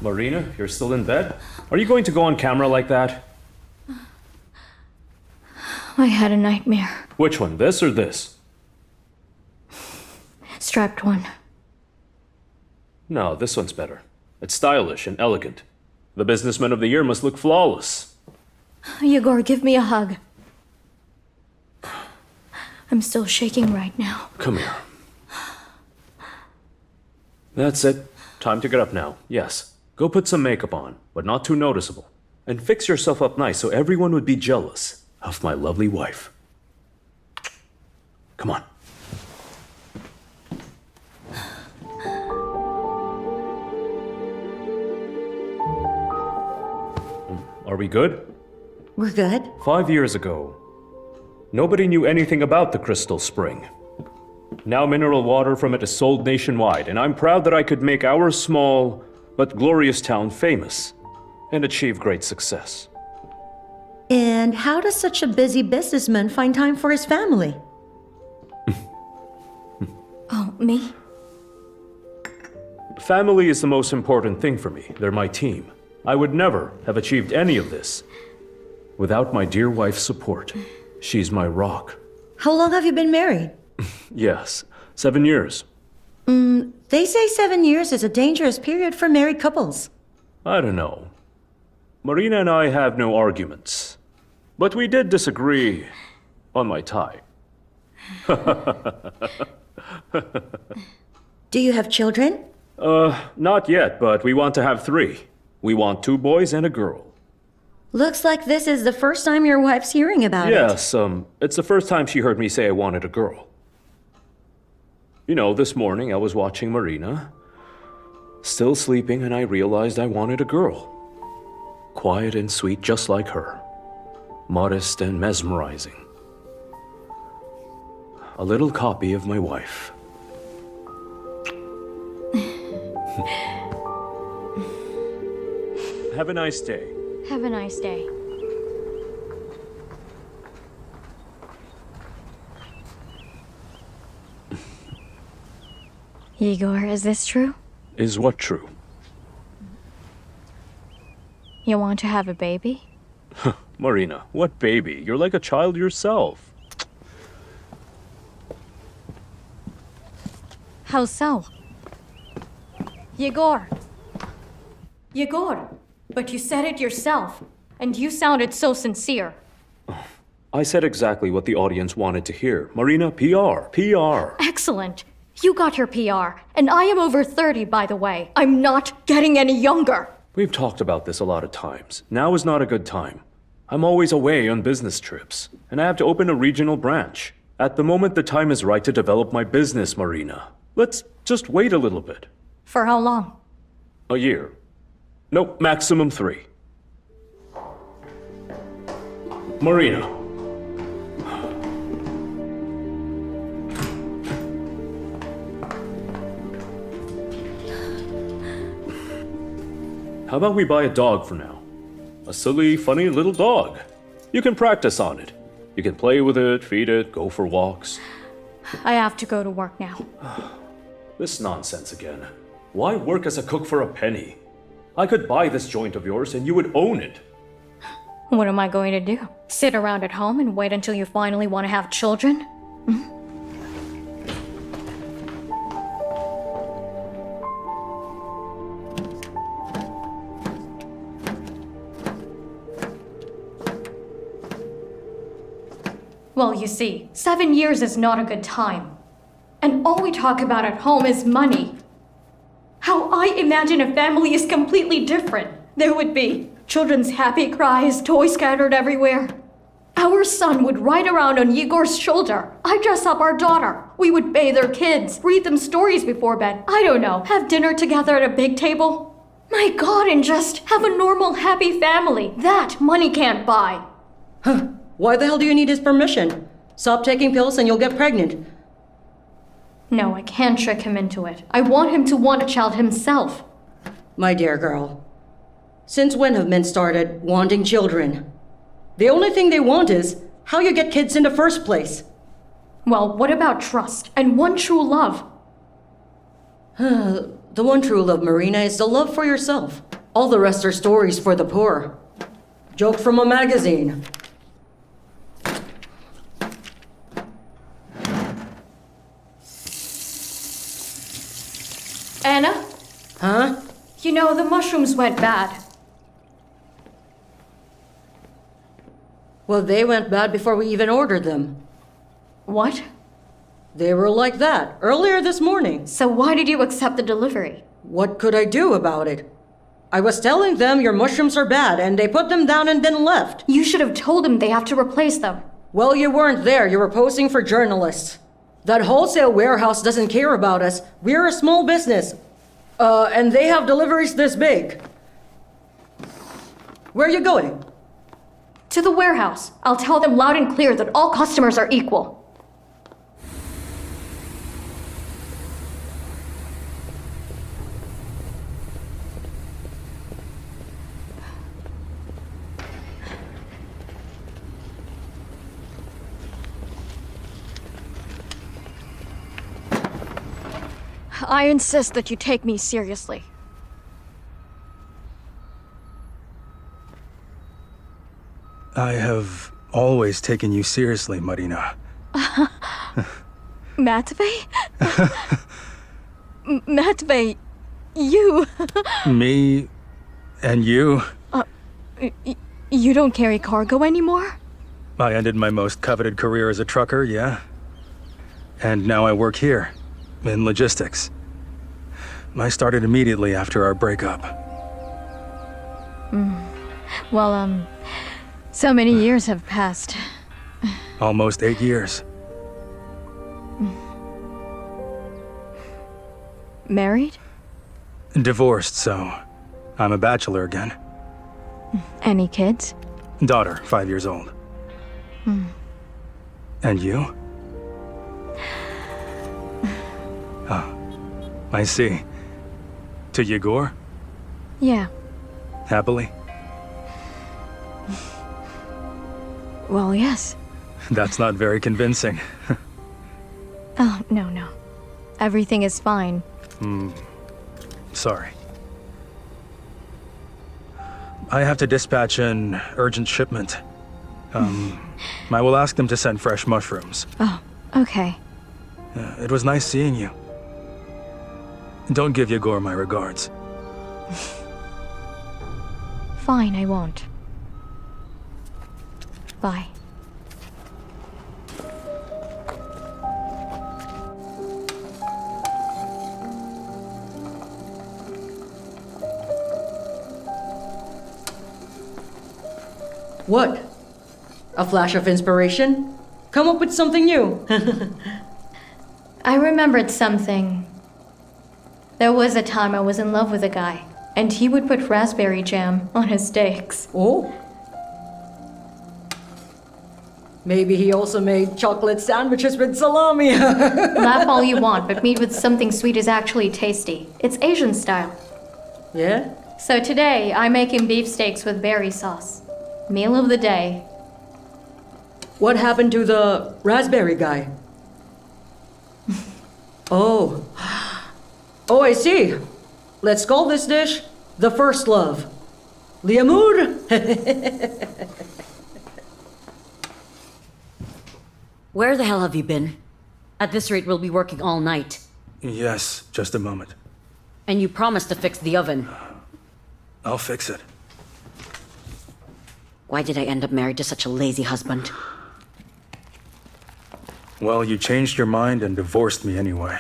Marina, you're still in bed? Are you going to go on camera like that? I had a nightmare. Which one, this or this? Strapped one. No, this one's better. It's stylish and elegant. The businessman of the year must look flawless. Igor, give me a hug. I'm still shaking right now. Come here. That's it. Time to get up now. Yes. Go put some makeup on, but not too noticeable. And fix yourself up nice so everyone would be jealous of my lovely wife. Come on. Are we good? We're good. 5 years ago, nobody knew anything about the Crystal Spring. Now mineral water from it is sold nationwide, and I'm proud that I could make our small but glorious town famous and achieve great success. And how does such a busy businessman find time for his family? Oh, me? Family is the most important thing for me. They're my team. I would never have achieved any of this without my dear wife's support. She's my rock. How long have you been married? Yes, 7 years. They say 7 years is a dangerous period for married couples. I don't know. Marina and I have no arguments. But we did disagree on my tie. Do you have children? Not yet, but we want to have 3. We want 2 boys and a girl. Looks like this is the first time your wife's hearing about it. Yes, it's the first time she heard me say I wanted a girl. You know, this morning I was watching Marina, still sleeping, and I realized I wanted a girl. Quiet and sweet, just like her. Modest and mesmerizing. A little copy of my wife. Have a nice day. Have a nice day. Igor, is this true? Is what true? You want to have a baby? Marina, what baby? You're like a child yourself. How so? Igor! Igor! But you said it yourself, and you sounded so sincere. I said exactly what the audience wanted to hear. Marina, PR, PR. Excellent. You got your PR, and I am over 30, by the way. I'm not getting any younger. We've talked about this a lot of times. Now is not a good time. I'm always away on business trips, and I have to open a regional branch. At the moment, the time is right to develop my business, Marina. Let's just wait a little bit. For how long? A year. Nope, maximum 3. Marina. How about we buy a dog for now? A silly, funny little dog. You can practice on it. You can play with it, feed it, go for walks. I have to go to work now. This nonsense again. Why work as a cook for a penny? I could buy this joint of yours and you would own it. What am I going to do? Sit around at home and wait until you finally want to have children? Well, you see, 7 years is not a good time. And all we talk about at home is money. How I imagine a family is completely different. There would be children's happy cries, toys scattered everywhere. Our son would ride around on Igor's shoulder. I dress up our daughter. We would bathe our kids, read them stories before bed. I don't know, have dinner together at a big table. My God, and just have a normal, happy family. That money can't buy. Why the hell do you need his permission? Stop taking pills and you'll get pregnant. No, I can't trick him into it. I want him to want a child himself. My dear girl, since when have men started wanting children? The only thing they want is how you get kids in the first place. Well, what about trust and one true love? The one true love, Marina, is the love for yourself. All the rest are stories for the poor. Joke from a magazine. Anna? Huh? You know, the mushrooms went bad. Well, they went bad before we even ordered them. What? They were like that earlier this morning. So why did you accept the delivery? What could I do about it? I was telling them your mushrooms are bad, and they put them down and then left. You should have told them they have to replace them. Well, you weren't there. You were posing for journalists. That wholesale warehouse doesn't care about us. We're a small business. And they have deliveries this big. Where are you going? To the warehouse. I'll tell them loud and clear that all customers are equal. I insist that you take me seriously. I have always taken you seriously, Marina. Matvey? Matvey, you... Me and you? You don't carry cargo anymore? I ended my most coveted career as a trucker, yeah? And now I work here, in logistics. I started immediately after our breakup. Well, so many years have passed. Almost 8 years. Married? Divorced, so I'm a bachelor again. Any kids? Daughter, 5 years old. And you? Oh, I see. To Igor? Yeah. Happily? Well, yes. That's not very convincing. Oh, no. Everything is fine. Sorry. I have to dispatch an urgent shipment. I will ask them to send fresh mushrooms. Oh, okay. It was nice seeing you. Don't give Egor my regards. Fine, I won't. Bye. What? A flash of inspiration? Come up with something new. I remembered something. There was a time I was in love with a guy, and he would put raspberry jam on his steaks. Oh? Maybe he also made chocolate sandwiches with salami. Laugh all you want, but meat with something sweet is actually tasty. It's Asian style. Yeah? So today, I'm making beefsteaks with berry sauce. Meal of the day. What happened to the raspberry guy? Oh. Oh, I see. Let's call this dish the first love. Liamud? Where the hell have you been? At this rate, we'll be working all night. Yes, just a moment. And you promised to fix the oven. I'll fix it. Why did I end up married to such a lazy husband? Well, you changed your mind and divorced me anyway.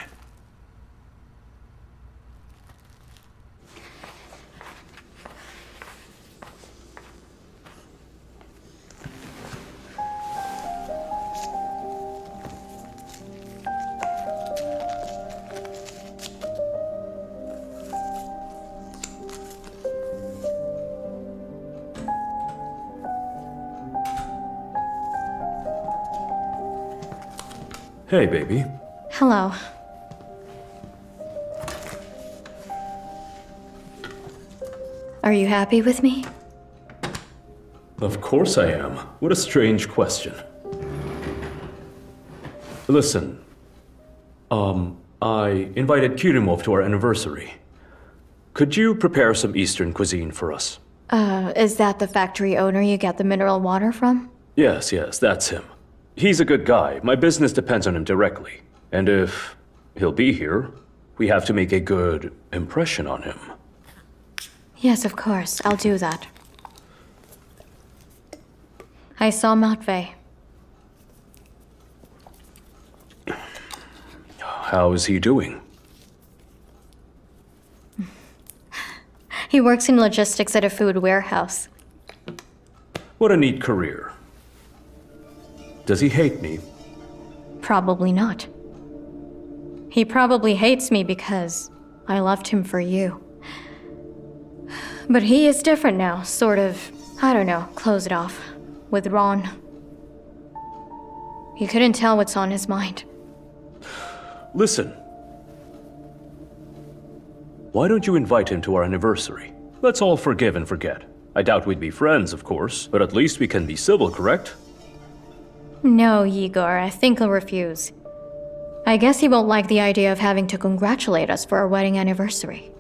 Hey, baby. Hello. Are you happy with me? Of course I am. What a strange question. Listen, I invited Karimov to our anniversary. Could you prepare some Eastern cuisine for us? Is that the factory owner you get the mineral water from? Yes, that's him. He's a good guy. My business depends on him directly. And if he'll be here, we have to make a good impression on him. Yes, of course. I'll do that. I saw Matvey. How is he doing? He works in logistics at a food warehouse. What a neat career. Does he hate me? Probably not. He probably hates me because I left him for you. But he is different now, sort of, I don't know, close it off. Withdrawn. You couldn't tell what's on his mind. Listen. Why don't you invite him to our anniversary? Let's all forgive and forget. I doubt we'd be friends, of course, but at least we can be civil, correct? No, Igor, I think he'll refuse. I guess he won't like the idea of having to congratulate us for our wedding anniversary.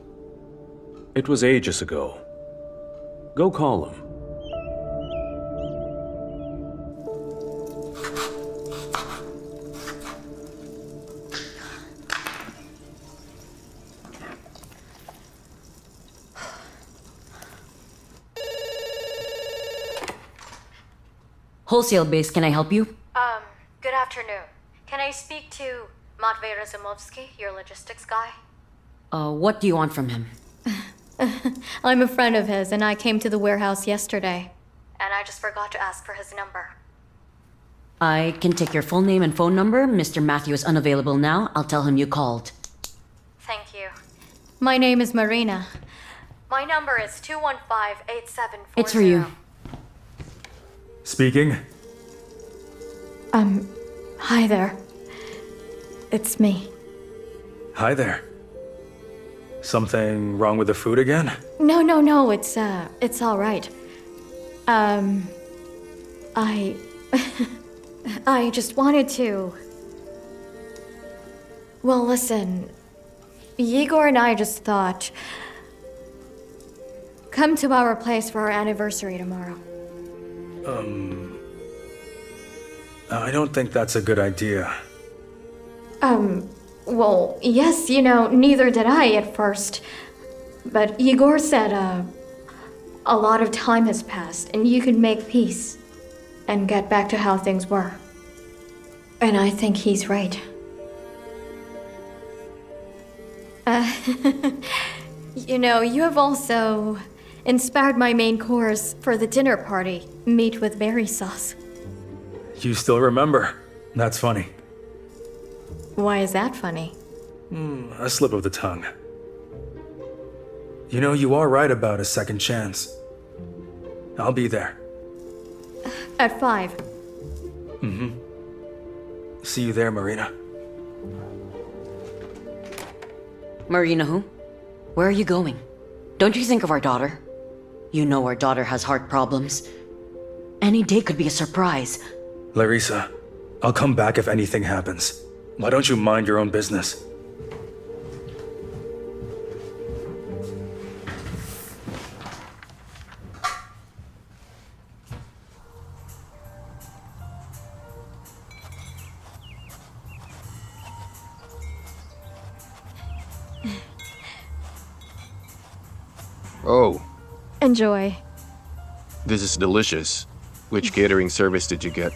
It was ages ago. Go call him. Wholesale base, can I help you? Good afternoon. Can I speak to Matvey, your logistics guy? What do you want from him? I'm a friend of his, and I came to the warehouse yesterday. And I just forgot to ask for his number. I can take your full name and phone number. Mr. Matthew is unavailable now. I'll tell him you called. Thank you. My name is Marina. My number is 215-8740. It's for you. Speaking. Hi there. It's me. Hi there. Something wrong with the food again? No, it's all right. I just wanted to... Well, listen. Igor and I just thought... Come to our place for our anniversary tomorrow. I don't think that's a good idea. Well, yes, neither did I at first. But Igor said, a lot of time has passed, and you can make peace and get back to how things were. And I think he's right. You have also inspired my main course for the dinner party, meat with berry sauce. You still remember? That's funny. Why is that funny? A slip of the tongue. You are right about a second chance. I'll be there. At 5. See you there, Marina. Marina who? Where are you going? Don't you think of our daughter? You know our daughter has heart problems. Any day could be a surprise. Larissa, I'll come back if anything happens. Why don't you mind your own business? Oh, Enjoy. this is delicious. Which catering service did you get?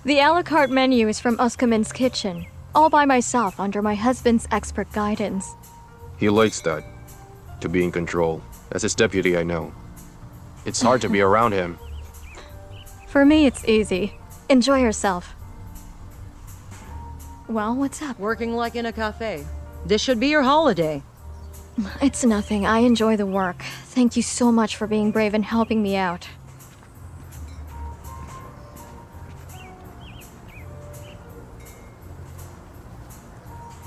The a la carte menu is from Uskamin's kitchen, all by myself under my husband's expert guidance. He likes that. To be in control. As his deputy, I know. It's hard to be around him. For me, it's easy. Enjoy yourself. Well, what's up? Working like in a cafe. This should be your holiday. It's nothing. I enjoy the work. Thank you so much for being brave and helping me out.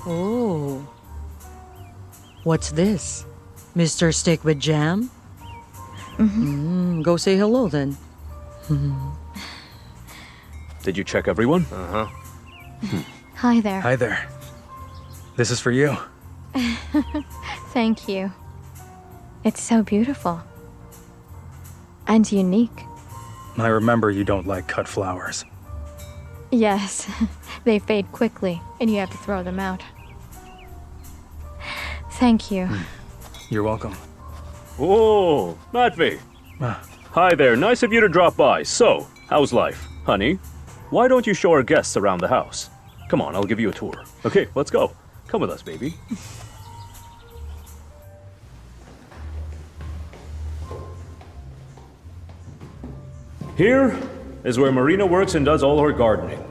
Oh. What's this? Mr. Steak with Jam? Go say hello then. Did you check everyone? Uh-huh. Hi there. Hi there. This is for you. Thank you. It's so beautiful. And unique. I remember you don't like cut flowers. Yes, they fade quickly, and you have to throw them out. Thank you. You're welcome. Oh, Matvey. Hi there, nice of you to drop by. So, how's life? Honey, why don't you show our guests around the house? Come on, I'll give you a tour. Okay, let's go. Come with us, baby. Here is where Marina works and does all her gardening.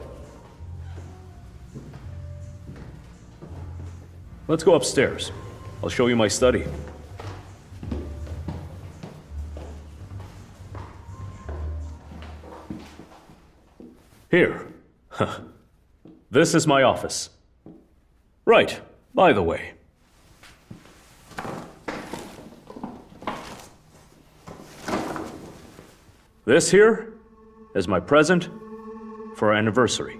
Let's go upstairs. I'll show you my study. Here. This is my office. Right, by the way. This here is my present for our anniversary.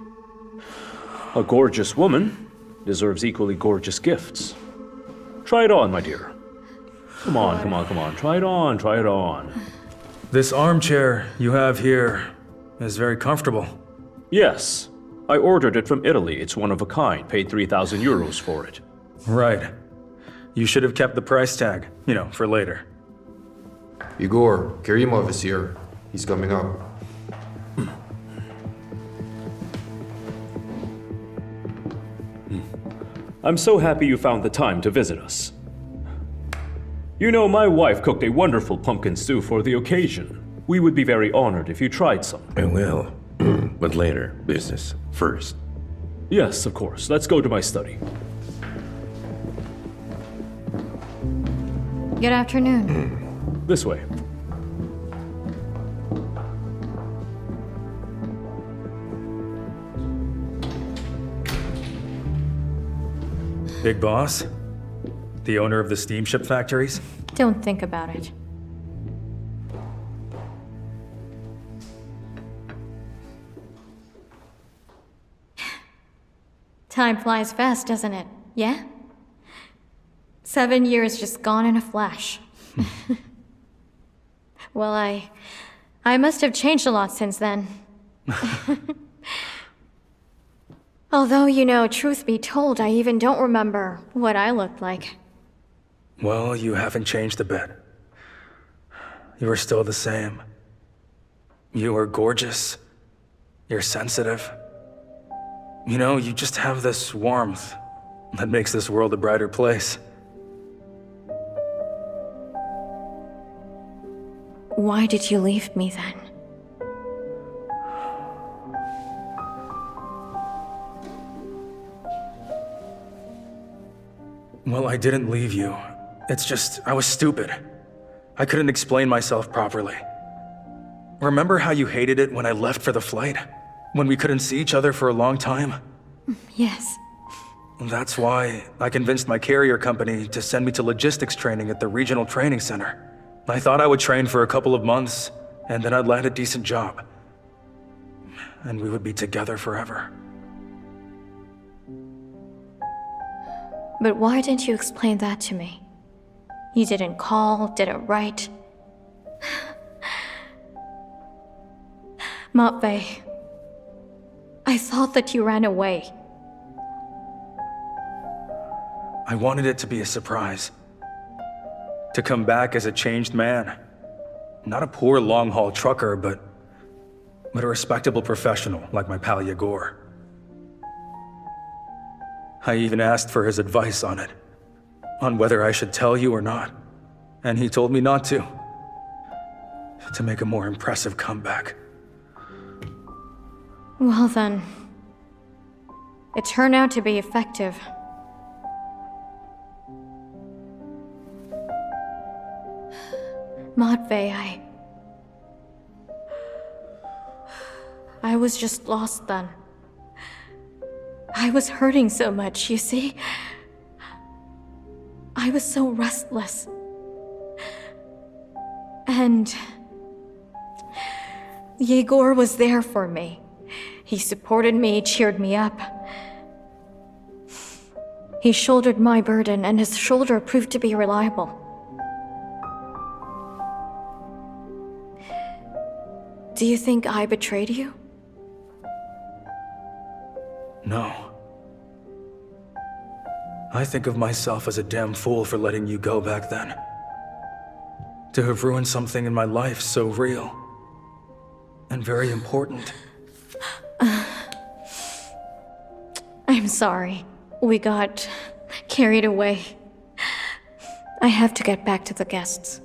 A gorgeous woman deserves equally gorgeous gifts. Try it on, my dear. Come on, come on, come on. Try it on, try it on. This armchair you have here is very comfortable. Yes, I ordered it from Italy. It's one of a kind. Paid 3,000 euros for it. Right. You should have kept the price tag, for later. Igor, Karimov is here. He's coming up. I'm so happy you found the time to visit us. You know, my wife cooked a wonderful pumpkin stew for the occasion. We would be very honored if you tried some. I will. But later, business first. Yes, of course. Let's go to my study. Good afternoon. This way. Big boss? The owner of the steamship factories? Don't think about it. Time flies fast, doesn't it? Yeah? 7 years just gone in a flash. Well, I must have changed a lot since then. Although, truth be told, I even don't remember what I looked like. Well, you haven't changed a bit. You are still the same. You are gorgeous. You're sensitive. You just have this warmth that makes this world a brighter place. Why did you leave me then? Well, I didn't leave you. It's just, I was stupid. I couldn't explain myself properly. Remember how you hated it when I left for the flight? When we couldn't see each other for a long time? Yes. That's why I convinced my carrier company to send me to logistics training at the regional training center. I thought I would train for a couple of months, and then I'd land a decent job. And we would be together forever. But why didn't you explain that to me? You didn't call, didn't write. Matvey, I thought that you ran away. I wanted it to be a surprise. To come back as a changed man. Not a poor long-haul trucker, but a respectable professional like my pal Egor. I even asked for his advice on it, on whether I should tell you or not, and he told me not to make a more impressive comeback. Well then, it turned out to be effective. Matvey, I was just lost then. I was hurting so much, you see? I was so restless. And Igor was there for me. He supported me, cheered me up. He shouldered my burden, and his shoulder proved to be reliable. Do you think I betrayed you? No. I think of myself as a damn fool for letting you go back then. To have ruined something in my life so real and very important. I'm sorry. We got carried away. I have to get back to the guests.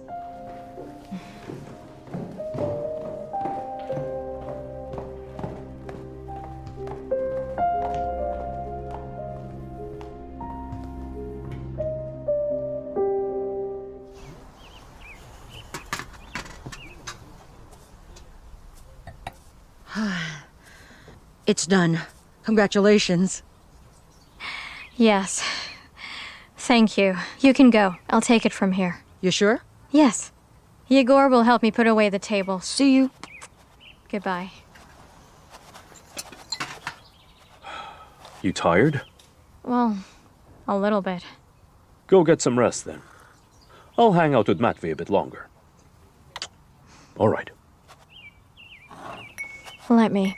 It's done. Congratulations. Yes. Thank you. You can go. I'll take it from here. You sure? Yes. Igor will help me put away the tables. See you. Goodbye. You tired? Well, a little bit. Go get some rest then. I'll hang out with Matvey a bit longer. All right. Let me.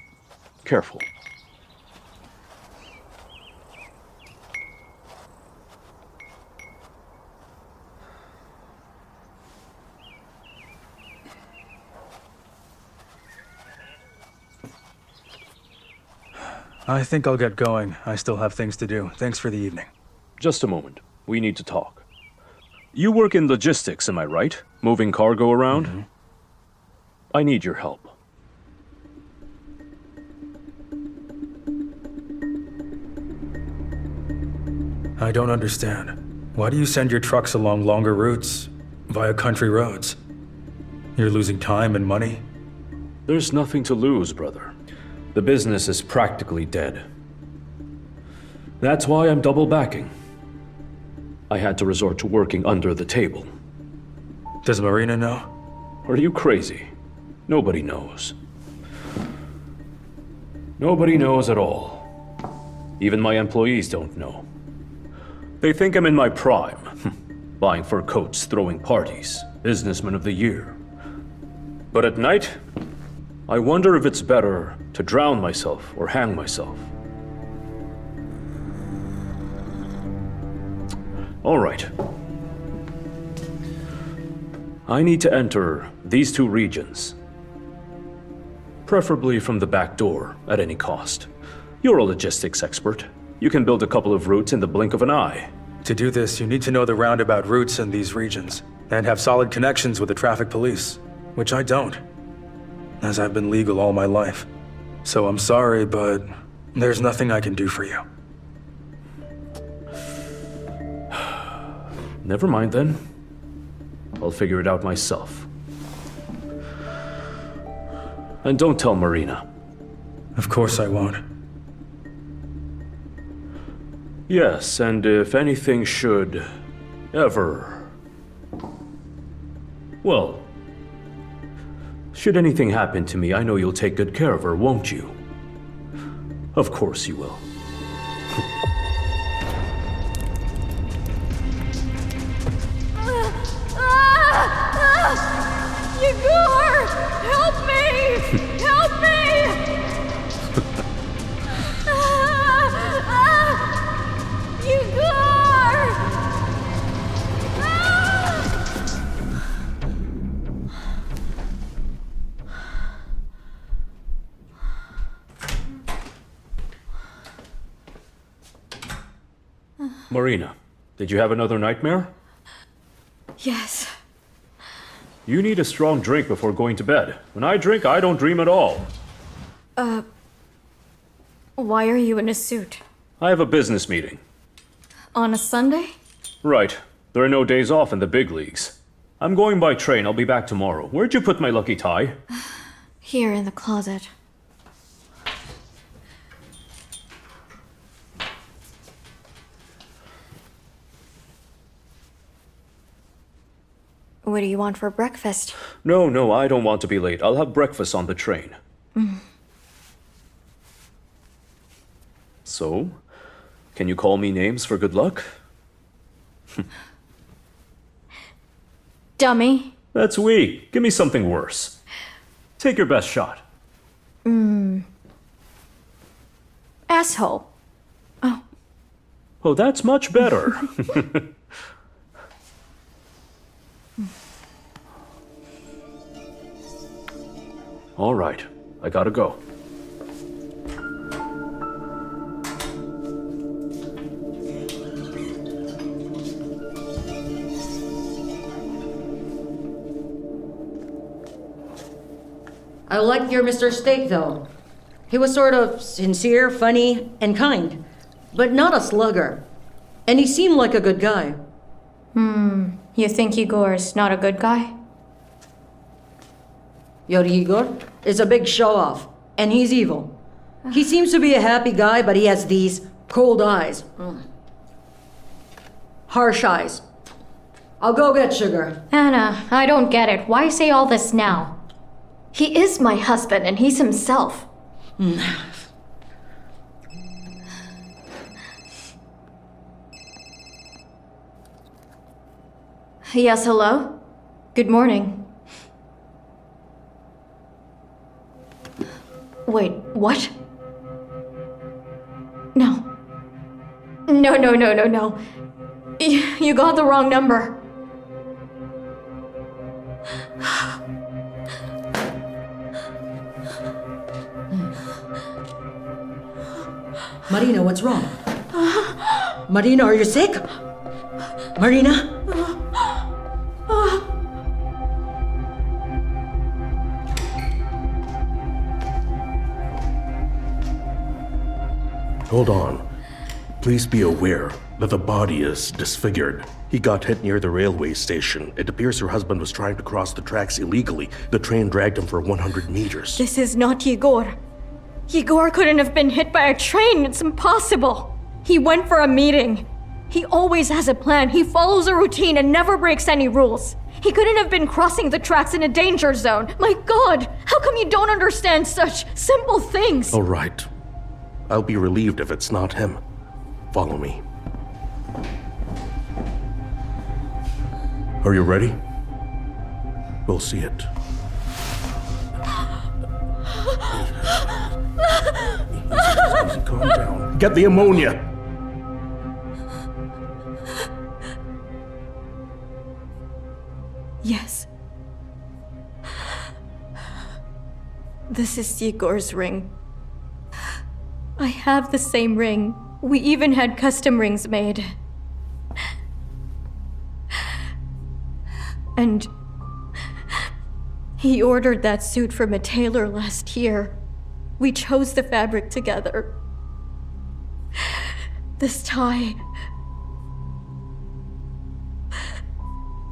Careful. I think I'll get going. I still have things to do. Thanks for the evening. Just a moment. We need to talk. You work in logistics, am I right? Moving cargo around? Mm-hmm. I need your help. I don't understand. Why do you send your trucks along longer routes, via country roads? You're losing time and money? There's nothing to lose, brother. The business is practically dead. That's why I'm double backing. I had to resort to working under the table. Does Marina know? Are you crazy? Nobody knows. Nobody knows at all. Even my employees don't know. They think I'm in my prime, buying fur coats, throwing parties, businessman of the year. But at night, I wonder if it's better to drown myself or hang myself. All right. I need to enter these two regions. Preferably from the back door, at any cost. You're a logistics expert. You can build a couple of routes in the blink of an eye. To do this, you need to know the roundabout routes in these regions, and have solid connections with the traffic police, which I don't, as I've been legal all my life. So I'm sorry, but there's nothing I can do for you. Never mind then. I'll figure it out myself. And don't tell Marina. Of course I won't. Yes, and if anything should ever... Well, should anything happen to me, I know you'll take good care of her, won't you? Of course you will. Igor! Help me! Help me! Igor! Marina, did you have another nightmare? Yes. You need a strong drink before going to bed. When I drink, I don't dream at all. Why are you in a suit? I have a business meeting. On a Sunday? Right. There are no days off in the big leagues. I'm going by train. I'll be back tomorrow. Where'd you put my lucky tie? Here in the closet. What do you want for breakfast? No, I don't want to be late. I'll have breakfast on the train. So, Can you call me names for good luck? Dummy. That's weak. Give me something worse. Take your best shot. Asshole. Oh, that's much better. All right, I gotta go. I liked your Mr. Steak, though. He was sort of sincere, funny, and kind, but not a slugger. And he seemed like a good guy. You think Igor's not a good guy? Your Igor is a big show-off, and he's evil. He seems to be a happy guy, but he has these cold eyes. Harsh eyes. I'll go get sugar. Anna, I don't get it. Why say all this now? He is my husband, and he's himself. Yes, hello? Good morning. Wait, what? No. No. You got the wrong number. Marina, what's wrong? Marina, are you sick? Marina? Hold on. Please be aware that the body is disfigured. He got hit near the railway station. It appears her husband was trying to cross the tracks illegally. The train dragged him for 100 meters. This is not Igor. Igor couldn't have been hit by a train. It's impossible. He went for a meeting. He always has a plan. He follows a routine and never breaks any rules. He couldn't have been crossing the tracks in a danger zone. My God, how come you don't understand such simple things? All right. I'll be relieved if it's not him. Follow me. Are you ready? We'll see it. Easy, calm down. Get the ammonia! Yes. This is Igor's ring. I have the same ring. We even had custom rings made. And he ordered that suit from a tailor last year. We chose the fabric together. This tie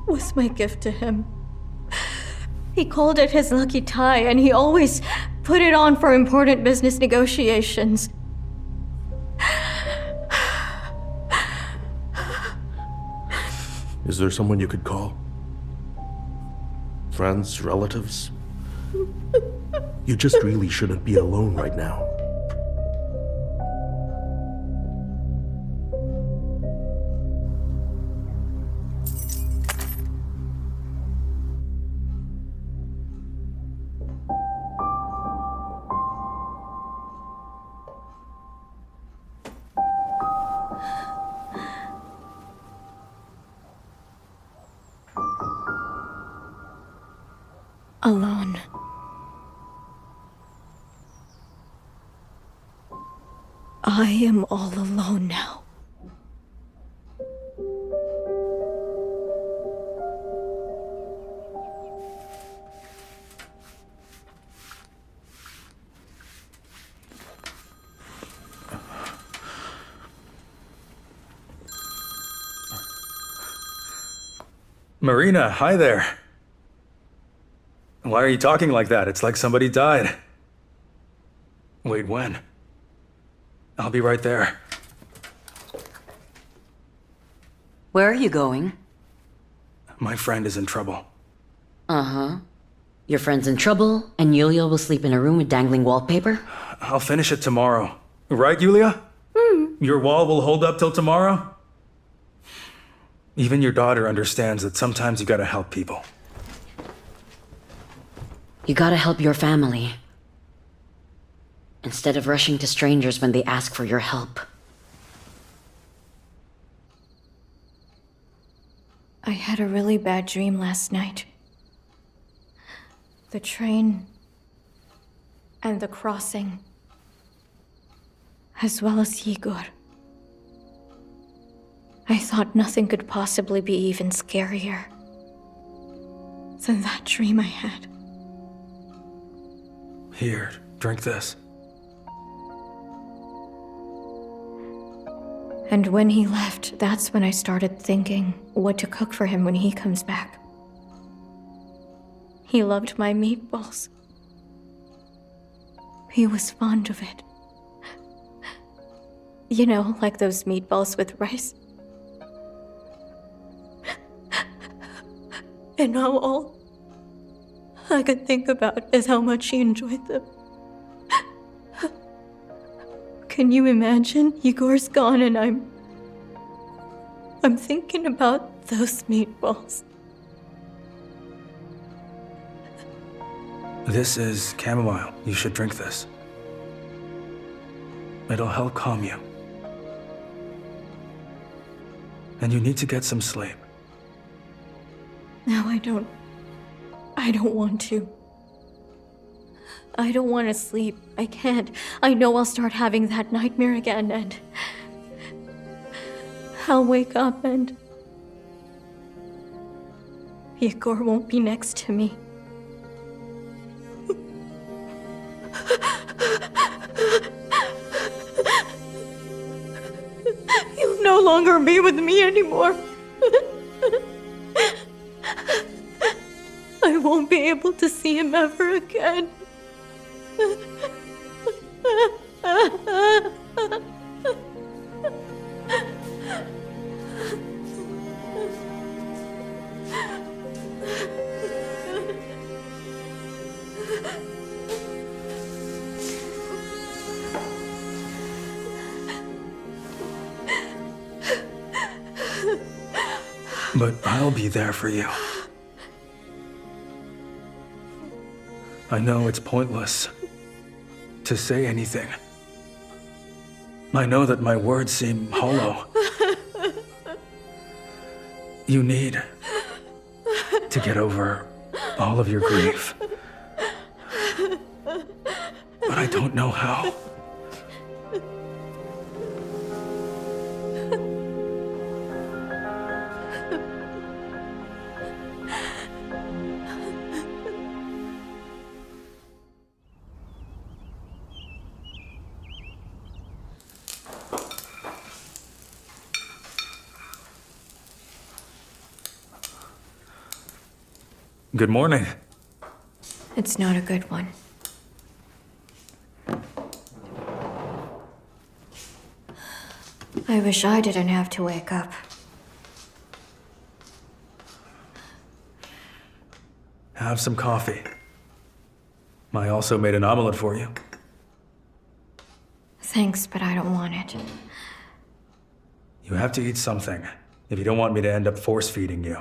was my gift to him. He called it his lucky tie, and he always put it on for important business negotiations. Is there someone you could call? Friends, relatives? You just really shouldn't be alone right now. Alone. I am all alone now. Marina, hi there. Why are you talking like that? It's like somebody died. Wait, when? I'll be right there. Where are you going? My friend is in trouble. Uh-huh. Your friend's in trouble, and Yulia will sleep in a room with dangling wallpaper? I'll finish it tomorrow. Right, Yulia? Your wall will hold up till tomorrow? Even your daughter understands that sometimes you gotta help people. You gotta help your family. Instead of rushing to strangers when they ask for your help. I had a really bad dream last night. The train and the crossing, as well as Igor. I thought nothing could possibly be even scarier than that dream I had. Here, drink this. And when he left, that's when I started thinking what to cook for him when he comes back. He loved my meatballs. He was fond of it. You know, like those meatballs with rice. And now all I could think about is how much he enjoyed them. Can you imagine? Igor's gone and I'm thinking about those meatballs. This is chamomile. You should drink this. It'll help calm you. And you need to get some sleep. No, I don't want to. I don't want to sleep. I can't. I know I'll start having that nightmare again and I'll wake up and Igor won't be next to me. He'll no longer be with me anymore. I won't be able to see him ever again. But I'll be there for you. I know it's pointless to say anything. I know that my words seem hollow. You need to get over all of your grief. But I don't know how. Good morning. It's not a good one. I wish I didn't have to wake up. Have some coffee. I also made an omelet for you. Thanks, but I don't want it. You have to eat something if you don't want me to end up force-feeding you.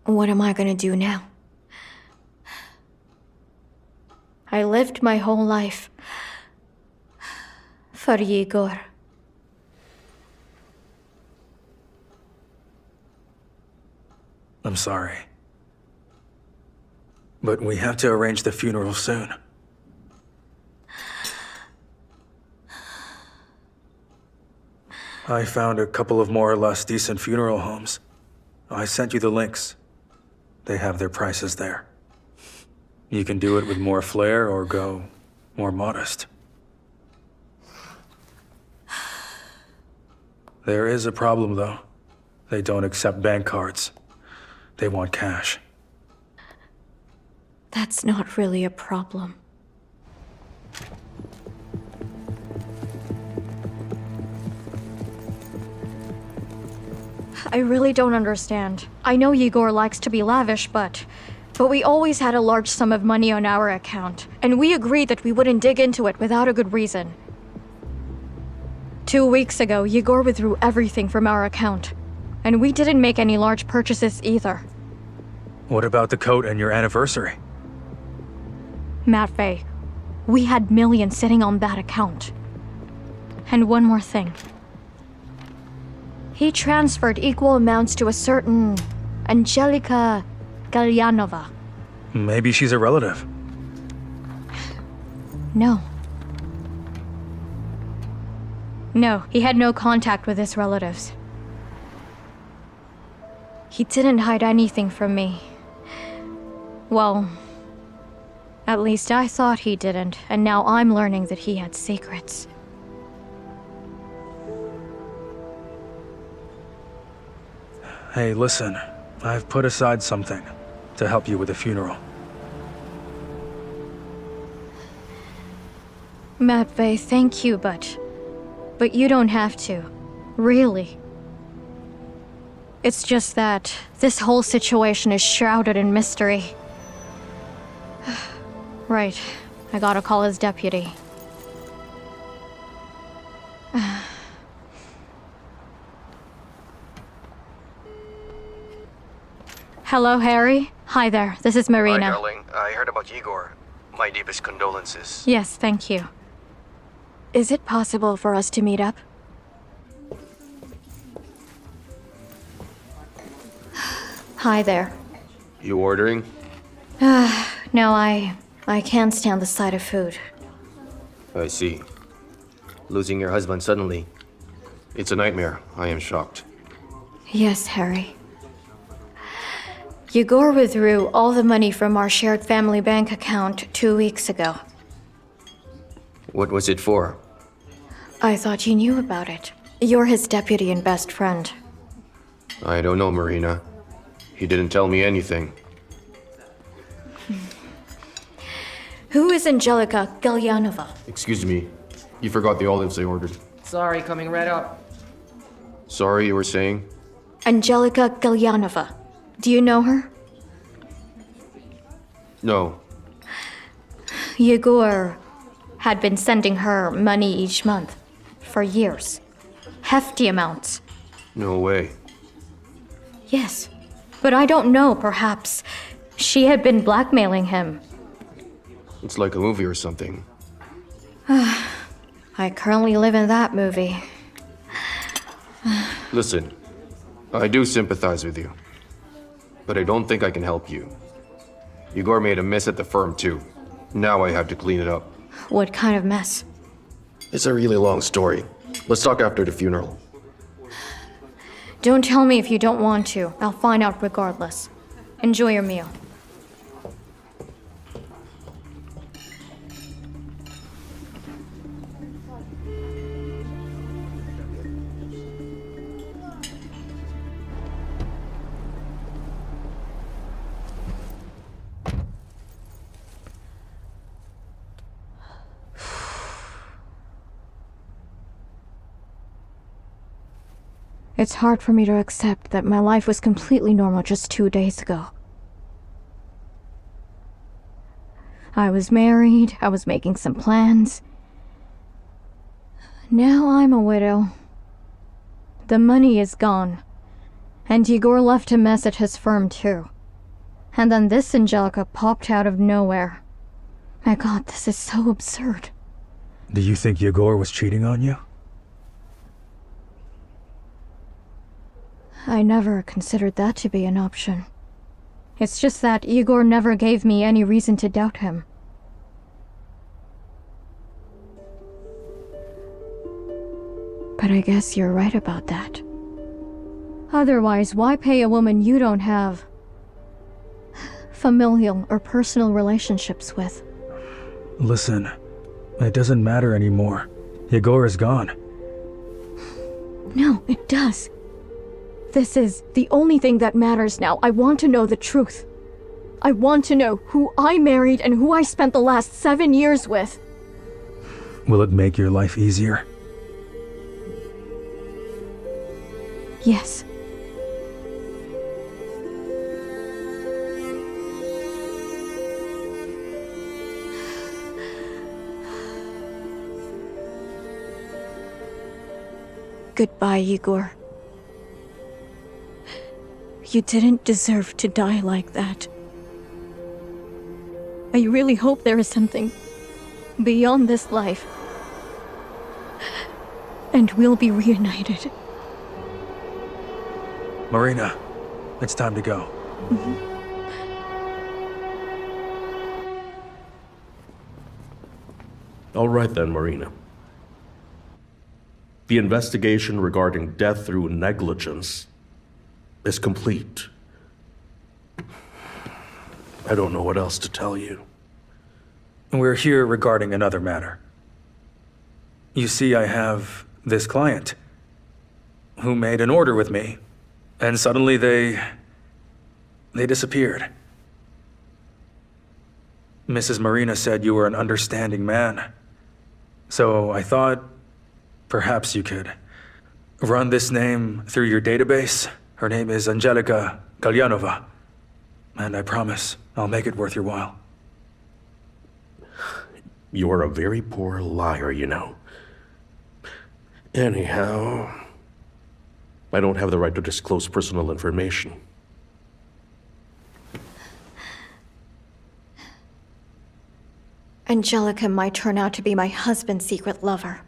What am I gonna do now? I lived my whole life for Igor. I'm sorry. But we have to arrange the funeral soon. I found a couple of more or less decent funeral homes. I sent you the links. They have their prices there. You can do it with more flair or go more modest. There is a problem, though. They don't accept bank cards. They want cash. That's not really a problem. I really don't understand. I know Igor likes to be lavish, but we always had a large sum of money on our account, and we agreed that we wouldn't dig into it without a good reason. 2 weeks ago, Igor withdrew everything from our account, and we didn't make any large purchases either. What about the coat and your anniversary? Matvey, we had millions sitting on that account. And one more thing. He transferred equal amounts to a certain Angelica Galyanova. Maybe she's a relative. No. No, he had no contact with his relatives. He didn't hide anything from me. Well, at least I thought he didn't, and now I'm learning that he had secrets. Hey, listen. I've put aside something to help you with the funeral. Matvey, thank you, but you don't have to. Really. It's just that this whole situation is shrouded in mystery. Right. I gotta call his deputy. Hello, Harry. Hi there. This is Marina. Hi, darling. I heard about Igor. My deepest condolences. Yes, thank you. Is it possible for us to meet up? Hi there. You ordering? No, I can't stand the sight of food. I see. Losing your husband suddenly. It's a nightmare. I am shocked. Yes, Harry. Igor withdrew all the money from our shared family bank account 2 weeks ago. What was it for? I thought you knew about it. You're his deputy and best friend. I don't know, Marina. He didn't tell me anything. Who is Angelica Galyanova? Excuse me. You forgot the olives I ordered. Sorry, coming right up. Sorry, you were saying? Angelica Galyanova. Do you know her? No. Igor had been sending her money each month for years. Hefty amounts. No way. Yes, but I don't know, perhaps she had been blackmailing him. It's like a movie or something. I currently live in that movie. Listen, I do sympathize with you. But I don't think I can help you. Igor made a mess at the firm too. Now I have to clean it up. What kind of mess? It's a really long story. Let's talk after the funeral. Don't tell me if you don't want to. I'll find out regardless. Enjoy your meal. It's hard for me to accept that my life was completely normal just 2 days ago. I was married, I was making some plans. Now I'm a widow. The money is gone. And Igor left a mess at his firm too. And then this Angelica popped out of nowhere. My God, this is so absurd. Do you think Egor was cheating on you? I never considered that to be an option. It's just that Igor never gave me any reason to doubt him. But I guess you're right about that. Otherwise, why pay a woman you don't have familial or personal relationships with? Listen, it doesn't matter anymore. Igor is gone. No, it does. This is the only thing that matters now. I want to know the truth. I want to know who I married and who I spent the last 7 years with. Will it make your life easier? Yes. Goodbye, Igor. You didn't deserve to die like that. I really hope there is something beyond this life. And we'll be reunited. Marina, it's time to go. All right then, Marina. The investigation regarding death through negligence is complete. I don't know what else to tell you. We're here regarding another matter. You see, I have this client who made an order with me, and suddenly they disappeared. Mrs. Marina said you were an understanding man, so I thought perhaps you could run this name through your database. Her name is Angelica Galyanova, and I promise I'll make it worth your while. You're a very poor liar, you know. Anyhow, I don't have the right to disclose personal information. Angelica might turn out to be my husband's secret lover.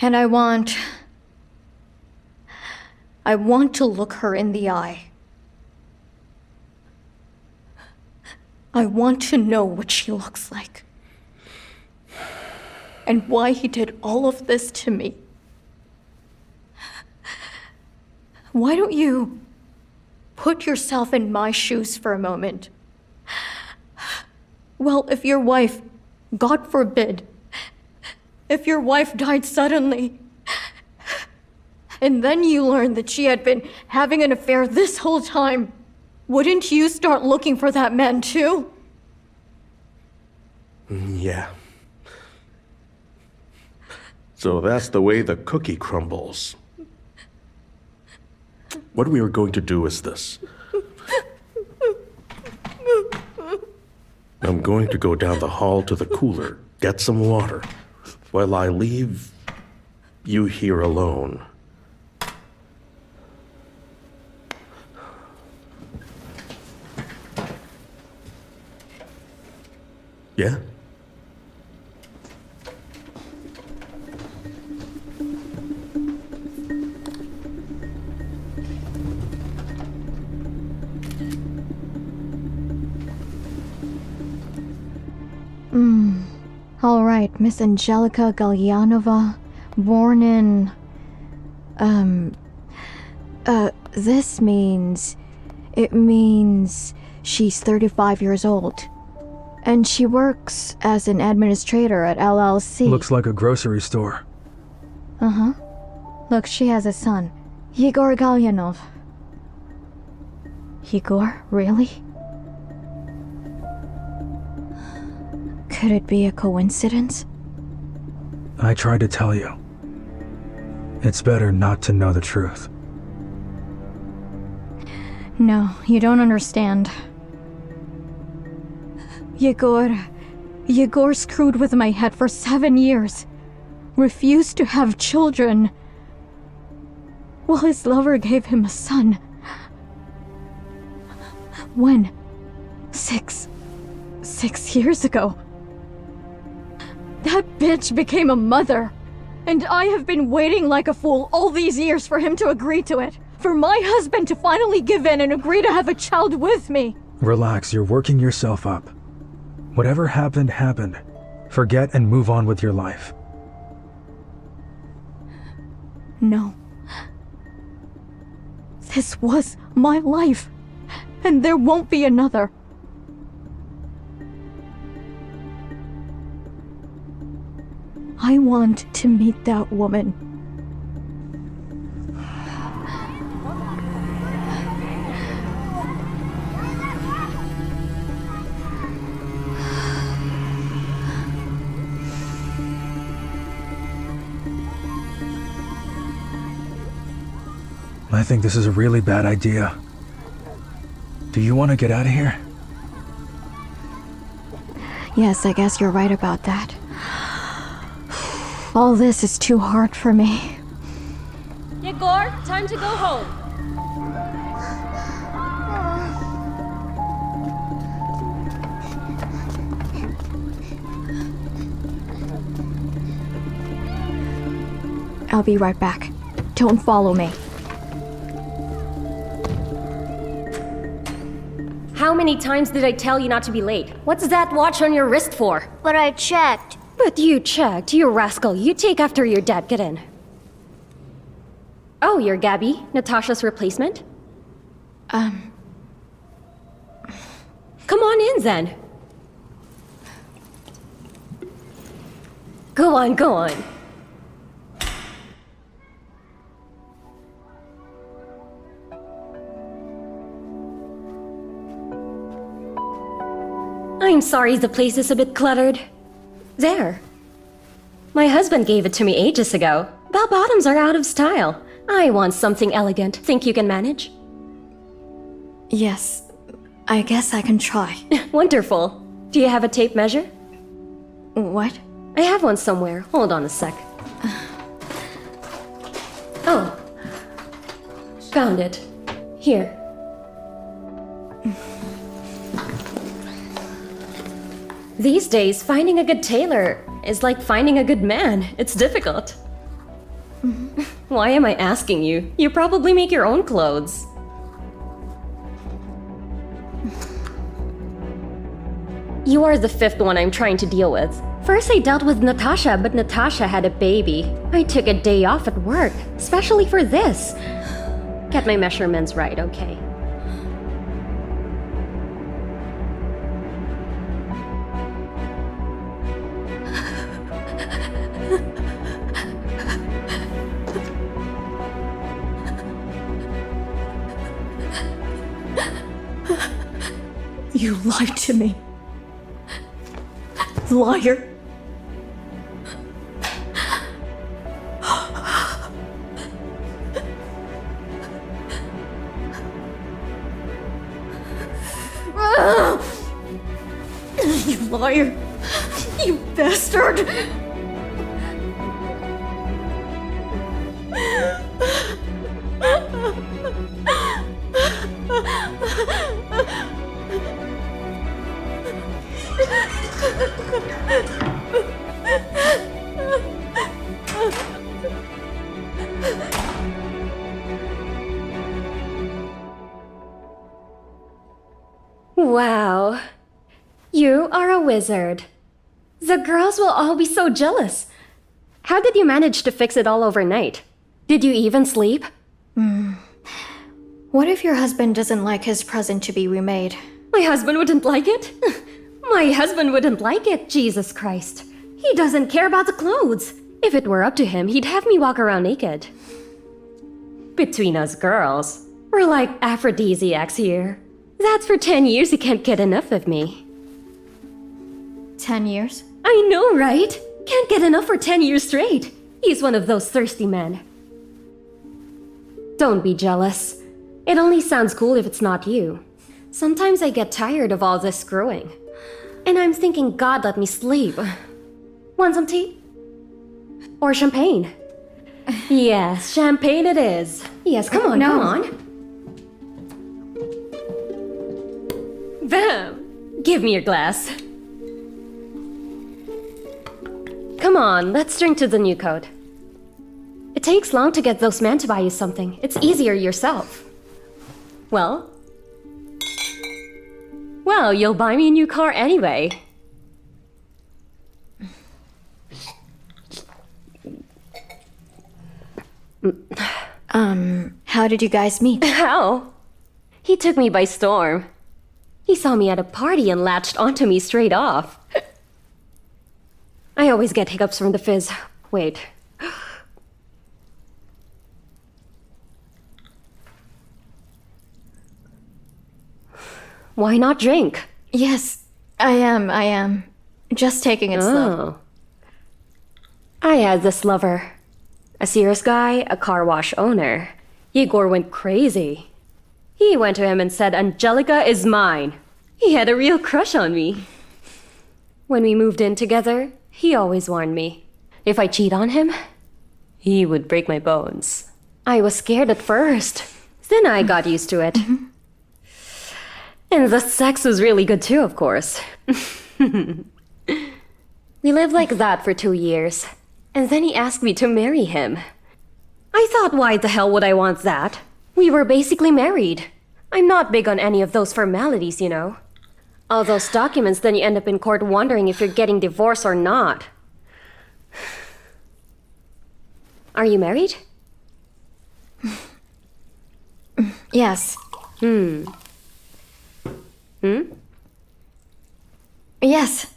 And I want to look her in the eye. I want to know what she looks like. And why he did all of this to me. Why don't you put yourself in my shoes for a moment? Well, if your wife, God forbid, if your wife died suddenly, and then you learned that she had been having an affair this whole time, wouldn't you start looking for that man too? Yeah. So that's the way the cookie crumbles. What we are going to do is this. I'm going to go down the hall to the cooler, get some water, while I leave you here alone. Yeah? All right, Miss Angelica Galyanova, born in... this means... It means she's 35 years old. And she works as an administrator at LLC. Looks like a grocery store. Uh-huh. Look, she has a son, Igor Galyanov. Igor? Really? Could it be a coincidence? I tried to tell you. It's better not to know the truth. No, you don't understand. Igor screwed with my head for 7 years. Refused to have children. Well, his lover gave him a son. When? 6 years ago. That bitch became a mother. And I have been waiting like a fool all these years for him to agree to it. For my husband to finally give in and agree to have a child with me. Relax, you're working yourself up. Whatever happened, happened. Forget and move on with your life. No. This was my life. And there won't be another. I want to meet that woman. I think this is a really bad idea. Do you want to get out of here? Yes, I guess you're right about that. All this is too hard for me. Igor, time to go home. I'll be right back. Don't follow me. How many times did I tell you not to be late? What's that watch on your wrist for? But I checked. But you checked, you rascal. You take after your dad. Get in. Oh, you're Gabby, Natasha's replacement? Come on in, then. Go on, go on. I'm sorry the place is a bit cluttered. There. My husband gave it to me ages ago. Bell-bottoms are out of style. I want something elegant. Think you can manage? Yes, I guess I can try. Wonderful. Do you have a tape measure? What? I have one somewhere. Hold on a sec. Oh. Found it. Here. These days, finding a good tailor is like finding a good man. It's difficult. Why am I asking you? You probably make your own clothes. You are the fifth one I'm trying to deal with. First I dealt with Natasha, but Natasha had a baby. I took a day off at work, especially for this. Get my measurements right, okay? You lied to me. Liar. You liar. You bastard. Wow. You are a wizard. The girls will all be so jealous. How did you manage to fix it all overnight? Did you even sleep? What if your husband doesn't like his present to be remade? My husband wouldn't like it? My husband wouldn't like it, Jesus Christ. He doesn't care about the clothes. If it were up to him, he'd have me walk around naked. Between us girls, we're like aphrodisiacs here. That's for 10 years he can't get enough of me. 10 years? I know, right? Can't get enough for 10 years straight. He's one of those thirsty men. Don't be jealous. It only sounds cool if it's not you. Sometimes I get tired of all this screwing. And I'm thinking God let me sleep. Want some tea? Or champagne? Yes, champagne it is. Yes, come on, come on. Bam! Give me your glass. Come on, let's drink to the new code. It takes long to get those men to buy you something. It's easier yourself. Well, you'll buy me a new car anyway. How did you guys meet? How? He took me by storm. He saw me at a party and latched onto me straight off. I always get hiccups from the fizz. Wait. Why not drink? Yes, I am. Just taking it slow. I had this lover. A Sears guy, a car wash owner. Igor went crazy. He went to him and said, "Angelica is mine." He had a real crush on me. When we moved in together, he always warned me. If I cheat on him, he would break my bones. I was scared at first. Then I got used to it. And the sex was really good too, of course. We lived like that for 2 years. And then he asked me to marry him. I thought, why the hell would I want that? We were basically married. I'm not big on any of those formalities, you know. All those documents, then you end up in court wondering if you're getting divorced or not. Are you married? Yes. Yes.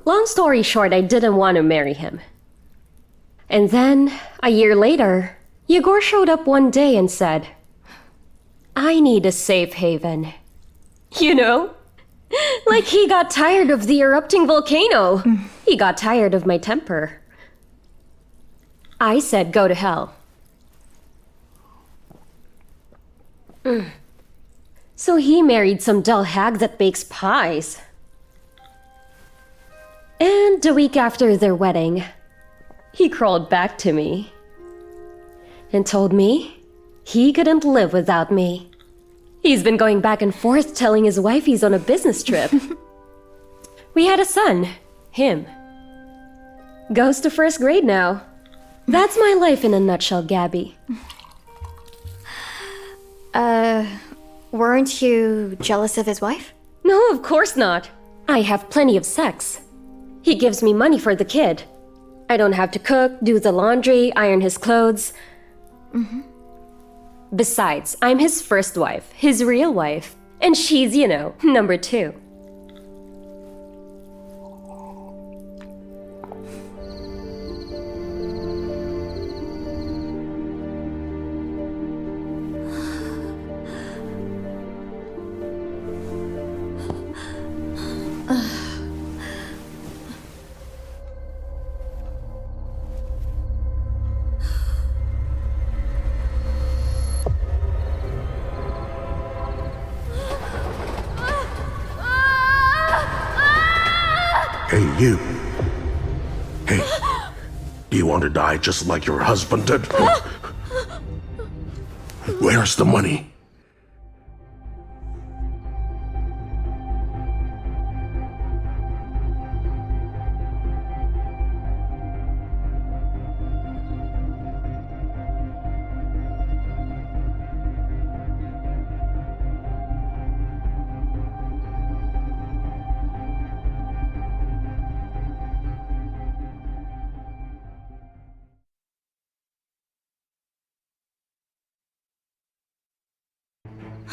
Long story short, I didn't want to marry him. And then, a year later, Igor showed up one day and said, "I need a safe haven." You know? Like he got tired of the erupting volcano. He got tired of my temper. I said, "Go to hell." So he married some dull hag that bakes pies. And a week after their wedding, he crawled back to me and told me he couldn't live without me. He's been going back and forth telling his wife he's on a business trip. We had a son, him. Goes to first grade now. That's my life in a nutshell, Gabby. Weren't you jealous of his wife? No, of course not. I have plenty of sex. He gives me money for the kid. I don't have to cook, do the laundry, iron his clothes. Besides, I'm his first wife, his real wife. And she's, you know, number 2. Hey, you. Hey, do you want to die just like your husband did? Where's the money?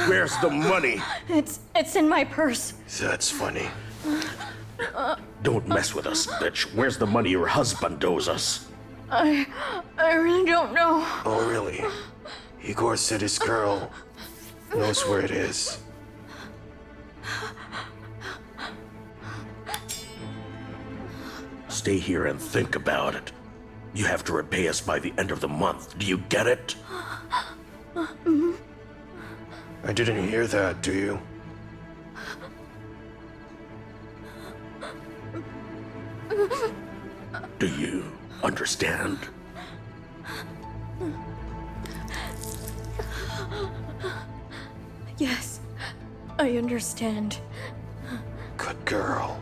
Where's the money? It's in my purse. That's funny. Don't mess with us, bitch. Where's the money your husband owes us? I really don't know. Oh, really? Igor said his girl knows where it is. Stay here and think about it. You have to repay us by the end of the month. Do you get it? I didn't hear that, do you? Do you understand? Yes, I understand. Good girl.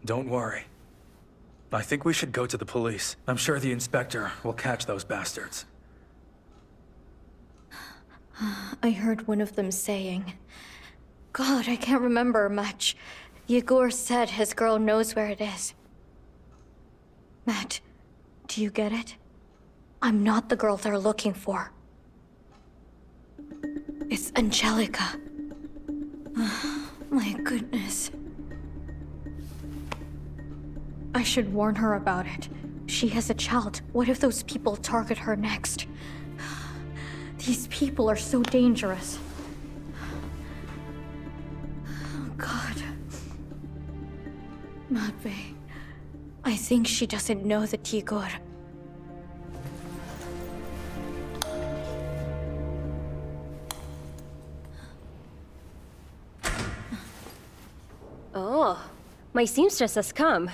Don't worry. I think we should go to the police. I'm sure the inspector will catch those bastards. I heard one of them saying, God, I can't remember much. Igor said his girl knows where it is. Matt, do you get it? I'm not the girl they're looking for. It's Angelica. My goodness. I should warn her about it. She has a child. What if those people target her next? These people are so dangerous. Oh, God. Matvey. I think she doesn't know that Igor. Oh, my seamstress has come.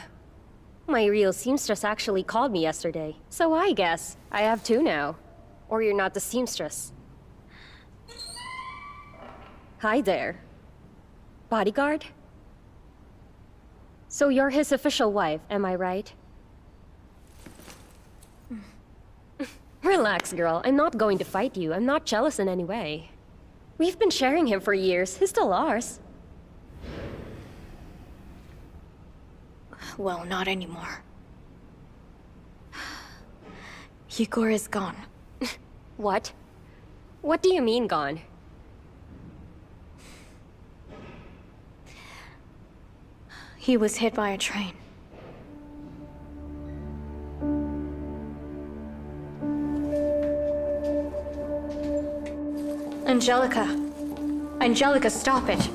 My real seamstress actually called me yesterday, so I guess I have two now. Or you're not the seamstress. Hi there. Bodyguard? So you're his official wife, am I right? Relax, girl. I'm not going to fight you. I'm not jealous in any way. We've been sharing him for years. He's still ours. Well, not anymore. Igor is gone. What? What do you mean gone? He was hit by a train. Angelica. Angelica, stop it.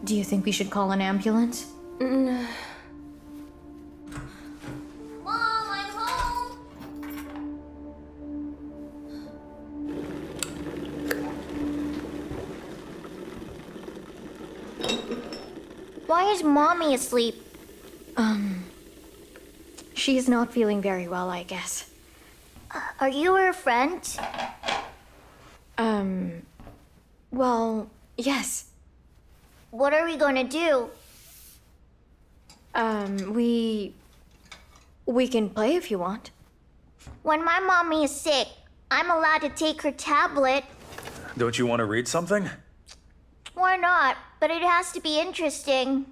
Do you think we should call an ambulance? Mom, I'm home! Why is Mommy asleep? She's not feeling very well, I guess. Are you her friend? Well, yes. What are we gonna do? We can play if you want. When my mommy is sick, I'm allowed to take her tablet. Don't you want to read something? Why not? But it has to be interesting.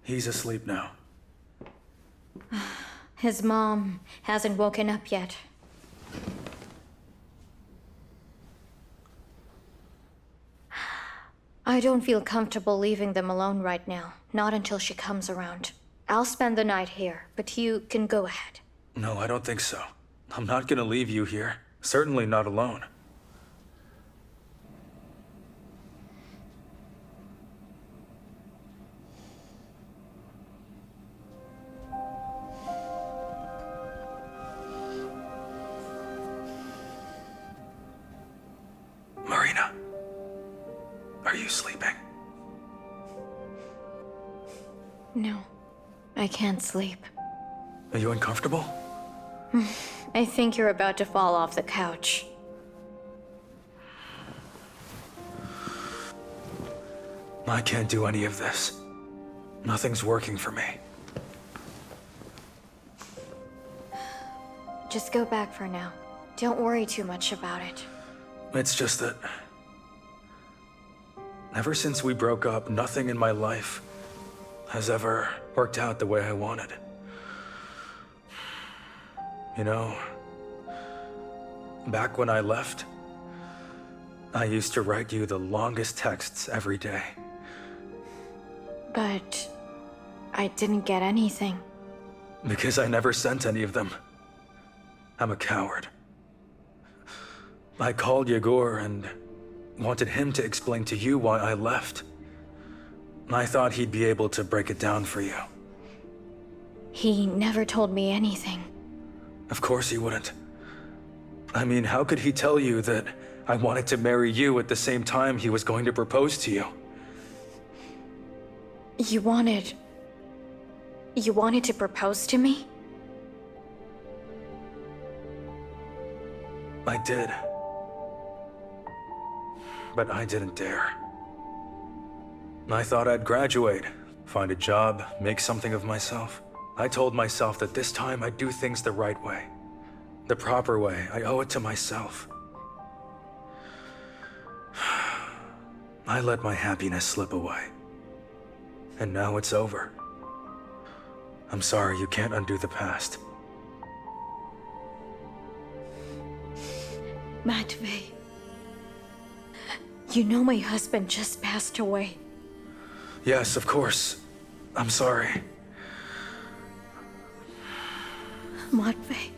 He's asleep now. His mom hasn't woken up yet. I don't feel comfortable leaving them alone right now. Not until she comes around. I'll spend the night here, but you can go ahead. No, I don't think so. I'm not gonna leave you here. Certainly not alone. Marina, are you sleeping? No, I can't sleep. Are you uncomfortable? I think you're about to fall off the couch. I can't do any of this. Nothing's working for me. Just go back for now. Don't worry too much about it. It's just that... ever since we broke up, nothing in my life has ever worked out the way I wanted. You know, back when I left, I used to write you the longest texts every day. But I didn't get anything. Because I never sent any of them. I'm a coward. I called Egor and wanted him to explain to you why I left. I thought he'd be able to break it down for you. He never told me anything. Of course he wouldn't. I mean, how could he tell you that I wanted to marry you at the same time he was going to propose to you? You wanted to propose to me? I did. But I didn't dare. I thought I'd graduate, find a job, make something of myself. I told myself that this time I'd do things the right way. The proper way. I owe it to myself. I let my happiness slip away. And now it's over. I'm sorry, you can't undo the past. Matvey. You know my husband just passed away. Yes, of course. I'm sorry. Matvey.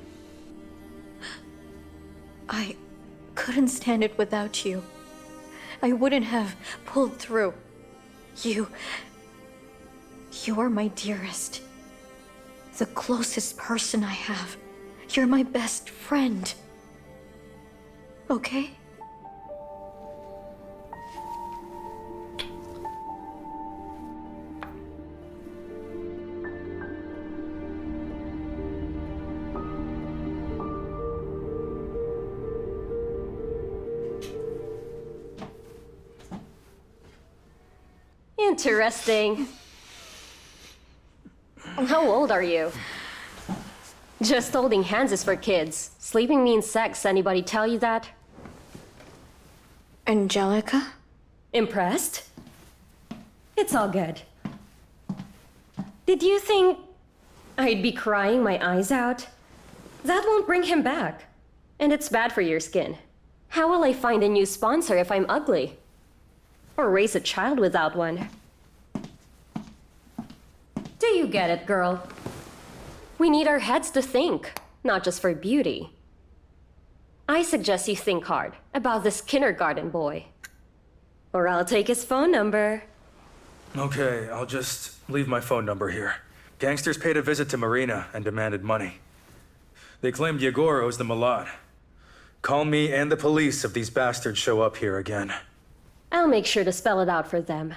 I couldn't stand it without you. I wouldn't have pulled through. You are my dearest. The closest person I have. You're my best friend. Okay? Interesting. How old are you? Just holding hands is for kids. Sleeping means sex. Anybody tell you that? Angelica? Impressed? It's all good. Did you think I'd be crying my eyes out? That won't bring him back. And it's bad for your skin. How will I find a new sponsor if I'm ugly? Or raise a child without one? Do you get it, girl? We need our heads to think, not just for beauty. I suggest you think hard about this kindergarten boy. Or I'll take his phone number. Okay, I'll just leave my phone number here. Gangsters paid a visit to Marina and demanded money. They claimed Egor owes them a lot. Call me and the police if these bastards show up here again. I'll make sure to spell it out for them.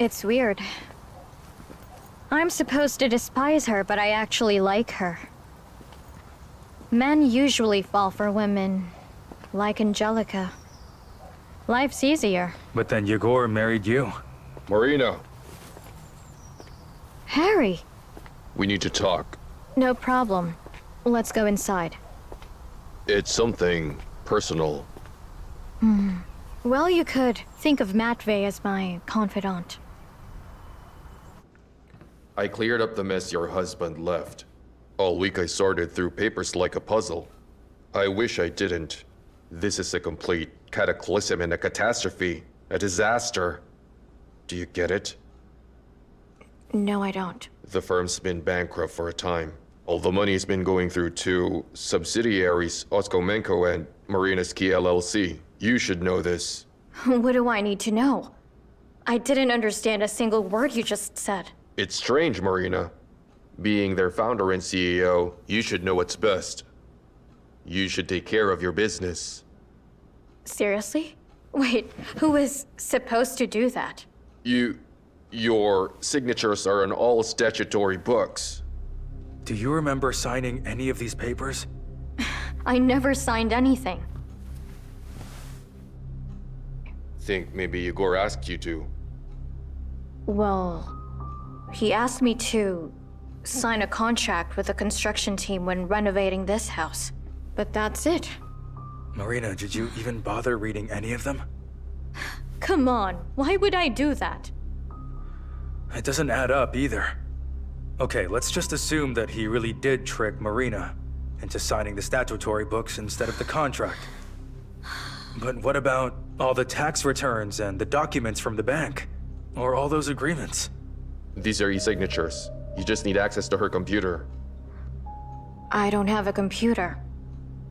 It's weird. I'm supposed to despise her, but I actually like her. Men usually fall for women like Angelica. Life's easier. But then Igor married you. Marina, Harry! we need to talk. No problem. Let's go inside. It's something personal. Well, you could think of Matvey as my confidant. I cleared up the mess your husband left. All week I sorted through papers like a puzzle. I wish I didn't. This is a complete cataclysm and a catastrophe. A disaster. Do you get it? No, I don't. The firm's been bankrupt for a time. All the money's been going through two subsidiaries, Oskomenko and Marina's Key LLC. You should know this. What do I need to know? I didn't understand a single word you just said. It's strange, Marina. Being their founder and CEO, you should know what's best. You should take care of your business. Seriously? Wait, who is supposed to do that? Your signatures are on all statutory books. Do you remember signing any of these papers? I never signed anything. Think maybe Igor asked you to. Well, he asked me to sign a contract with the construction team when renovating this house. But that's it. Marina, did you even bother reading any of them? Come on, why would I do that? It doesn't add up either. Okay, let's just assume that he really did trick Marina into signing the statutory books instead of the contract. But what about all the tax returns and the documents from the bank? Or all those agreements? These are e-signatures. You just need access to her computer. I don't have a computer.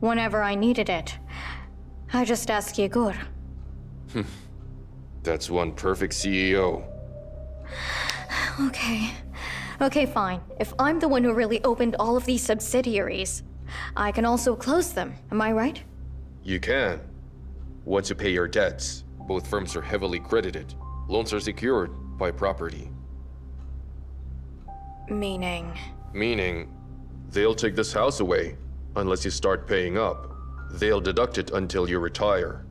Whenever I needed it, I just asked Igor. That's one perfect CEO. Okay, fine. If I'm the one who really opened all of these subsidiaries, I can also close them, am I right? You can. Once you pay your debts, both firms are heavily credited. Loans are secured by property. Meaning, they'll take this house away unless you start paying up. They'll deduct it until you retire.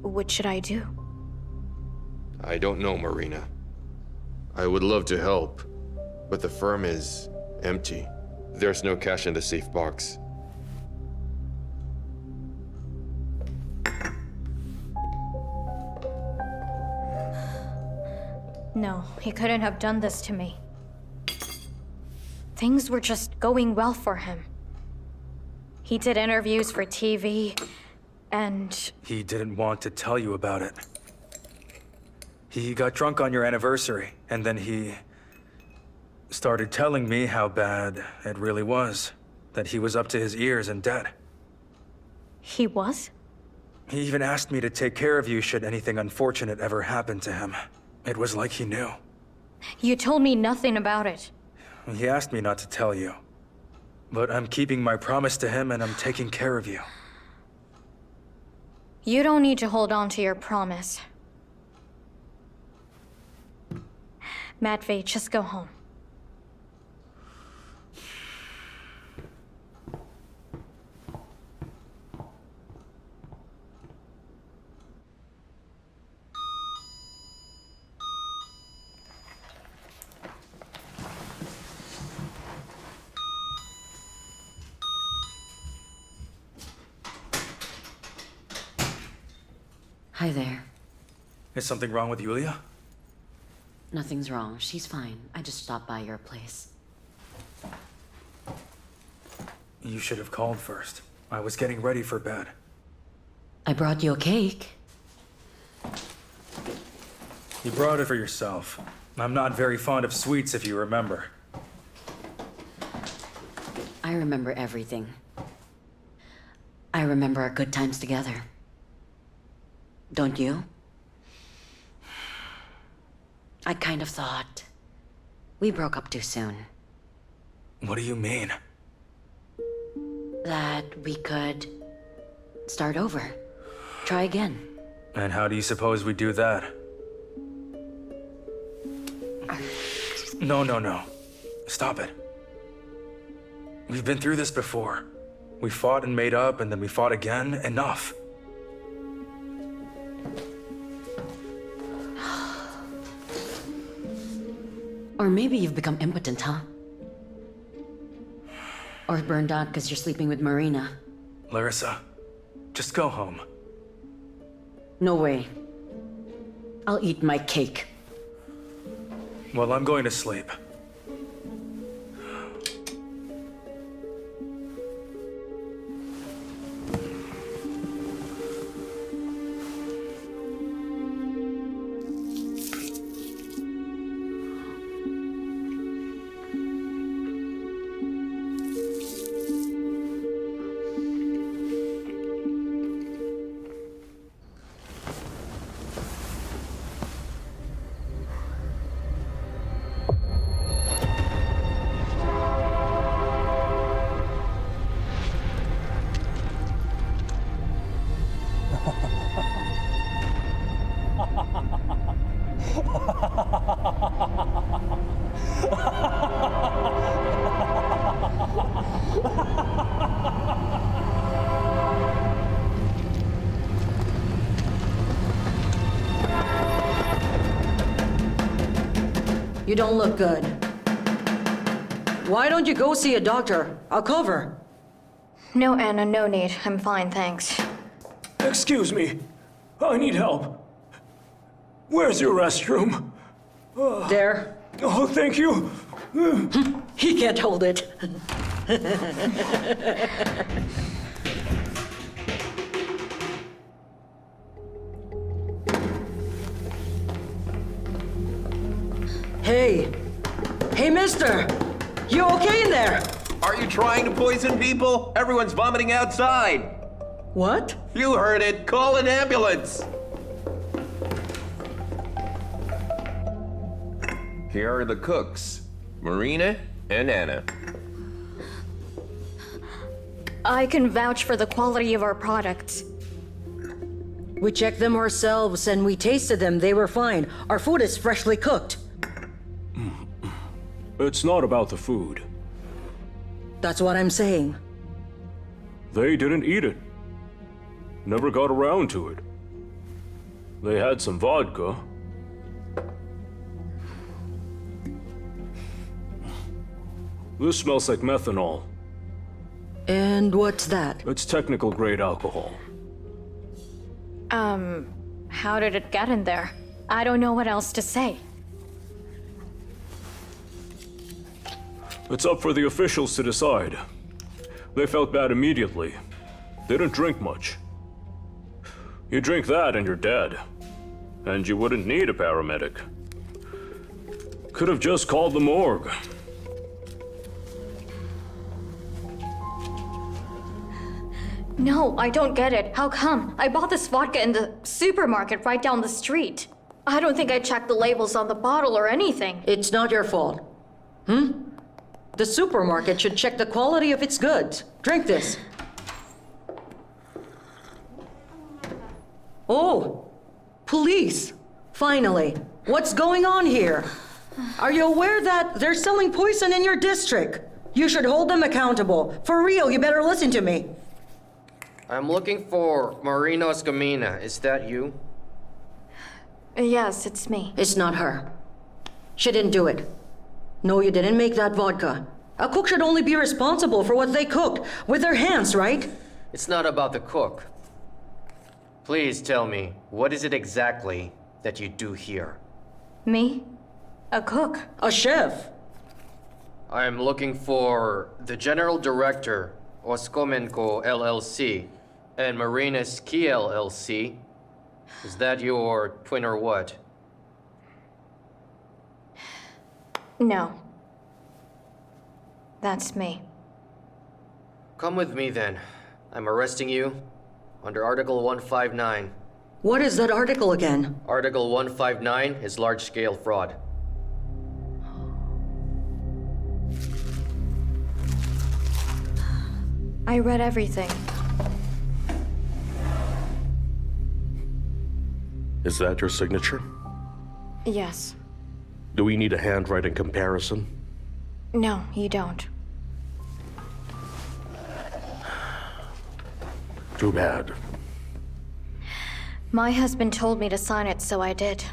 What should I do? I don't know, Marina. I would love to help, but the firm is empty. There's no cash in the safe box. No, he couldn't have done this to me. Things were just going well for him. He did interviews for TV, and... He didn't want to tell you about it. He got drunk on your anniversary, and then he started telling me how bad it really was. That he was up to his ears in debt. He was? He even asked me to take care of you should anything unfortunate ever happen to him. It was like he knew. You told me nothing about it. He asked me not to tell you. But I'm keeping my promise to him and I'm taking care of you. You don't need to hold on to your promise. Matvey, just go home. Hi there. Is something wrong with Yulia? Nothing's wrong. She's fine. I just stopped by your place. You should have called first. I was getting ready for bed. I brought you a cake. You brought it for yourself. I'm not very fond of sweets, if you remember. I remember everything. I remember our good times together. Don't you? I kind of thought we broke up too soon. What do you mean? That we could start over. Try again. And how do you suppose we do that? No. Stop it. We've been through this before. We fought and made up, and then we fought again. Enough. Or maybe you've become impotent, huh? Or burned out because you're sleeping with Marina. Larissa, just go home. No way. I'll eat my cake. Well, I'm going to sleep. You don't look good. Why don't you go see a doctor? I'll cover. No, Anna, no need. I'm fine, thanks. Excuse me. I need help. Where's your restroom? There. Oh, thank you. He can't hold it. Hey, mister! You okay in there? Are you trying to poison people? Everyone's vomiting outside. What? You heard it. Call an ambulance. Here are the cooks, Marina and Anna. I can vouch for the quality of our products. We checked them ourselves and we tasted them. They were fine. Our food is freshly cooked. It's not about the food. That's what I'm saying. They didn't eat it. Never got around to it. They had some vodka. This smells like methanol. And what's that? It's technical grade alcohol. How did it get in there? I don't know what else to say. It's up for the officials to decide. They felt bad immediately. They didn't drink much. You drink that and you're dead. And you wouldn't need a paramedic. Could have just called the morgue. No, I don't get it. How come? I bought this vodka in the supermarket right down the street. I don't think I checked the labels on the bottle or anything. It's not your fault. The supermarket should check the quality of its goods. Drink this. Oh, police. Finally. What's going on here? Are you aware that they're selling poison in your district? You should hold them accountable. For real, you better listen to me. I'm looking for Marina Escamina. Is that you? Yes, it's me. It's not her. She didn't do it. No, you didn't make that vodka. A cook should only be responsible for what they cooked with their hands, right? It's not about the cook. Please tell me, what is it exactly that you do here? Me? A cook. A chef. I'm looking for the General Director, Oskomenko LLC, and Marina's Key LLC. Is that your twin or what? No. That's me. Come with me then. I'm arresting you under Article 159. What is that article again? Article 159 is large-scale fraud. I read everything. Is that your signature? Yes. Do we need a handwriting comparison? No, you don't. Too bad. My husband told me to sign it, so I did.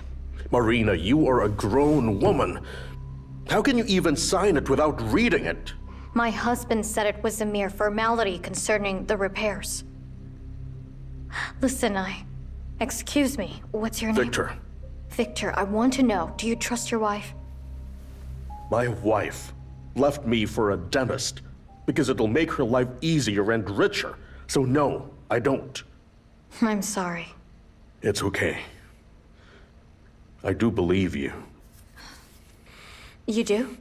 Marina, you are a grown woman. How can you even sign it without reading it? My husband said it was a mere formality concerning the repairs. Listen, Excuse me, what's your name? Victor. Victor, I want to know, do you trust your wife? My wife left me for a dentist because it'll make her life easier and richer. So no, I don't. I'm sorry. It's okay. I do believe you. You do?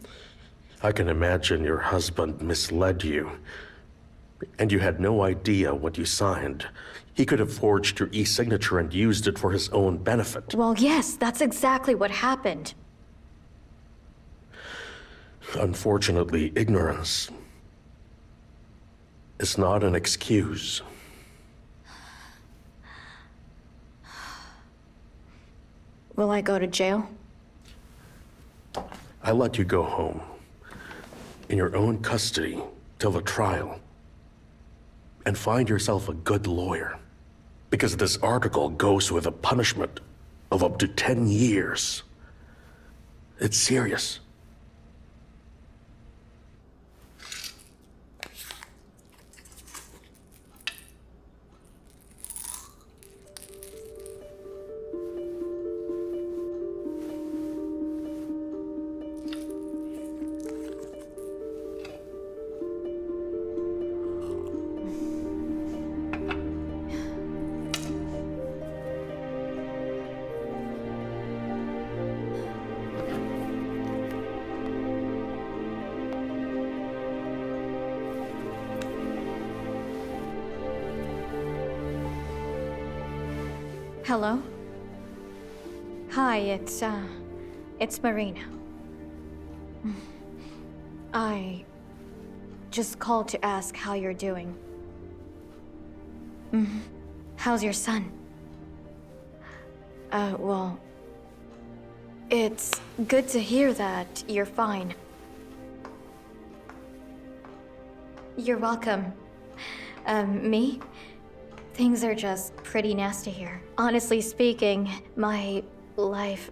I can imagine your husband misled you, and you had no idea what you signed. He could have forged your e-signature and used it for his own benefit. Well, yes, that's exactly what happened. Unfortunately, ignorance is not an excuse. Will I go to jail? I let you go home in your own custody till the trial. And find yourself a good lawyer. Because this article goes with a punishment of up to 10 years. It's serious. Hello? Hi, it's Marina. I just called to ask how you're doing. How's your son? Well, it's good to hear that you're fine. You're welcome. Me? Things are just pretty nasty here. Honestly speaking, my life,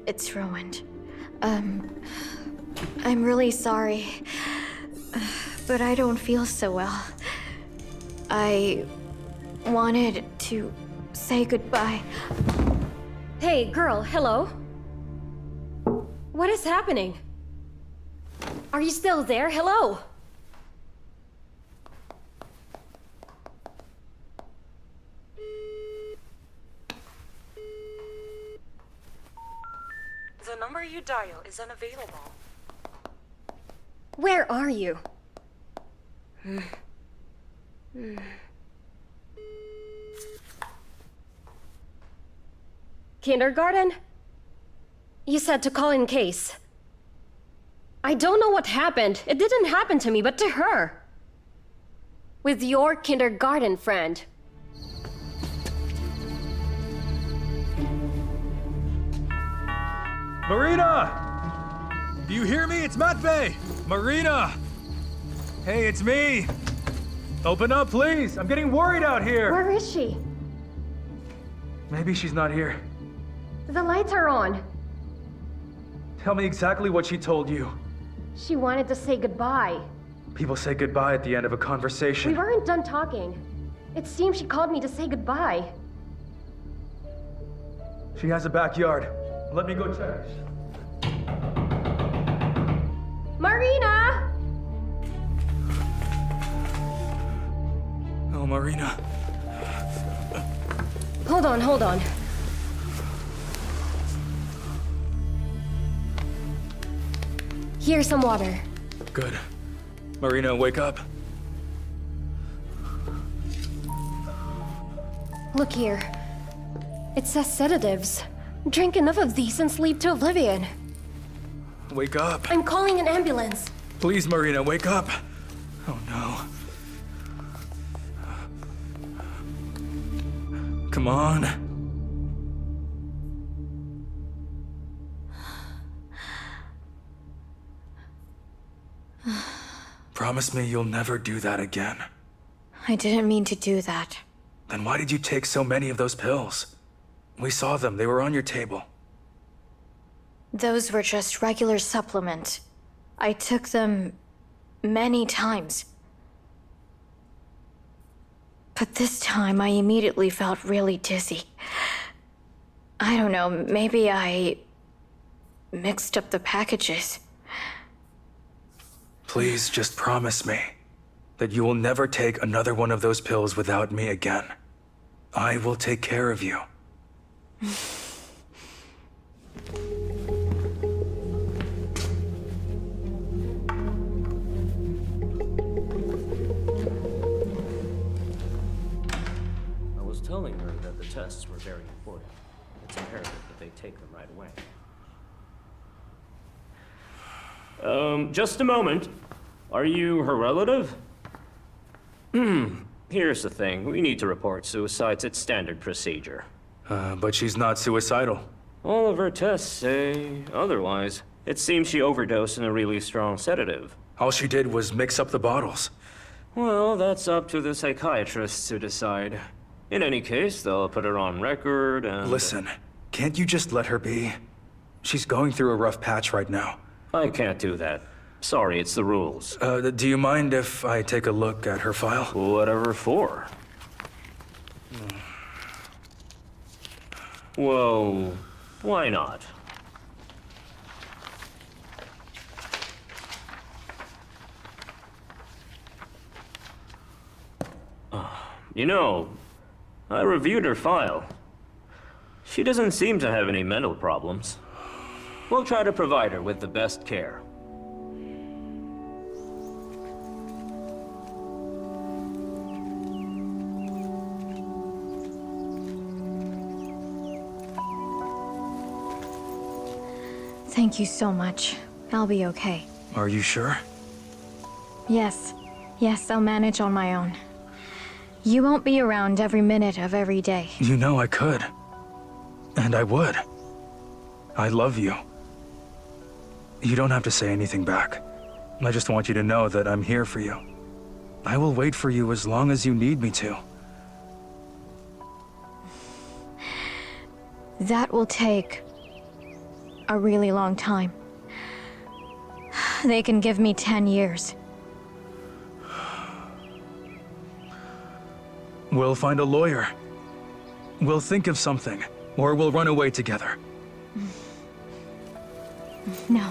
it's ruined. I'm really sorry, but I don't feel so well. I wanted to say goodbye. Hey, girl, hello? What is happening? Are you still there? Hello? The number you dial is unavailable. Where are you? Kindergarten? You said to call in case. I don't know what happened. It didn't happen to me, but to her. With your kindergarten friend. Marina! Do you hear me? It's Matvey! Marina! Hey, it's me! Open up, please! I'm getting worried out here! Where is she? Maybe she's not here. The lights are on. Tell me exactly what she told you. She wanted to say goodbye. People say goodbye at the end of a We conversation. weren't done talking. It seems she called me to say goodbye. She has a backyard. Let me go check. Marina! Oh, Marina. Hold on, hold on. Here's some water. Good. Marina, wake up. Look here. It says sedatives. Drink enough of these and sleep to oblivion. Wake up. I'm calling an ambulance. Please, Marina, wake up. Oh, no. Come on. Promise me you'll never do that again. I didn't mean to do that. Then why did you take so many of those pills? We saw them. They were on your table. Those were just regular supplements. I took them many times. But this time I immediately felt really dizzy. I don't know, maybe I mixed up the packages. Please just promise me that you will never take another one of those pills without me again. I will take care of you. I was telling her that the tests were very important. It's imperative that they take them right away. Just a moment. Are you her relative? Here's the thing. We need to report suicides. It's standard procedure. But she's not suicidal. All of her tests say otherwise. It seems she overdosed in a really strong sedative. All she did was mix up the bottles. Well, that's up to the psychiatrists to decide. In any case, they'll put her on record and... Listen, can't you just let her be? She's going through a rough patch right now. I can't do that. Sorry, it's the rules. Do you mind if I take a look at her file? Whatever for. Well, why not? You know, I reviewed her file. She doesn't seem to have any mental problems. We'll try to provide her with the best care. Thank you so much. I'll be okay. Are you sure? Yes. Yes, I'll manage on my own. You won't be around every minute of every day. You know I could. And I would. I love you. You don't have to say anything back. I just want you to know that I'm here for you. I will wait for you as long as you need me to. That will take a really long time. They can give me 10 years. We'll find a lawyer. We'll think of something, or we'll run away together. No.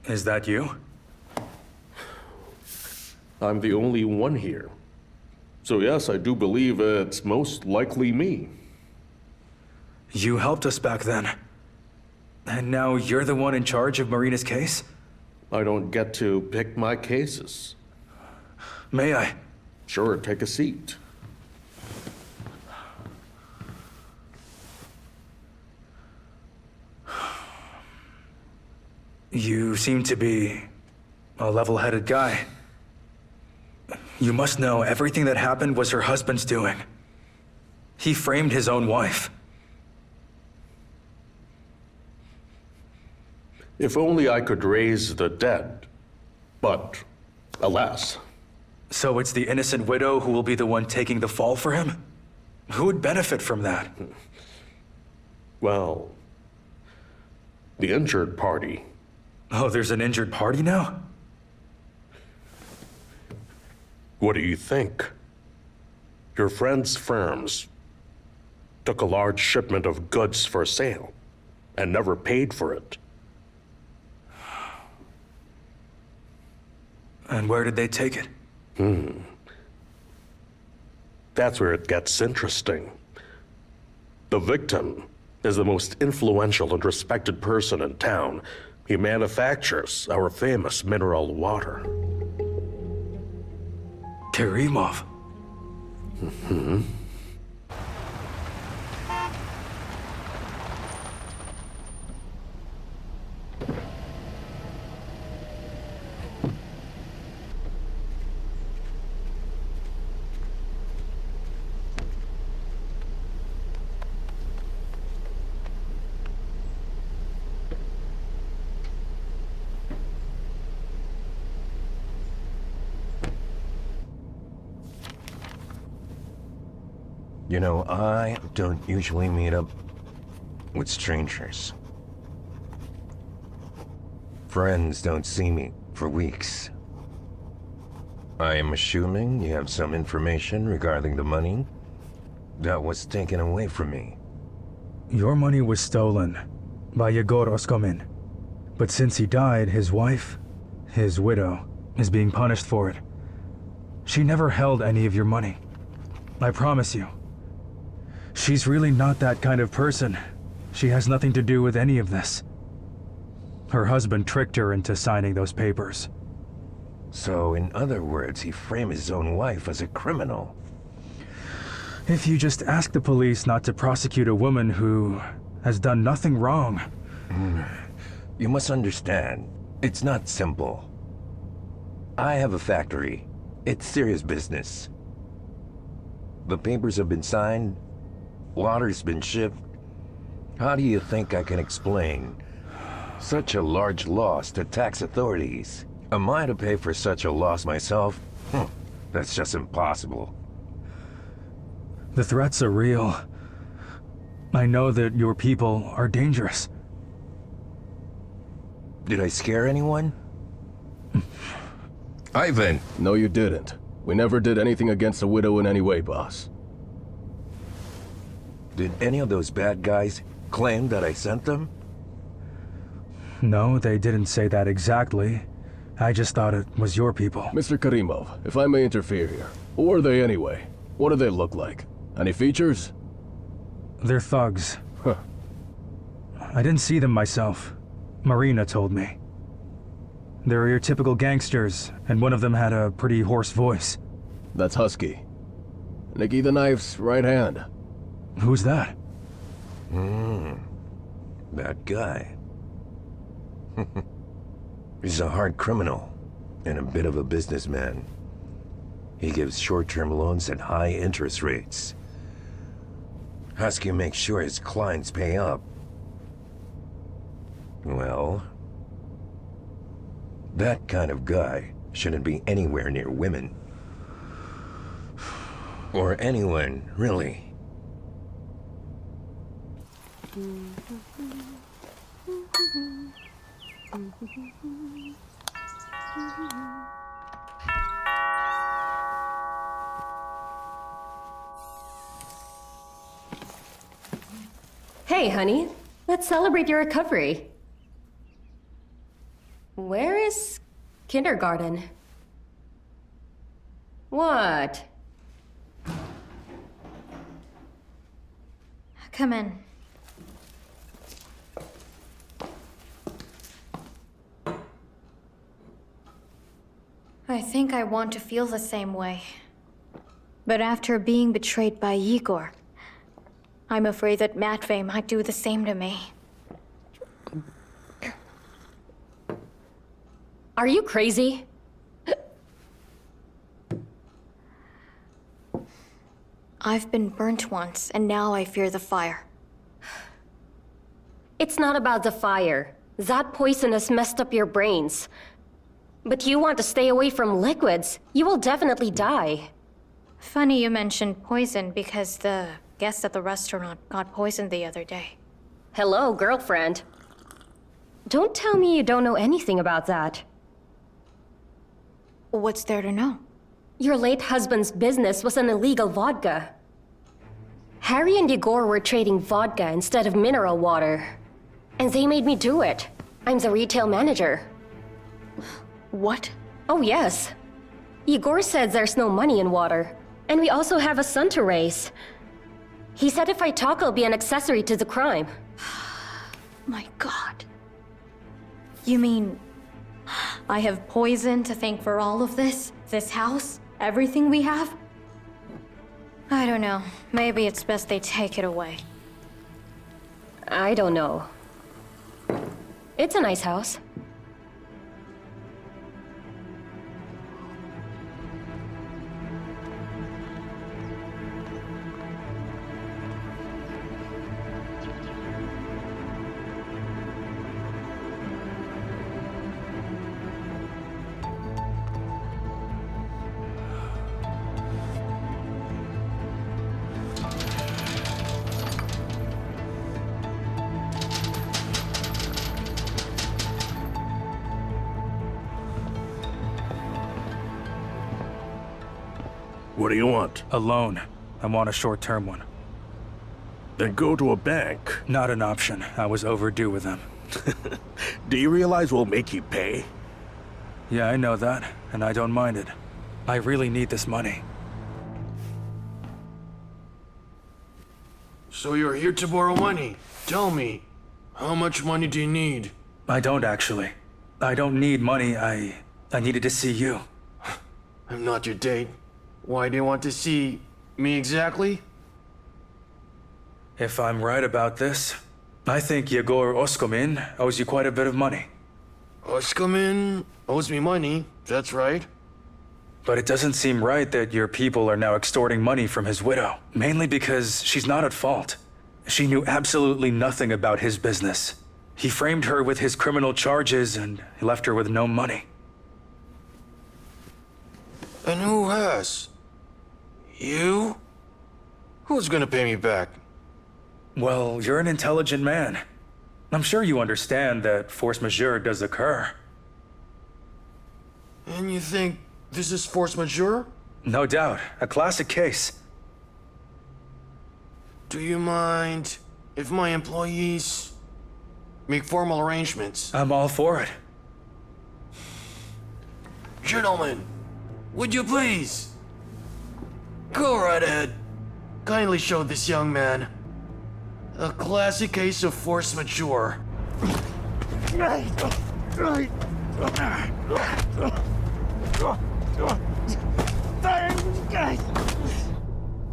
Is that you? I'm the only one here. So yes, I do believe it's most likely me. You helped us back then. And now you're the one in charge of Marina's case? I don't get to pick my cases. May I? Sure, take a seat. You seem to be a level-headed guy. You must know everything that happened was her husband's doing. He framed his own wife. If only I could raise the dead. But, alas. So it's the innocent widow who will be the one taking the fall for him? Who would benefit from that? Well, the injured party. Oh, there's an injured party now? What do you think? Your friend's firms took a large shipment of goods for sale and never paid for it. And where did they take it? That's where it gets interesting. The victim is the most influential and respected person in town. He manufactures our famous mineral water. Karimov. You know, I don't usually meet up with strangers. Friends don't see me for weeks. I am assuming you have some information regarding the money that was taken away from me. Your money was stolen by Egor Oskomin. But since he died, his wife, his widow, is being punished for it. She never held any of your money. I promise you. She's really not that kind of person. She has nothing to do with any of this. Her husband tricked her into signing those papers. So, in other words, he framed his own wife as a criminal. If you just ask the police not to prosecute a woman who has done nothing wrong. You must understand, it's not simple. I have a factory. It's serious business. The papers have been signed. Water's been shipped. How do you think I can explain such a large loss to tax authorities? Am I to pay for such a loss myself? That's just impossible. The threats are real. I know that your people are dangerous. Did I scare anyone? Ivan! No, you didn't. We never did anything against the widow in any way, boss. Did any of those bad guys claim that I sent them? No, they didn't say that exactly. I just thought it was your people. Mr. Karimov, if I may interfere here, who are they anyway? What do they look like? Any features? They're thugs. Huh. I didn't see them myself. Marina told me. They're your typical gangsters, and one of them had a pretty hoarse voice. That's Husky. Nicky the Knife's right hand. Who's that? That guy. He's a hard criminal, and a bit of a businessman. He gives short-term loans at high interest rates. Husky makes sure his clients pay up. Well, that kind of guy shouldn't be anywhere near women. Or anyone, really. Hey, honey. Let's celebrate your recovery. Where is kindergarten? What? Come in. I think I want to feel the same way. But after being betrayed by Igor, I'm afraid that Matvey might do the same to me. Are you crazy? I've been burnt once, and now I fear the fire. It's not about the fire. That poison has messed up your brains. But you want to stay away from liquids. You will definitely die. Funny you mentioned poison because the guest at the restaurant got poisoned the other day. Hello, girlfriend. Don't tell me you don't know anything about that. What's there to know? Your late husband's business was an illegal vodka. Harry and Igor were trading vodka instead of mineral water. And they made me do it. I'm the retail manager. What? Oh, yes. Igor said there's no money in water. And we also have a son to raise. He said if I talk, I'll be an accessory to the crime. My God. You mean I have poison to thank for all of this? This house? Everything we have? I don't know. Maybe it's best they take it away. I don't know. It's a nice house. What do you want? A loan. I want a short-term one. Then go to a bank. Not an option. I was overdue with them. Do you realize we'll make you pay? Yeah, I know that, and I don't mind it. I really need this money. So you're here to borrow money. Tell me, how much money do you need? I don't actually. I don't need money. I needed to see you. I'm not your date. Why do you want to see me exactly? If I'm right about this, I think Egor Oskomin owes you quite a bit of money. Oskomin owes me money, that's right. But it doesn't seem right that your people are now extorting money from his widow, mainly because she's not at fault. She knew absolutely nothing about his business. He framed her with his criminal charges and he left her with no money. And who has? You? Who's gonna pay me back? Well, you're an intelligent man. I'm sure you understand that force majeure does occur. And you think this is force majeure? No doubt. A classic case. Do you mind if my employees make formal arrangements? I'm all for it. Gentlemen, would you please? Go right ahead. Kindly show this young man a classic case of force majeure.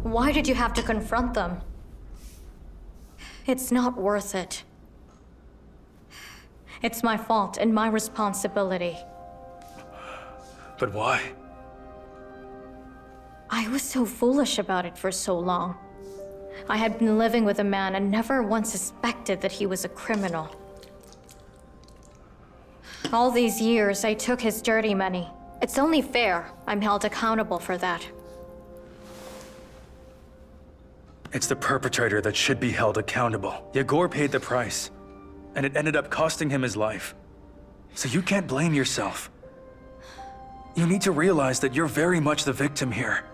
Why did you have to confront them? It's not worth it. It's my fault and my responsibility. But why? I was so foolish about it for so long. I had been living with a man and never once suspected that he was a criminal. All these years, I took his dirty money. It's only fair I'm held accountable for that. It's the perpetrator that should be held accountable. Egor paid the price, and it ended up costing him his life. So you can't blame yourself. You need to realize that you're very much the victim here.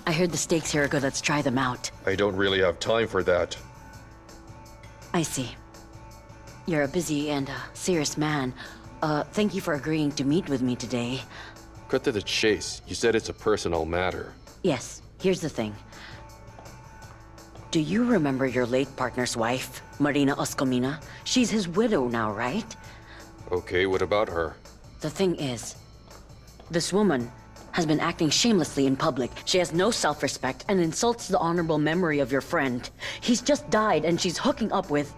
I heard the steaks here are good. Let's try them out. I don't really have time for that. I see. You're a busy and serious man. Thank you for agreeing to meet with me today. Cut to the chase. You said it's a personal matter. Yes, here's the thing. Do you remember your late partner's wife, Marina Oskomina? She's his widow now, right? Okay, what about her? The thing is, this woman has been acting shamelessly in public. She has no self-respect and insults the honorable memory of your friend. He's just died and she's hooking up with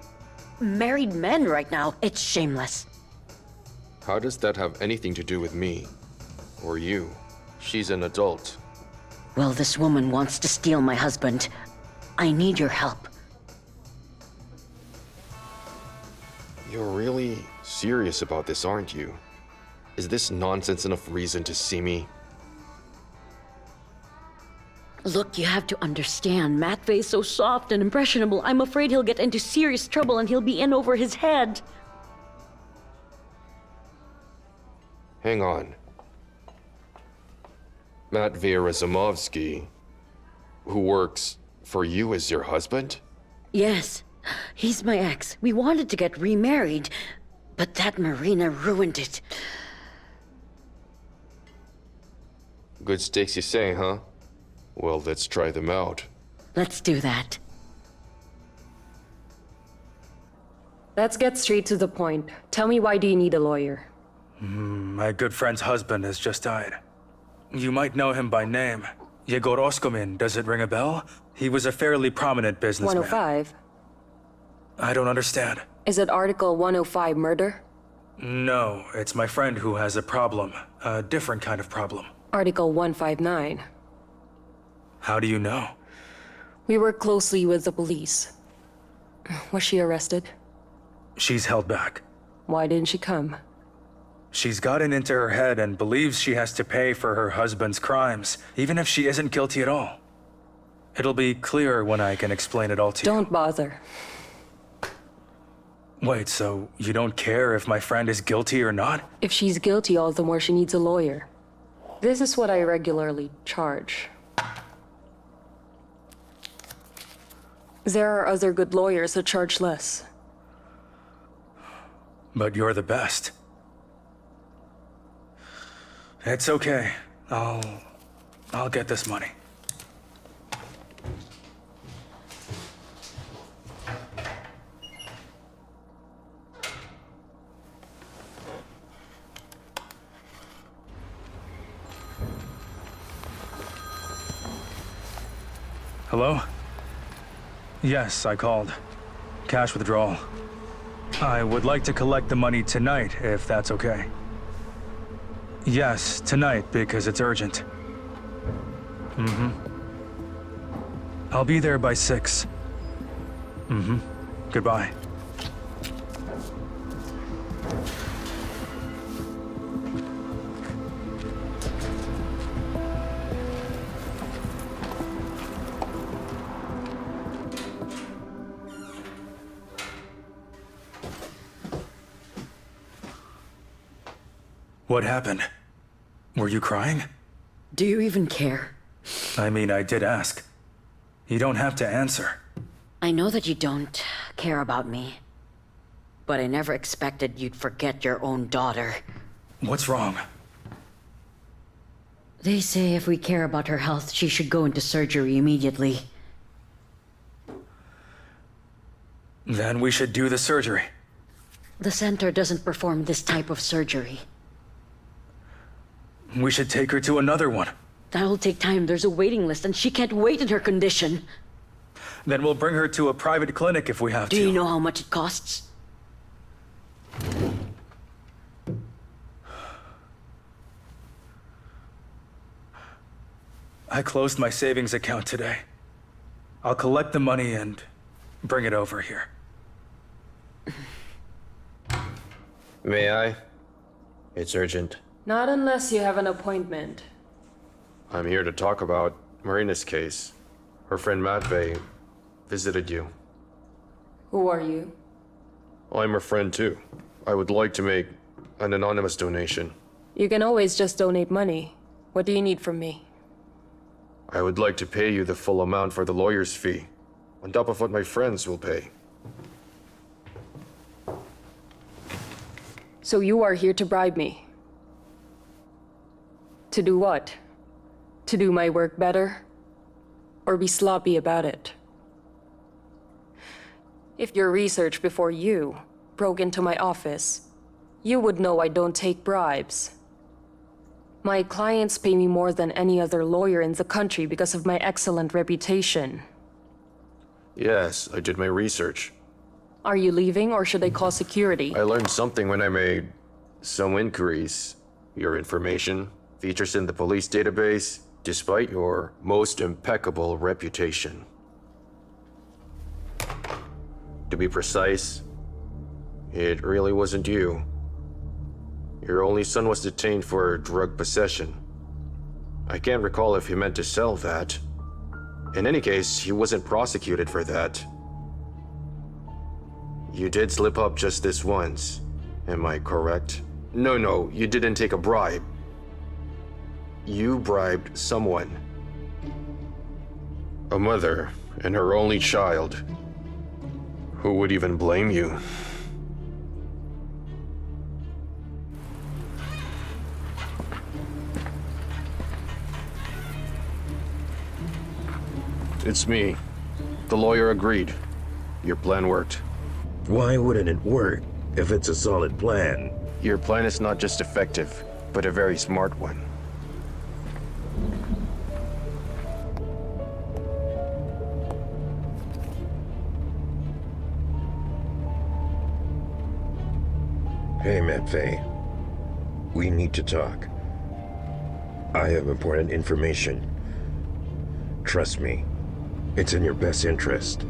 married men right now. It's shameless. How does that have anything to do with me? Or you? She's an adult. Well, this woman wants to steal my husband. I need your help. You're really serious about this, aren't you? Is this nonsense enough reason to see me? Look, you have to understand, Matvey is so soft and impressionable. I'm afraid he'll get into serious trouble and he'll be in over his head. Hang on. Matvey Razumovsky, who works for you, is your husband? Yes, he's my ex. We wanted to get remarried, but that Marina ruined it. Good steaks, you say, huh? Well, let's try them out. Let's do that. Let's get straight to the point. Tell me, why do you need a lawyer? My good friend's husband has just died. You might know him by name. Egor Oskomin, does it ring a bell? He was a fairly prominent businessman. 105? I don't understand. Is it Article 105 murder? No, it's my friend who has a problem. A different kind of problem. Article 159. How do you know? We work closely with the police. Was she arrested? She's held back. Why didn't she come? She's gotten into her head and believes she has to pay for her husband's crimes, even if she isn't guilty at all. It'll be clearer when I can explain it all to you. Don't bother. Wait, so you don't care if my friend is guilty or not? If she's guilty, all the more she needs a lawyer. This is what I regularly charge. There are other good lawyers that charge less. But you're the best. It's okay. I'll get this money. Hello? Yes, I called. Cash withdrawal. I would like to collect the money tonight, if that's okay. Yes, tonight, because it's urgent. I'll be there by 6. Goodbye. What happened? Were you crying? Do you even care? I mean, I did ask. You don't have to answer. I know that you don't care about me, but I never expected you'd forget your own daughter. What's wrong? They say if we care about her health, she should go into surgery immediately. Then we should do the surgery. The center doesn't perform this type of surgery. We should take her to another one. That'll take time. There's a waiting list and she can't wait in her condition. Then we'll bring her to a private clinic if we have to. Do you know how much it costs? I closed my savings account today. I'll collect the money and bring it over here. May I? It's urgent. Not unless you have an appointment. I'm here to talk about Marina's case. Her friend Matvey visited you. Who are you? I'm her friend too. I would like to make an anonymous donation. You can always just donate money. What do you need from me? I would like to pay you the full amount for the lawyer's fee, on top of what my friends will pay. So you are here to bribe me? To do what? To do my work better? Or be sloppy about it? If your research before you broke into my office, you would know I don't take bribes. My clients pay me more than any other lawyer in the country because of my excellent reputation. Yes, I did my research. Are you leaving or should I call security? I learned something when I made some inquiries. Your information features in the police database, despite your most impeccable reputation. To be precise, it really wasn't you. Your only son was detained for drug possession. I can't recall if he meant to sell that. In any case, he wasn't prosecuted for that. You did slip up just this once, am I correct? No, you didn't take a bribe. You bribed someone. A mother and her only child. Who would even blame you? It's me. The lawyer agreed. Your plan worked. Why wouldn't it work if it's a solid plan? Your plan is not just effective, but a very smart one. Hey, Matvey. We need to talk. I have important information. Trust me. It's in your best interest.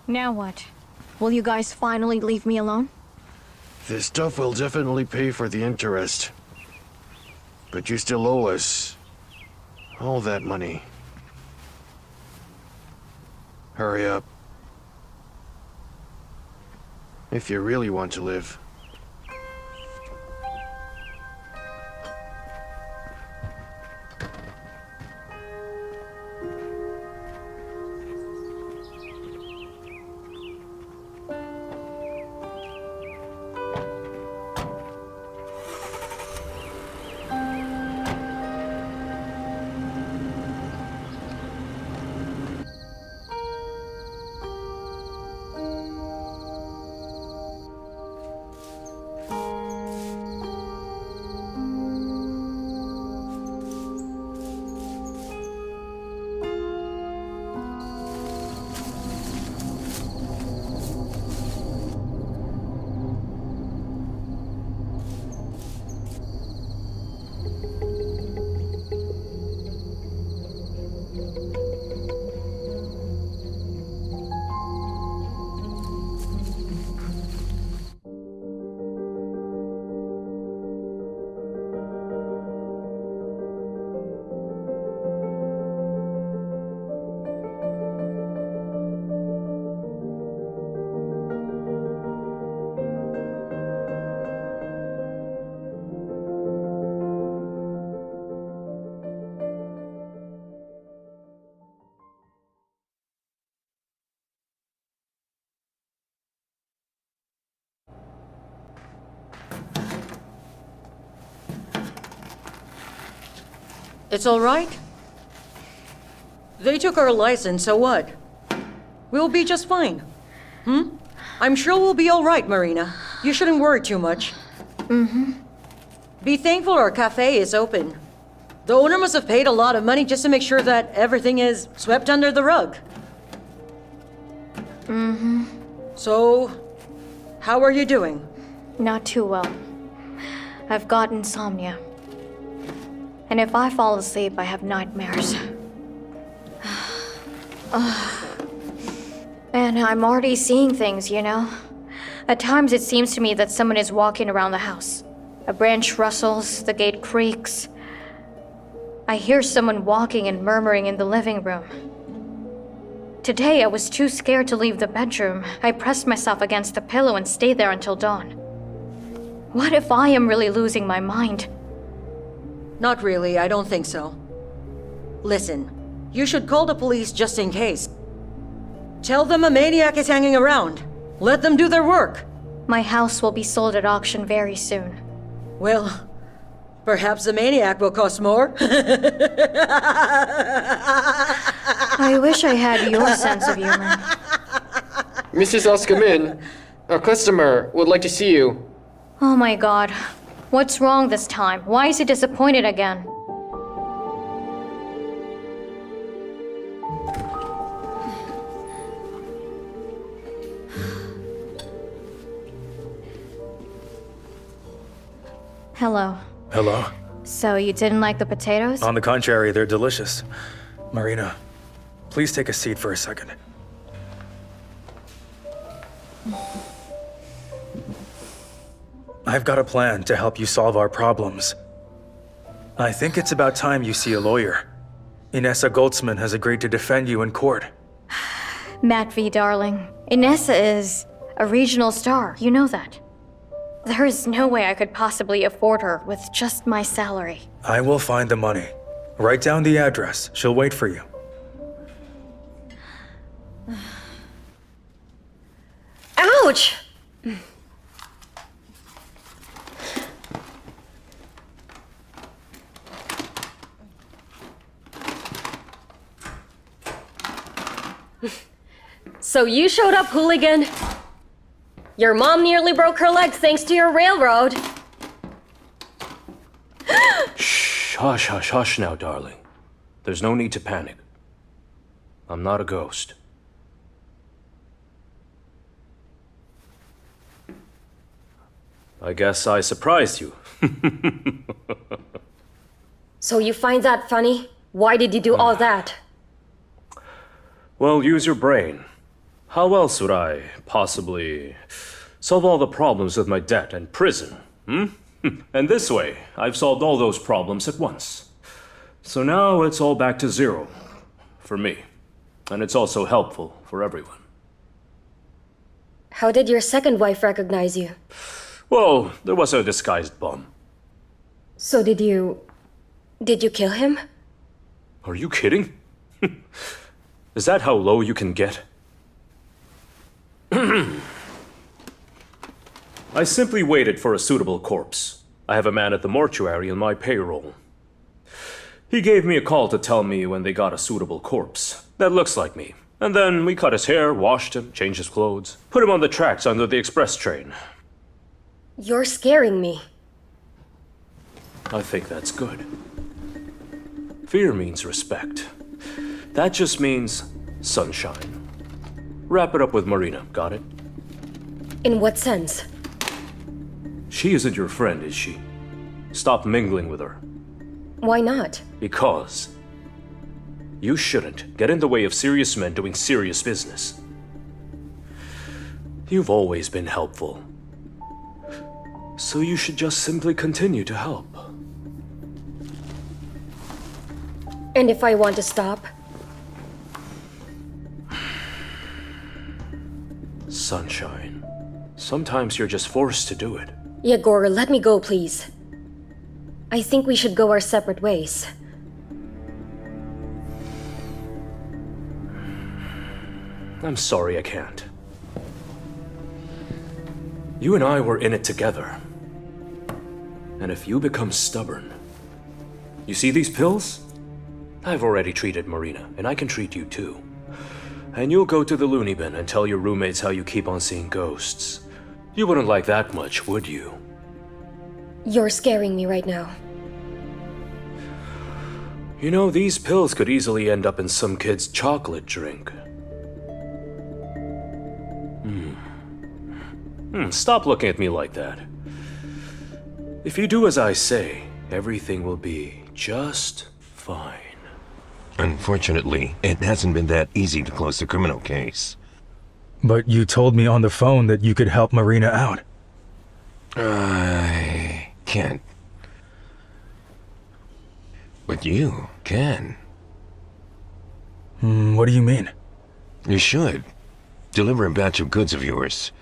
Now what? Will you guys finally leave me alone? This stuff will definitely pay for the interest. But you still owe us all that money. Hurry up. If you really want to live. It's all right? They took our license, so what? We'll be just fine. I'm sure we'll be all right, Marina. You shouldn't worry too much. Be thankful our cafe is open. The owner must have paid a lot of money just to make sure that everything is swept under the rug. So, how are you doing? Not too well. I've got insomnia. And if I fall asleep, I have nightmares. And I'm already seeing things, you know? At times it seems to me that someone is walking around the house. A branch rustles, the gate creaks. I hear someone walking and murmuring in the living room. Today I was too scared to leave the bedroom. I pressed myself against the pillow and stayed there until dawn. What if I am really losing my mind? Not really, I don't think so. Listen, you should call the police just in case. Tell them a maniac is hanging around. Let them do their work. My house will be sold at auction very soon. Well, perhaps the maniac will cost more. I wish I had your sense of humor. Mrs. Oscamin, a customer would like to see you. Oh my god. What's wrong this time? Why is he disappointed again? Hello. Hello? So you didn't like the potatoes? On the contrary, they're delicious. Marina, please take a seat for a second. I've got a plan to help you solve our problems. I think it's about time you see a lawyer. Inessa Goldsman has agreed to defend you in court. Matvey, darling. Inessa is a regional star. You know that. There is no way I could possibly afford her with just my salary. I will find the money. Write down the address. She'll wait for you. Ouch! So you showed up, hooligan. Your mom nearly broke her leg thanks to your railroad. Shh, hush, hush, hush now, darling. There's no need to panic. I'm not a ghost. I guess I surprised you. So you find that funny? Why did you do all that? Well, use your brain. How else would I possibly solve all the problems with my debt and prison? And this way, I've solved all those problems at once. So now it's all back to zero. For me. And it's also helpful for everyone. How did your second wife recognize you? Well, there was a disguised bum. So did you kill him? Are you kidding? Is that how low you can get? I simply waited for a suitable corpse. I have a man at the mortuary on my payroll. He gave me a call to tell me when they got a suitable corpse that looks like me. And then we cut his hair, washed him, changed his clothes, put him on the tracks under the express train. You're scaring me. I think that's good. Fear means respect. That just means sunshine. Wrap it up with Marina, got it? In what sense? She isn't your friend, is she? Stop mingling with her. Why not? Because you shouldn't get in the way of serious men doing serious business. You've always been helpful. So you should just simply continue to help. And if I want to stop? Sunshine. Sometimes you're just forced to do it. Igor, let me go, please. I think we should go our separate ways. I'm sorry I can't. You and I were in it together. And if you become stubborn, You see these pills? I've already treated Marina, and I can treat you too. And you'll go to the loony bin and tell your roommates how you keep on seeing ghosts. You wouldn't like that much, would you? You're scaring me right now. You know, these pills could easily end up in some kid's chocolate drink. Stop looking at me like that. If you do as I say, everything will be just fine. Unfortunately, it hasn't been that easy to close the criminal case. But you told me on the phone that you could help Marina out. I can't. But you can. What do you mean? You should. Deliver a batch of goods of yours.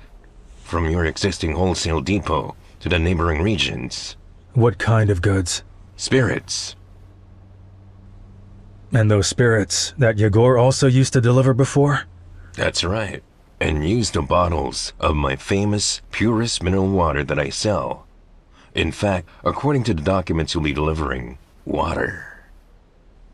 From your existing wholesale depot to the neighboring regions. What kind of goods? Spirits. And those spirits that Igor also used to deliver before? That's right. And use the bottles of my famous, purest mineral water that I sell. In fact, according to the documents you'll be delivering, water.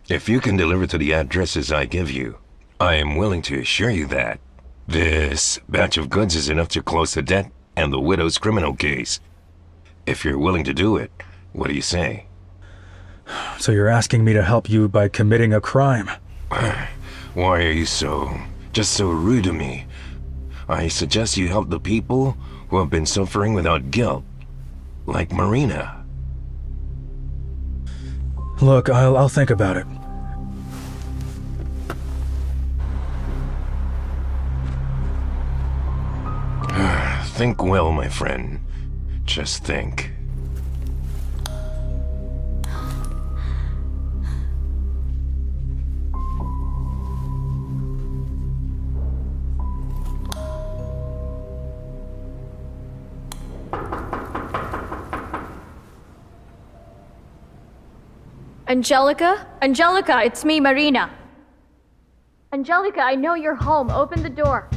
If you can deliver to the addresses I give you, I am willing to assure you that this batch of goods is enough to close the debt and the widow's criminal case. If you're willing to do it, what do you say? So you're asking me to help you by committing a crime? Why are you just so rude to me? I suggest you help the people who have been suffering without guilt, like Marina. Look, I'll think about it. Think well, my friend. Just think. Angelica? Angelica, it's me, Marina. Angelica, I know you're home. Open the door.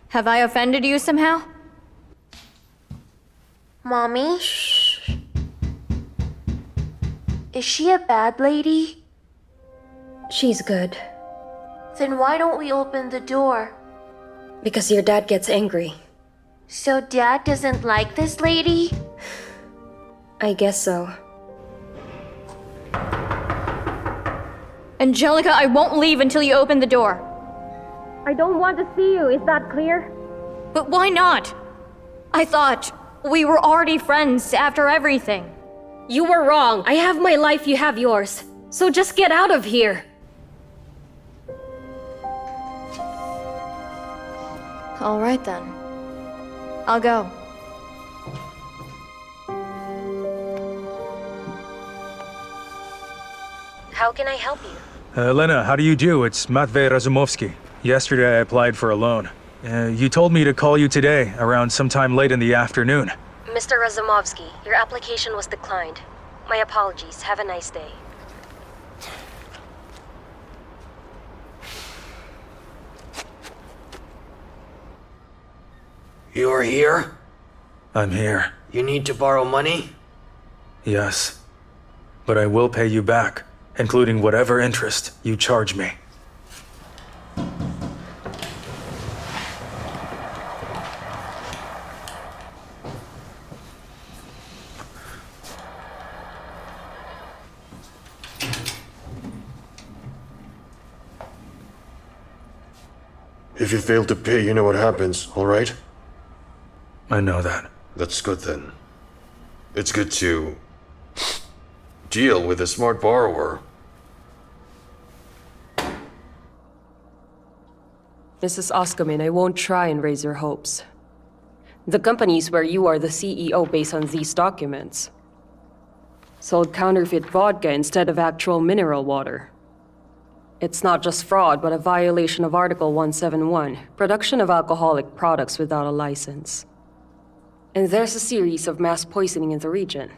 Have I offended you somehow? Mommy? Is she a bad lady? She's good. Then why don't we open the door? Because your dad gets angry. So Dad doesn't like this lady? I guess so. Angelica, I won't leave until you open the door. I don't want to see you, is that clear? But why not? I thought we were already friends after everything. You were wrong. I have my life, you have yours. So just get out of here. All right then. I'll go. How can I help you? Lena, how do you do? It's Matvey Razumovsky. Yesterday I applied for a loan. You told me to call you today, around sometime late in the afternoon. Mr. Razumovsky, your application was declined. My apologies. Have a nice day. You're here? I'm here. You need to borrow money? Yes. But I will pay you back, including whatever interest you charge me. If you fail to pay, you know what happens, all right? I know that. That's good then. It's good to deal with a smart borrower. Mrs. Oskomin, I won't try and raise your hopes. The companies where you are the CEO based on these documents sold counterfeit vodka instead of actual mineral water. It's not just fraud, but a violation of Article 171, production of alcoholic products without a license. And there's a series of mass poisoning in the region.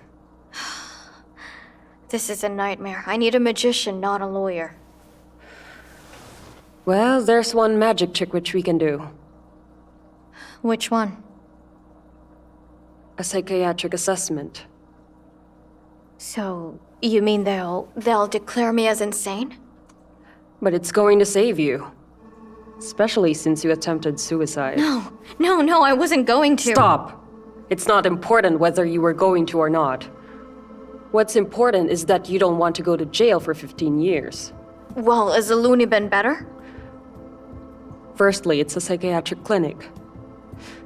This is a nightmare. I need a magician, not a lawyer. Well, there's one magic trick which we can do. Which one? a psychiatric assessment. So, you mean they'll declare me as insane? But it's going to save you. Especially since you attempted suicide. No, I wasn't going to. Stop! It's not important whether you were going to or not. What's important is that you don't want to go to jail for 15 years. Well, is a loony bin better? Firstly, it's a psychiatric clinic.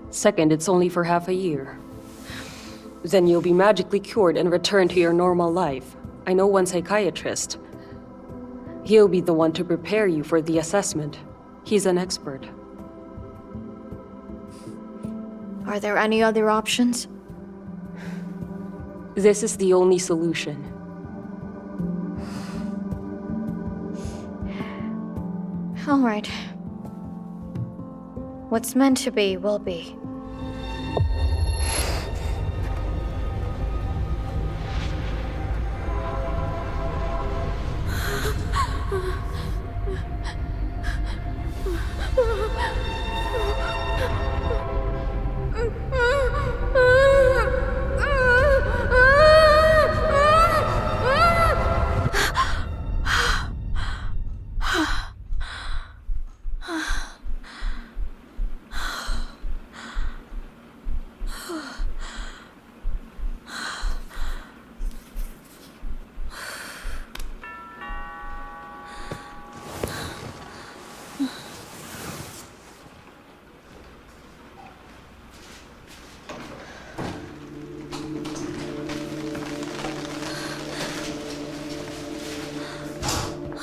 Second, it's only for half a year. Then you'll be magically cured and return to your normal life. I know one psychiatrist. He'll be the one to prepare you for the assessment. He's an expert. Are there any other options? This is the only solution. All right. What's meant to be will be.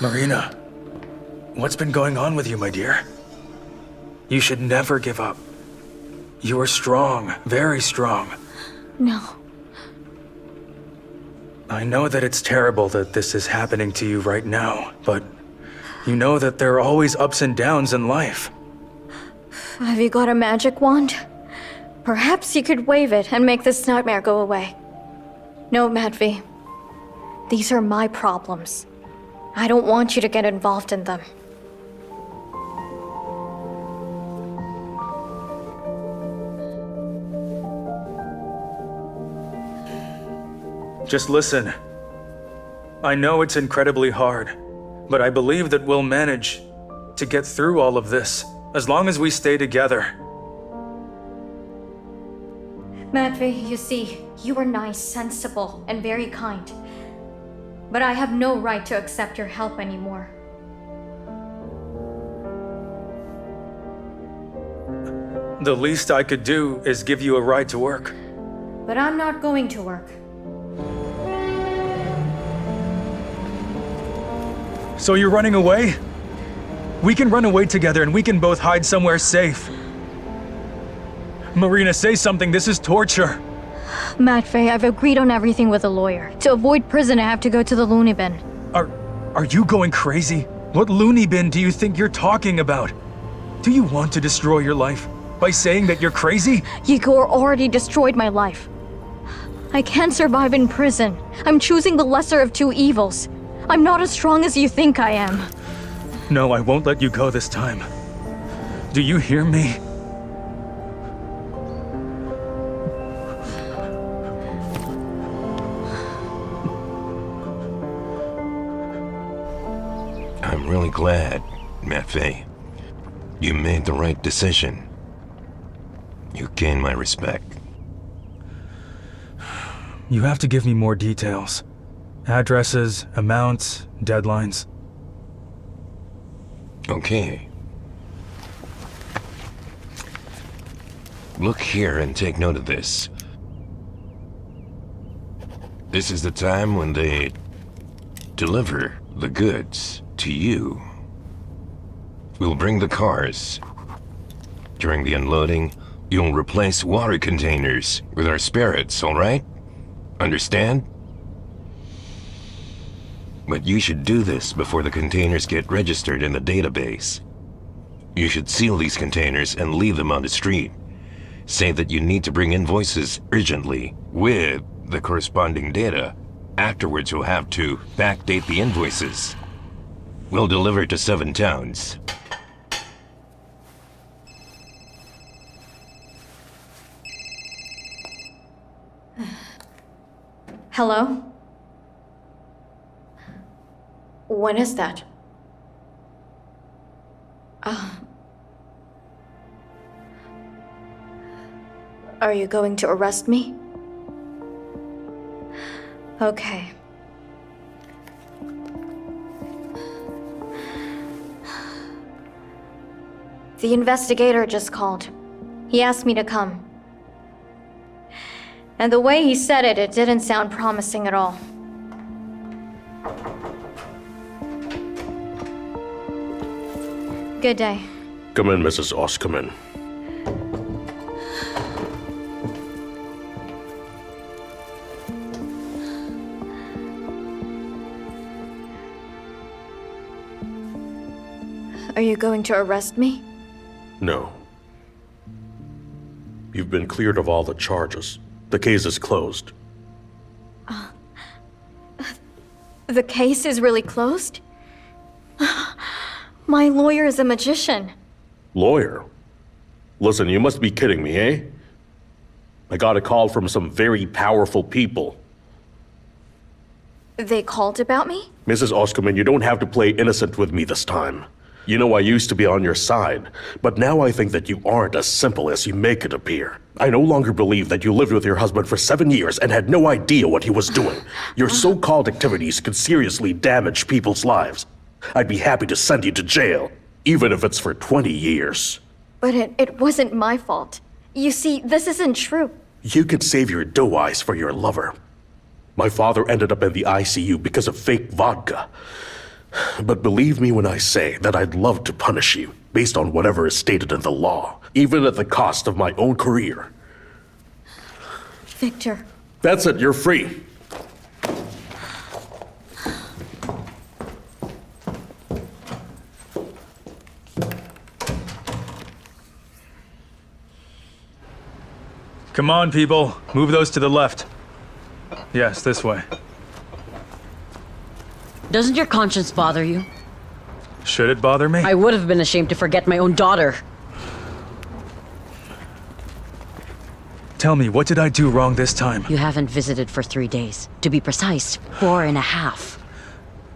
Marina, what's been going on with you, my dear? You should never give up. You are strong, very strong. No. I know that it's terrible that this is happening to you right now, but you know that there are always ups and downs in life. Have you got a magic wand? Perhaps you could wave it and make this nightmare go away. No, Matvey. These are my problems. I don't want you to get involved in them. Just listen. I know it's incredibly hard, but I believe that we'll manage to get through all of this, as long as we stay together. Matvey, you see, you were nice, sensible, and very kind. But I have no right to accept your help anymore. The least I could do is give you a ride to work. But I'm not going to work. So you're running away? We can run away together and we can both hide somewhere safe. Marina, say something. This is torture. Matvey, I've agreed on everything with a lawyer. To avoid prison, I have to go to the loony bin. Are you going crazy? What loony bin do you think you're talking about? Do you want to destroy your life by saying that you're crazy? Igor already destroyed my life. I can't survive in prison. I'm choosing the lesser of two evils. I'm not as strong as you think I am. No, I won't let you go this time. Do you hear me? I'm really glad, Matvey. You made the right decision. You gained my respect. You have to give me more details. Addresses, amounts, deadlines. Okay. Look here and take note of this. This is the time when they deliver the goods to you. We'll bring the cars. During the unloading, you'll replace water containers with our spirits, all right? Understand? But you should do this before the containers get registered in the database. You should seal these containers and leave them on the street. Say that you need to bring invoices urgently with the corresponding data. Afterwards, you'll have to backdate the invoices. We'll deliver to 7 towns. Hello? When is that? Are you going to arrest me? Okay. The investigator just called. He asked me to come. And the way he said it, it didn't sound promising at all. Good day. Come in, Mrs. Oskomen. Are you going to arrest me? No. You've been cleared of all the charges. The case is closed. The case is really closed? My lawyer is a magician. Lawyer? Listen, you must be kidding me, eh? I got a call from some very powerful people. They called about me? Mrs. Oskomen, you don't have to play innocent with me this time. You know I used to be on your side, but now I think that you aren't as simple as you make it appear. I no longer believe that you lived with your husband for 7 years and had no idea what he was doing. Your so-called activities could seriously damage people's lives. I'd be happy to send you to jail, even if it's for 20 years. But it wasn't my fault. You see, this isn't true. You could save your doe eyes for your lover. My father ended up in the ICU because of fake vodka. But believe me when I say that I'd love to punish you, based on whatever is stated in the law, even at the cost of my own career. Victor. That's it, you're free. Come on, people. Move those to the left. Yes, this way. Doesn't your conscience bother you? Should it bother me? I would have been ashamed to forget my own daughter. Tell me, what did I do wrong this time? You haven't visited for 3 days. To be precise, 4.5.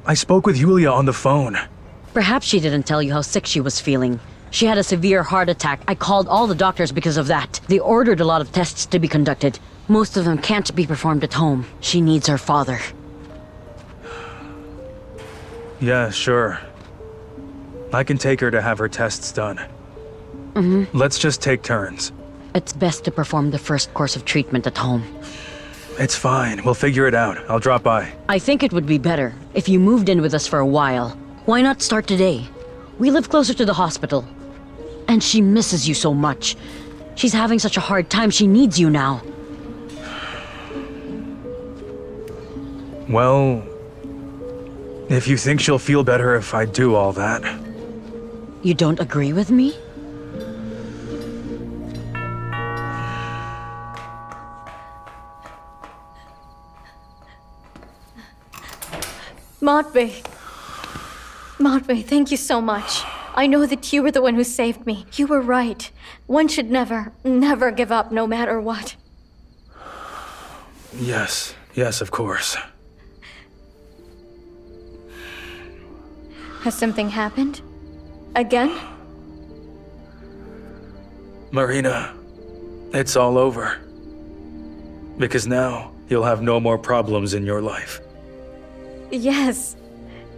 I spoke with Yulia on the phone. Perhaps she didn't tell you how sick she was feeling. She had a severe heart attack. I called all the doctors because of that. They ordered a lot of tests to be conducted. Most of them can't be performed at home. She needs her father. Yeah, sure. I can take her to have her tests done. Let's just take turns. It's best to perform the first course of treatment at home. It's fine. We'll figure it out. I'll drop by. I think it would be better if you moved in with us for a while. Why not start today? We live closer to the hospital. And she misses you so much. She's having such a hard time. She needs you now. Well, if you think she'll feel better if I do all that. You don't agree with me? Matvey. Matvey, thank you so much. I know that you were the one who saved me. You were right. One should never give up no matter what. Yes, of course. Has something happened? Again? Marina, it's all over. Because now, you'll have no more problems in your life. Yes.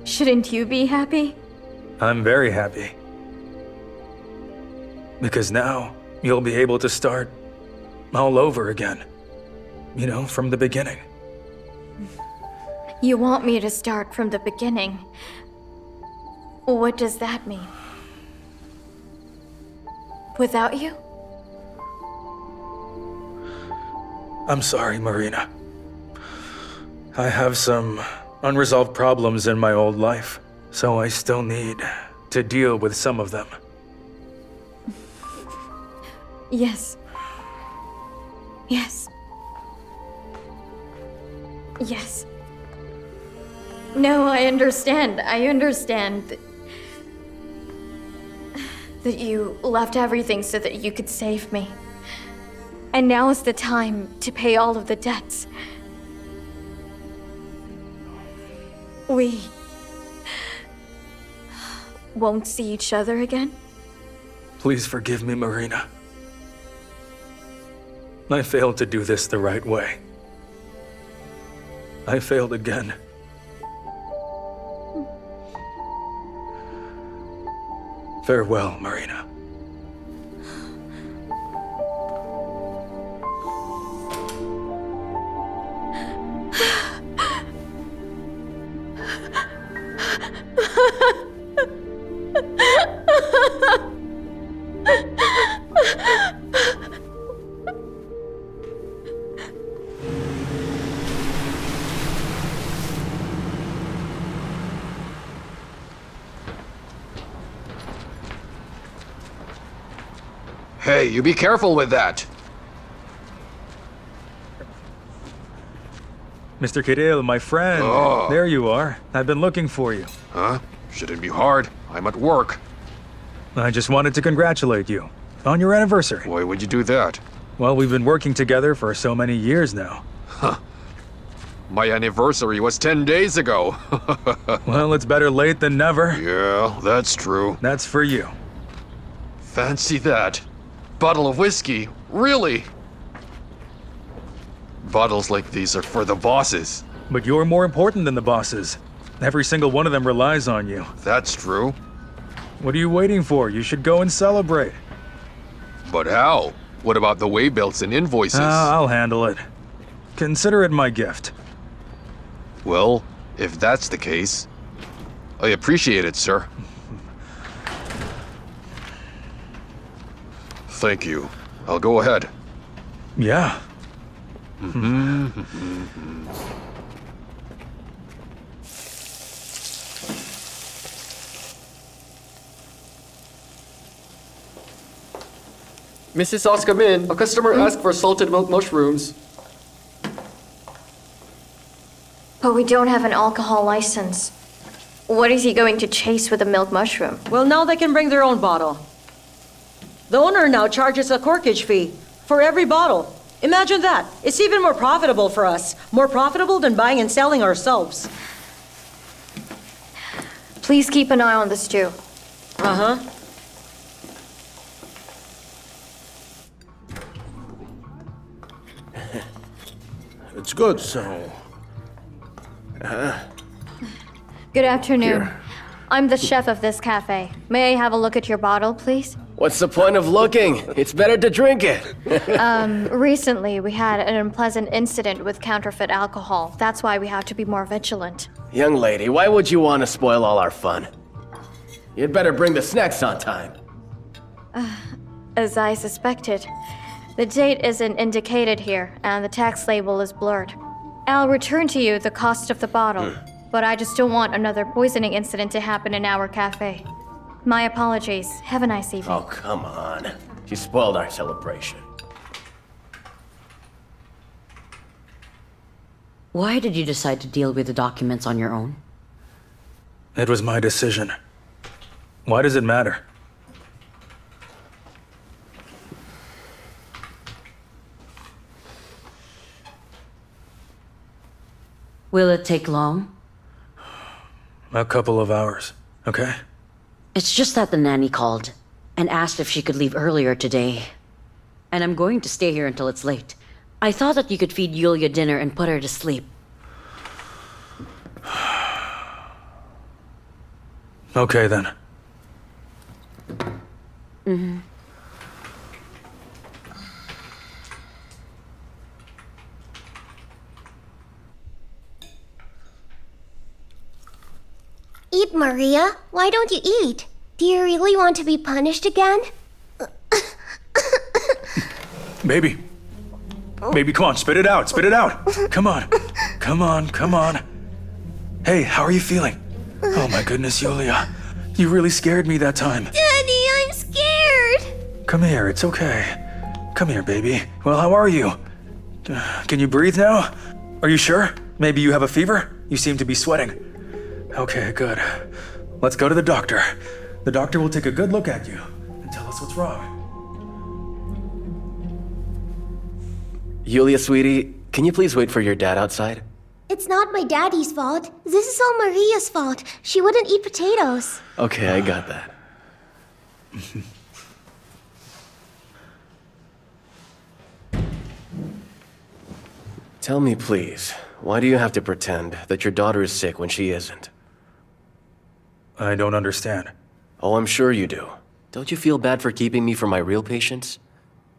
Shouldn't you be happy? I'm very happy. Because now, you'll be able to start all over again. You know, from the beginning. You want me to start from the beginning. What does that mean? Without you? I'm sorry, Marina. I have some unresolved problems in my old life, so I still need to deal with some of them. Yes. Yes. Yes. No, I understand. That you left everything so that you could save me. And now is the time to pay all of the debts. we won't see each other again? Please forgive me, Marina. I failed to do this the right way. I failed again. Farewell, Marina. Hey, you be careful with that. Mr. Kirill, my friend. Oh. There you are. I've been looking for you. Huh? Shouldn't be hard. I'm at work. I just wanted to congratulate you on your anniversary. Why would you do that? Well, we've been working together for so many years now. Huh. My anniversary was 10 days ago. Well, it's better late than never. Yeah, that's true. That's for you. Fancy that. Bottle of whiskey? Really? Bottles like these are for the bosses. But you're more important than the bosses. Every single one of them relies on you. That's true. What are you waiting for? You should go and celebrate. But how? What about the waybills and invoices? I'll handle it. Consider it my gift. Well, if that's the case, I appreciate it, sir. Thank you. I'll go ahead. Yeah. Mrs. Sauce, come in. A customer asked for salted milk mushrooms. But we don't have an alcohol license. What is he going to chase with a milk mushroom? Well, now they can bring their own bottle. The owner now charges a corkage fee for every bottle. Imagine that. It's even more profitable for us. More profitable than buying and selling ourselves. Please keep an eye on the stew. Uh-huh. It's good, so... Good afternoon. Here. I'm the chef of this cafe. May I have a look at your bottle, please? What's the point of looking? It's better to drink it. Recently we had an unpleasant incident with counterfeit alcohol. That's why we have to be more vigilant. Young lady, why would you want to spoil all our fun? You'd better bring the snacks on time. As I suspected. The date isn't indicated here, and the tax label is blurred. I'll return to you the cost of the bottle, but I just don't want another poisoning incident to happen in our cafe. My apologies. Have a nice evening. Oh, come on. You spoiled our celebration. Why did you decide to deal with the documents on your own? It was my decision. Why does it matter? Will it take long? A couple of hours, okay? It's just that the nanny called and asked if she could leave earlier today. And I'm going to stay here until it's late. I thought that you could feed Yulia dinner and put her to sleep. Okay, then. Mm-hmm. Eat, Maria. Why don't you eat? Do you really want to be punished again? Baby. Baby, come on, spit it out, spit it out. Come on. Come on, come on. Hey, how are you feeling? Oh my goodness, Yulia. You really scared me that time. Daddy, I'm scared. Come here, it's okay. Come here, baby. Well, how are you? Can you breathe now? Are you sure? Maybe you have a fever? You seem to be sweating. Okay, good. Let's go to the doctor. The doctor will take a good look at you and tell us what's wrong. Yulia, sweetie, can you please wait for your dad outside? It's not my daddy's fault. This is all Maria's fault. She wouldn't eat potatoes. Okay, I got that. Tell me, please, why do you have to pretend that your daughter is sick when she isn't? I don't understand. Oh, I'm sure you do. Don't you feel bad for keeping me from my real patients?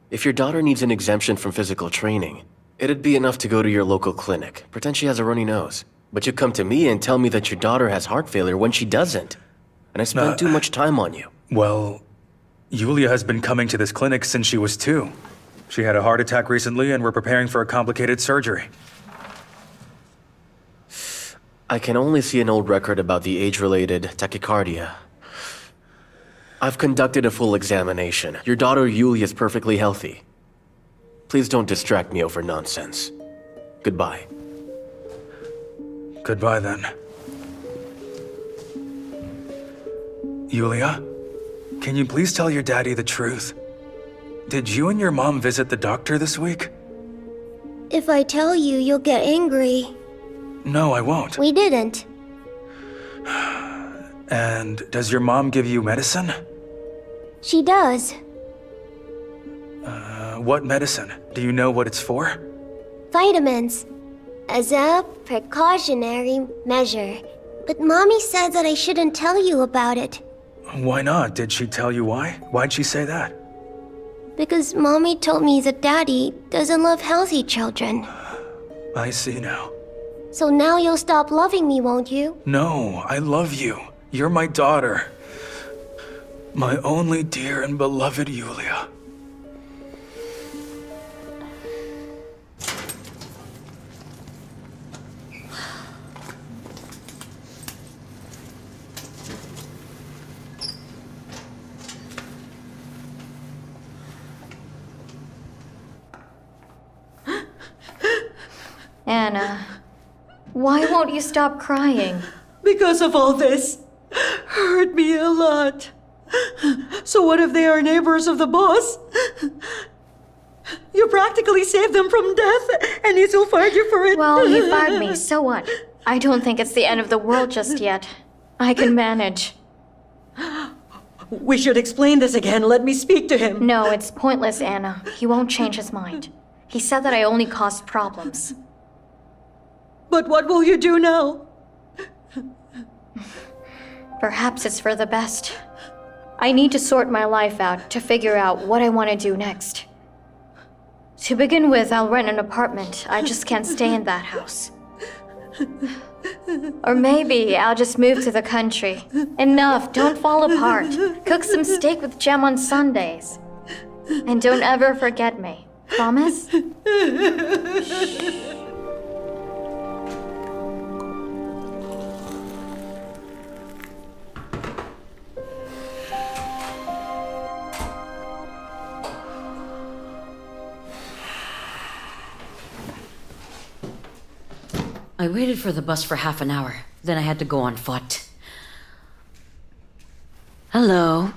If your daughter needs an exemption from physical training, it'd be enough to go to your local clinic, pretend she has a runny nose. But you come to me and tell me that your daughter has heart failure when she doesn't. And I spend too much time on you. Well, Yulia has been coming to this clinic since she was 2. She had a heart attack recently and we're preparing for a complicated surgery. I can only see an old record about the age-related tachycardia. I've conducted a full examination. Your daughter Yulia is perfectly healthy. Please don't distract me over nonsense. Goodbye. Goodbye then. Yulia, can you please tell your daddy the truth? Did you and your mom visit the doctor this week? If I tell you, you'll get angry. No, I won't. We didn't. And does your mom give you medicine? She does. What medicine? Do you know what it's for? Vitamins. As a precautionary measure. But Mommy said that I shouldn't tell you about it. Why not? Did she tell you why? Why'd she say that? Because Mommy told me that Daddy doesn't love healthy children. I see now. So now you'll stop loving me, won't you? No, I love you. You're my daughter. My only dear and beloved Yulia. Anna, why won't you stop crying? Because of all this. Hurt me a lot. So what if they are neighbors of the boss? You practically saved them from death, and he still fired you for it. Well, he fired me, so what? I don't think it's the end of the world just yet. I can manage. We should explain this again. Let me speak to him. No, it's pointless, Anna. He won't change his mind. He said that I only caused problems. But what will you do now? Perhaps it's for the best. I need to sort my life out to figure out what I want to do next. To begin with, I'll rent an apartment. I just can't stay in that house. Or maybe I'll just move to the country. Enough, don't fall apart. Cook some steak with jam on Sundays. And don't ever forget me. Promise? I waited for the bus for half an hour. Then I had to go on foot. Hello.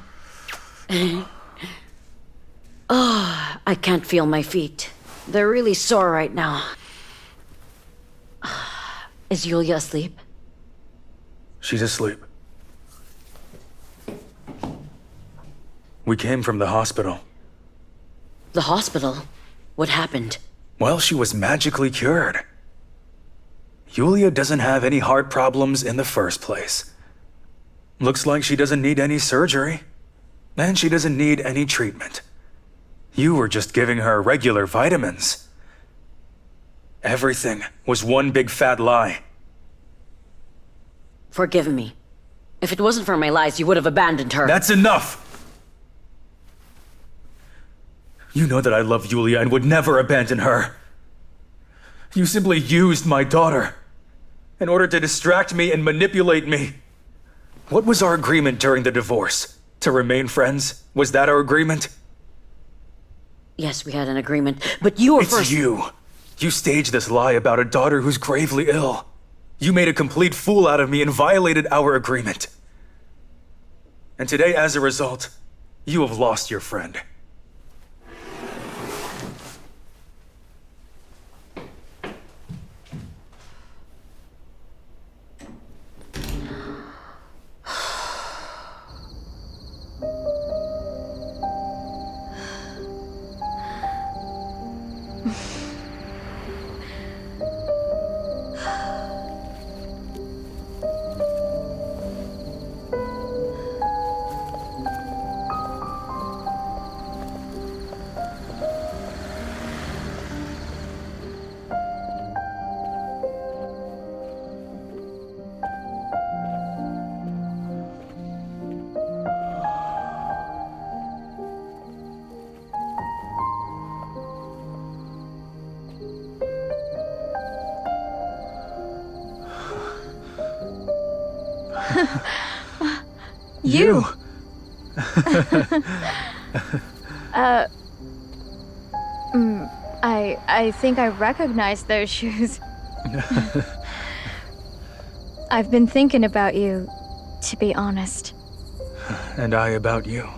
Oh, I can't feel my feet. They're really sore right now. Is Yulia asleep? She's asleep. We came from the hospital. The hospital? What happened? Well, she was magically cured. Yulia doesn't have any heart problems in the first place. Looks like she doesn't need any surgery. And she doesn't need any treatment. You were just giving her regular vitamins. Everything was one big fat lie. Forgive me. If it wasn't for my lies, you would have abandoned her. That's enough! You know that I love Yulia and would never abandon her. You simply used my daughter in order to distract me and manipulate me. What was our agreement during the divorce? To remain friends? Was that our agreement? Yes, we had an agreement, but you were first. It's you. You staged this lie about a daughter who's gravely ill. You made a complete fool out of me and violated our agreement. And today, as a result, you have lost your friend. You! I think I recognize those shoes. I've been thinking about you, to be honest. And I about you.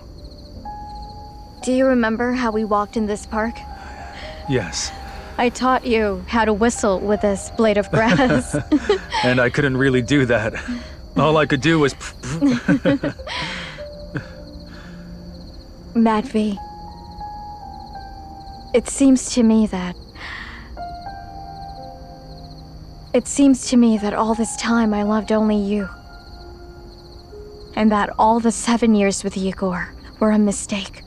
Do you remember how we walked in this park? Yes. I taught you how to whistle with this blade of grass. And I couldn't really do that. All I could do was... Matvey, it seems to me that all this time I loved only you. And that all the 7 years with Igor were a mistake.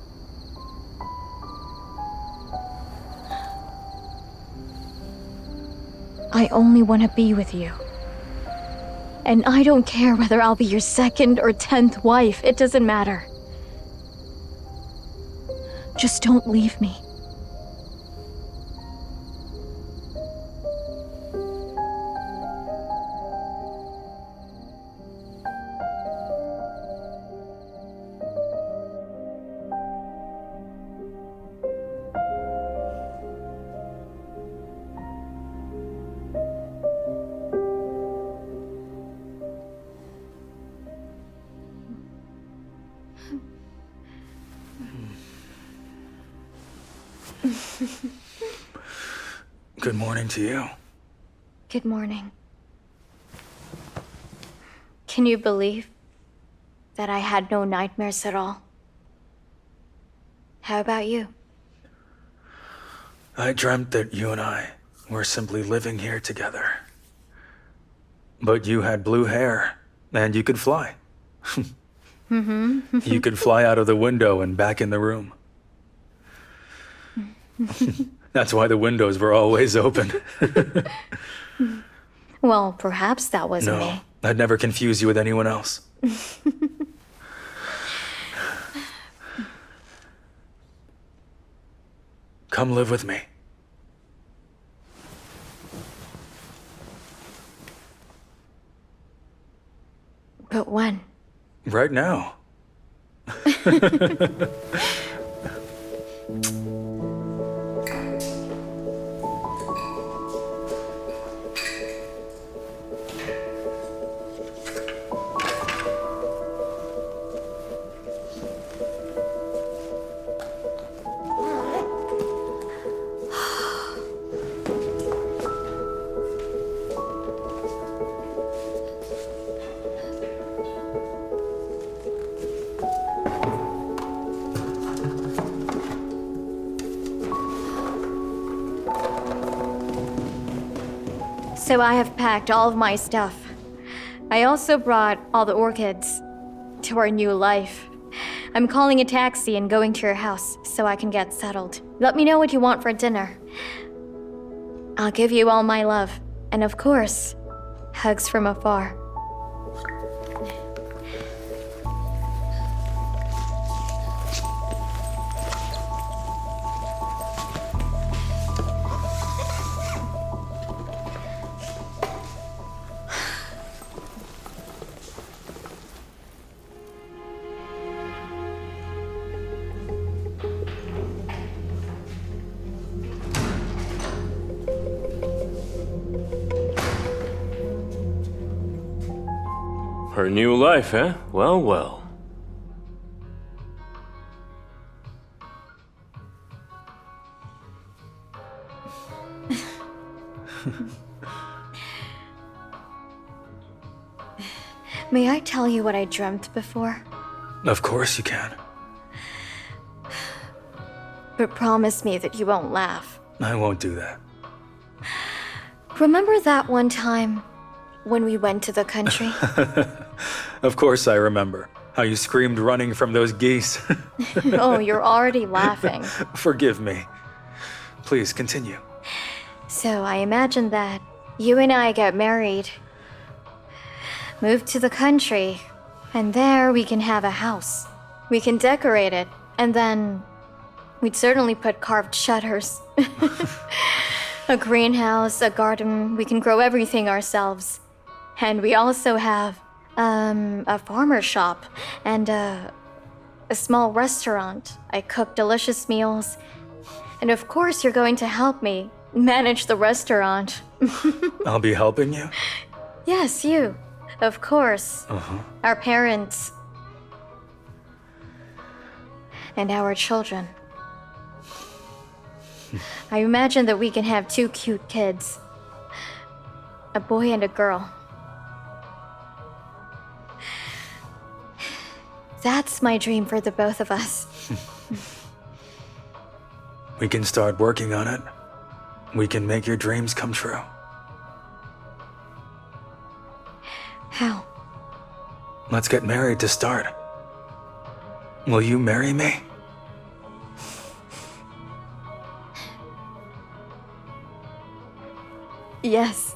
I only want to be with you. And I don't care whether I'll be your 2nd or 10th wife, it doesn't matter. Just don't leave me. Good morning to you. Good morning. Can you believe that I had no nightmares at all? How about you? I dreamt that you and I were simply living here together. But you had blue hair, and you could fly. You could fly out of the window and back in the room. That's why the windows were always open. Well, perhaps that was me. No, I'd never confuse you with anyone else. Come live with me. But when? Right now. So I have packed all of my stuff. I also brought all the orchids to our new life. I'm calling a taxi and going to your house so I can get settled. Let me know what you want for dinner. I'll give you all my love. And of course, hugs from afar. Her new life, eh? Well, well. May I tell you what I dreamt before? Of course you can. But promise me that you won't laugh. I won't do that. Remember that one time when we went to the country? Of course I remember. How you screamed running from those geese. Oh, you're already laughing. Forgive me. Please continue. So I imagined that you and I get married, move to the country, and there we can have a house. We can decorate it, and then we'd certainly put carved shutters. A greenhouse, a garden, we can grow everything ourselves. And we also have A farmer shop and a small restaurant. I cook delicious meals. And of course, you're going to help me manage the restaurant. I'll be helping you? Yes, you. Of course. Our parents. And our children. I imagine that we can have 2 cute kids. A boy and a girl. That's my dream for the both of us. We can start working on it. We can make your dreams come true. How? Let's get married to start. Will you marry me? Yes.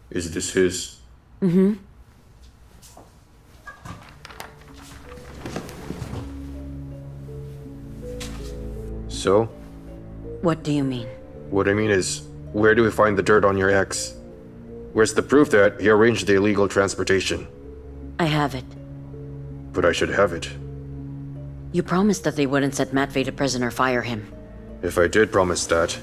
Is this his? Mm-hmm. So? What do you mean? What I mean is, where do we find the dirt on your ex? Where's the proof that he arranged the illegal transportation? I have it. But I should have it. You promised that they wouldn't set Matvey to prison or fire him. If I did promise that,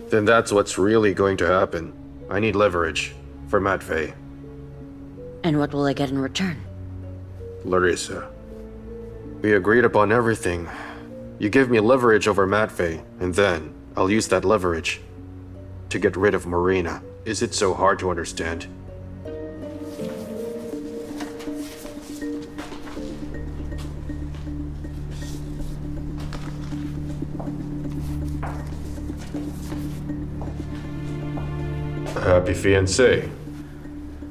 then that's what's really going to happen. I need leverage for Matvey. And what will I get in return? Larissa. We agreed upon everything. You give me leverage over Matvey, and then I'll use that leverage to get rid of Marina. Is it so hard to understand? Happy fiancé.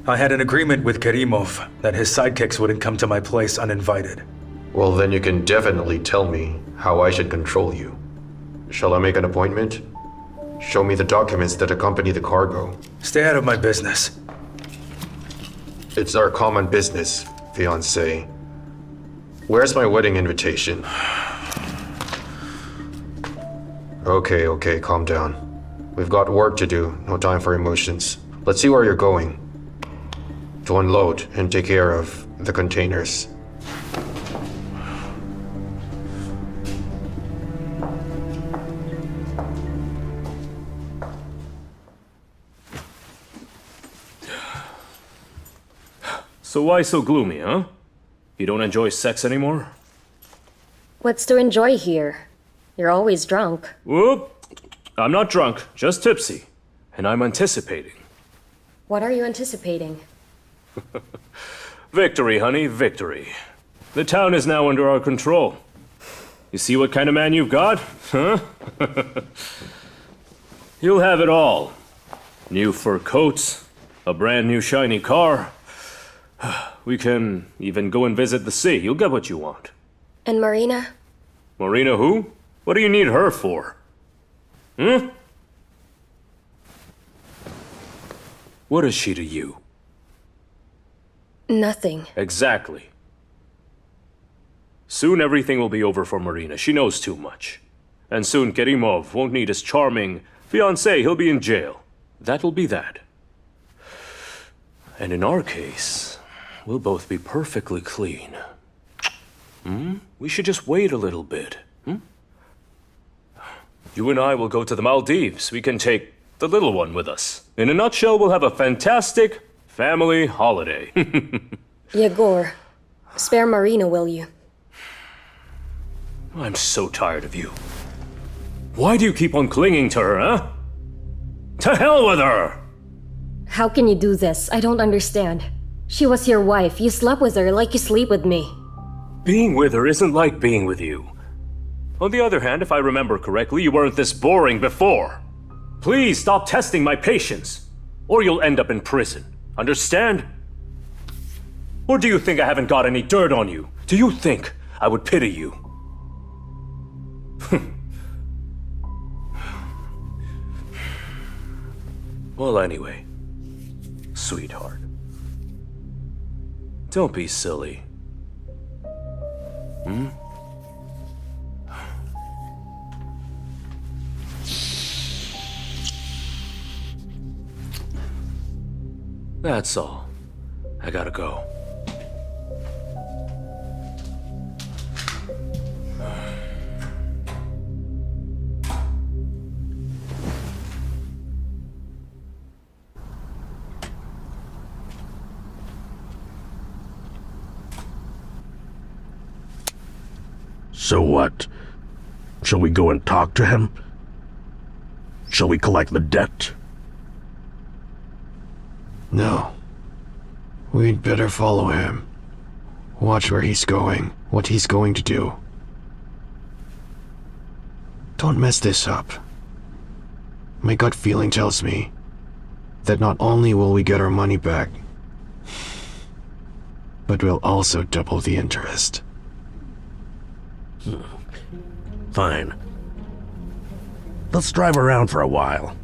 I had an agreement with Karimov that his sidekicks wouldn't come to my place uninvited. Well, then you can definitely tell me how I should control you. Shall I make an appointment? Show me the documents that accompany the cargo. Stay out of my business. It's our common business, fiancé. Where's my wedding invitation? Okay, calm down. We've got work to do, no time for emotions. Let's see where you're going. To unload and take care of the containers. So why so gloomy, huh? You don't enjoy sex anymore? What's to enjoy here? You're always drunk. Whoop! I'm not drunk, just tipsy. And I'm anticipating. What are you anticipating? Victory, honey, victory. The town is now under our control. You see what kind of man you've got, huh? You'll have it all. New fur coats, a brand new shiny car. We can even go and visit the sea. You'll get what you want. And Marina? Marina who? What do you need her for? Hmm? What is she to you? Nothing. Exactly. Soon everything will be over for Marina. She knows too much. And soon Karimov won't need his charming fiancé. He'll be in jail. That'll be that. And in our case, we'll both be perfectly clean. We should just wait a little bit. You and I will go to the Maldives. We can take the little one with us. In a nutshell, we'll have a fantastic family holiday. Egor, spare Marina, will you? I'm so tired of you. Why do you keep on clinging to her, huh? To hell with her! How can you do this? I don't understand. She was your wife. You slept with her like you sleep with me. Being with her isn't like being with you. On the other hand, if I remember correctly, you weren't this boring before. Please stop testing my patience, or you'll end up in prison. Understand? Or do you think I haven't got any dirt on you? Do you think I would pity you? Well, anyway, Sweetheart. Don't be silly. Hmm? That's all. I gotta go. So what? Shall we go and talk to him? Shall we collect the debt? No. We'd better follow him. Watch where he's going, what he's going to do. Don't mess this up. My gut feeling tells me that not only will we get our money back, but we'll also double the interest. Fine. Let's drive around for a while.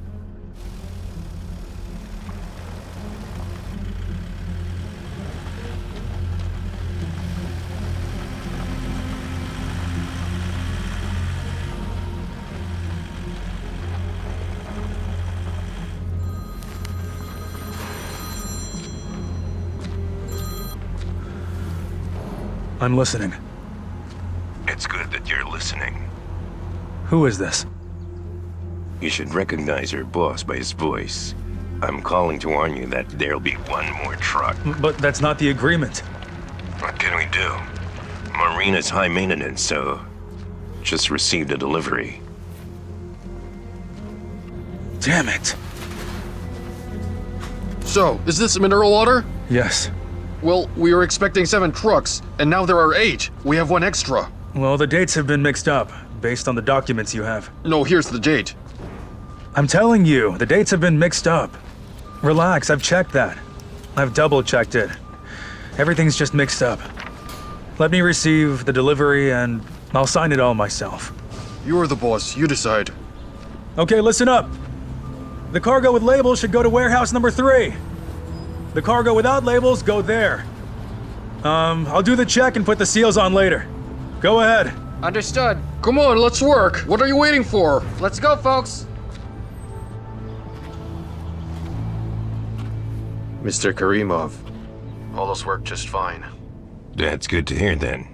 I'm listening. It's good that you're listening. Who is this? You should recognize your boss by his voice. I'm calling to warn you that there'll be one more truck. But that's not the agreement. What can we do? Marina's high maintenance, so just received a delivery. Damn it. So, is this mineral water? Yes. Well, we were expecting 7 trucks, and now there are 8. We have 1 extra. Well, the dates have been mixed up, based on the documents you have. No, here's the date. I'm telling you, the dates have been mixed up. Relax, I've checked that. I've double-checked it. Everything's just mixed up. Let me receive the delivery and I'll sign it all myself. You're the boss, you decide. Okay, listen up. The cargo with labels should go to warehouse number 3. The cargo without labels, go there. I'll do the check and put the seals on later. Go ahead. Understood. Come on, let's work. What are you waiting for? Let's go, folks. Mr. Karimov, all those work just fine. That's good to hear then.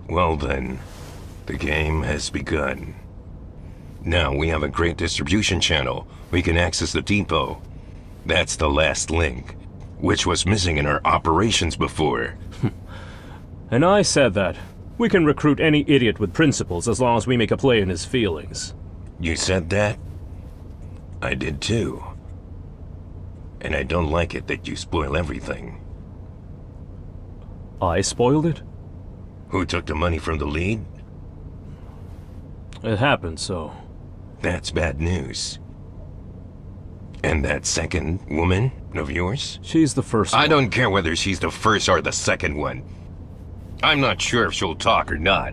Well then, the game has begun. Now we have a great distribution channel. We can access the depot. That's the last link, which was missing in our operations before. And I said that. We can recruit any idiot with principles as long as we make a play in his feelings. You said that? I did too. And I don't like it that you spoil everything. I spoiled it? Who took the money from the lead? It happened, so... That's bad news. And that second woman of yours? She's the first one. I don't care whether she's the first or the second one. I'm not sure if she'll talk or not.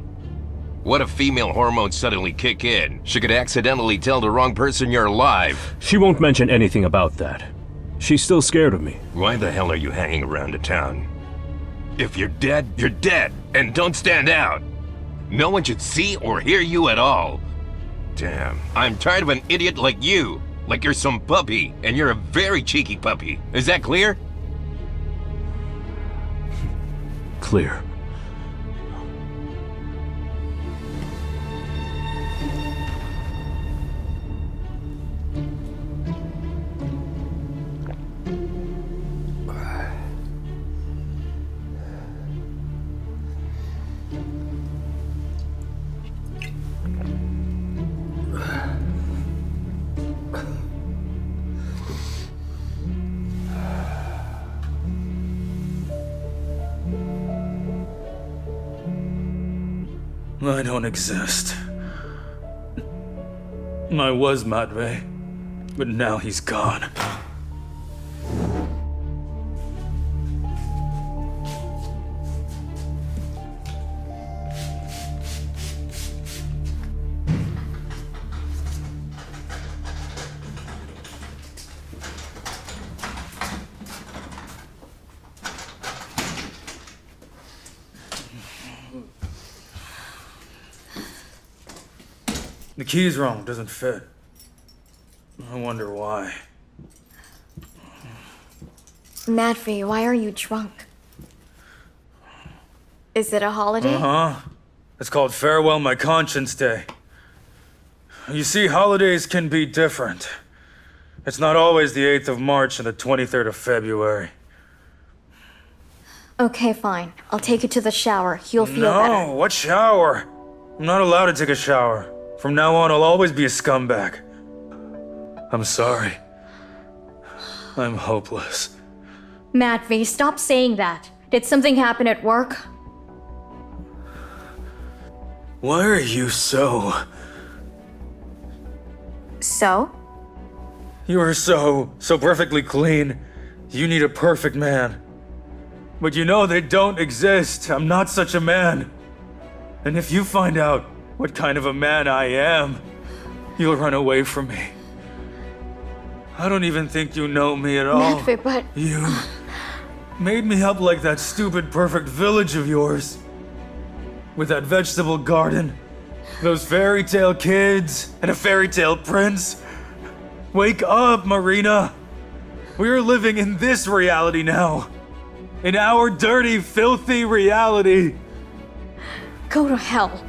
What if female hormones suddenly kick in? She could accidentally tell the wrong person you're alive. She won't mention anything about that. She's still scared of me. Why the hell are you hanging around the town? If you're dead, you're dead. And don't stand out. No one should see or hear you at all. Damn, I'm tired of an idiot like you. Like you're some puppy, and you're a very cheeky puppy. Is that clear? Clear. I don't exist. I was Matvey, but now he's gone. The key's wrong, it doesn't fit. I wonder why. Matvey, why are you drunk? Is it a holiday? Uh-huh. It's called Farewell My Conscience Day. You see, holidays can be different. It's not always the 8th of March and the 23rd of February. Okay, fine. I'll take you to the shower. You'll feel better. No, what shower? I'm not allowed to take a shower. From now on, I'll always be a scumbag. I'm sorry. I'm hopeless. Matvey, stop saying that. Did something happen at work? Why are you so... So? You are so perfectly clean. You need a perfect man. But you know they don't exist. I'm not such a man. And if you find out what kind of a man I am, you'll run away from me. I don't even think you know me at all. Matvey, but... You made me up like that stupid perfect village of yours. With that vegetable garden, those fairy tale kids, and a fairy tale prince. Wake up, Marina. We're living in this reality now. In our dirty, filthy reality. Go to hell.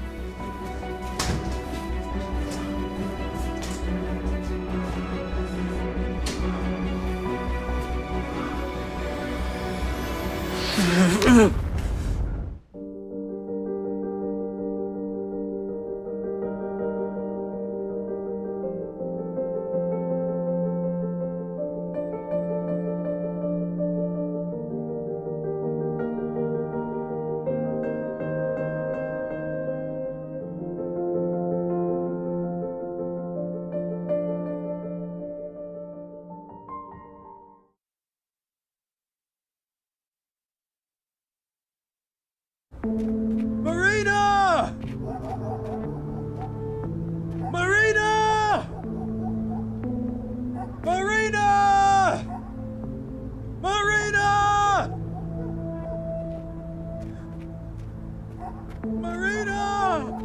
Marina! Marina! Marina! Marina! Marina!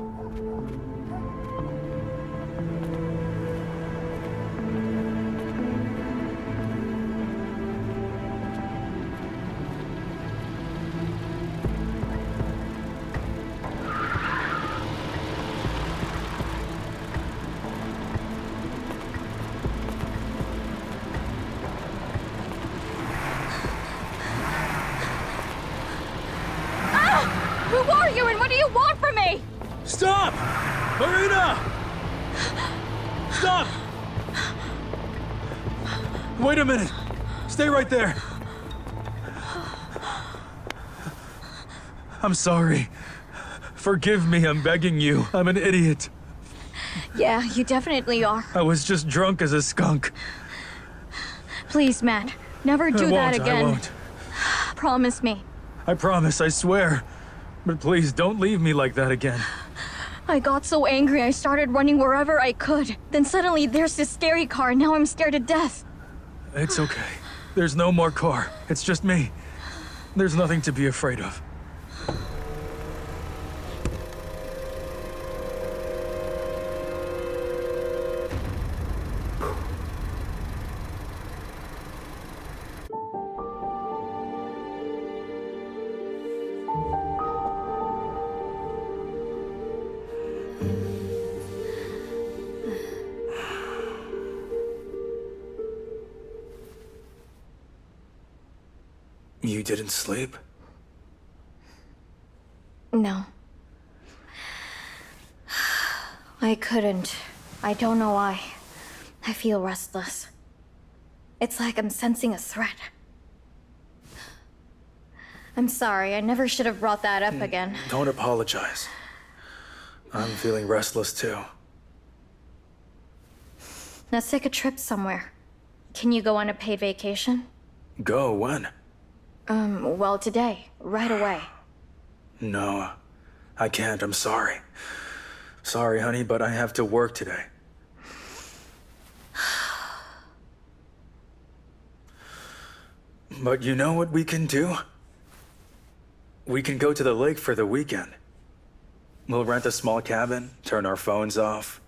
Who are you and what do you want from me? Stop! Marina! Stop! Wait a minute. Stay right there. I'm sorry. Forgive me, I'm begging you. I'm an idiot. Yeah, you definitely are. I was just drunk as a skunk. Please, Matt, never do that again. I won't. Promise me. I promise, I swear. But please, don't leave me like that again. I got so angry I started running wherever I could. Then suddenly there's this scary car and now I'm scared to death. It's okay. There's no more car. It's just me. There's nothing to be afraid of. You didn't sleep? No. I couldn't. I don't know why. I feel restless. It's like I'm sensing a threat. I'm sorry, I never should have brought that up again. Don't apologize. I'm feeling restless too. Let's take a trip somewhere. Can you go on a paid vacation? Go when? Well, today. Right away. No, I can't. I'm sorry. Sorry, honey, but I have to work today. But you know what we can do? We can go to the lake for the weekend. We'll rent a small cabin, turn our phones off,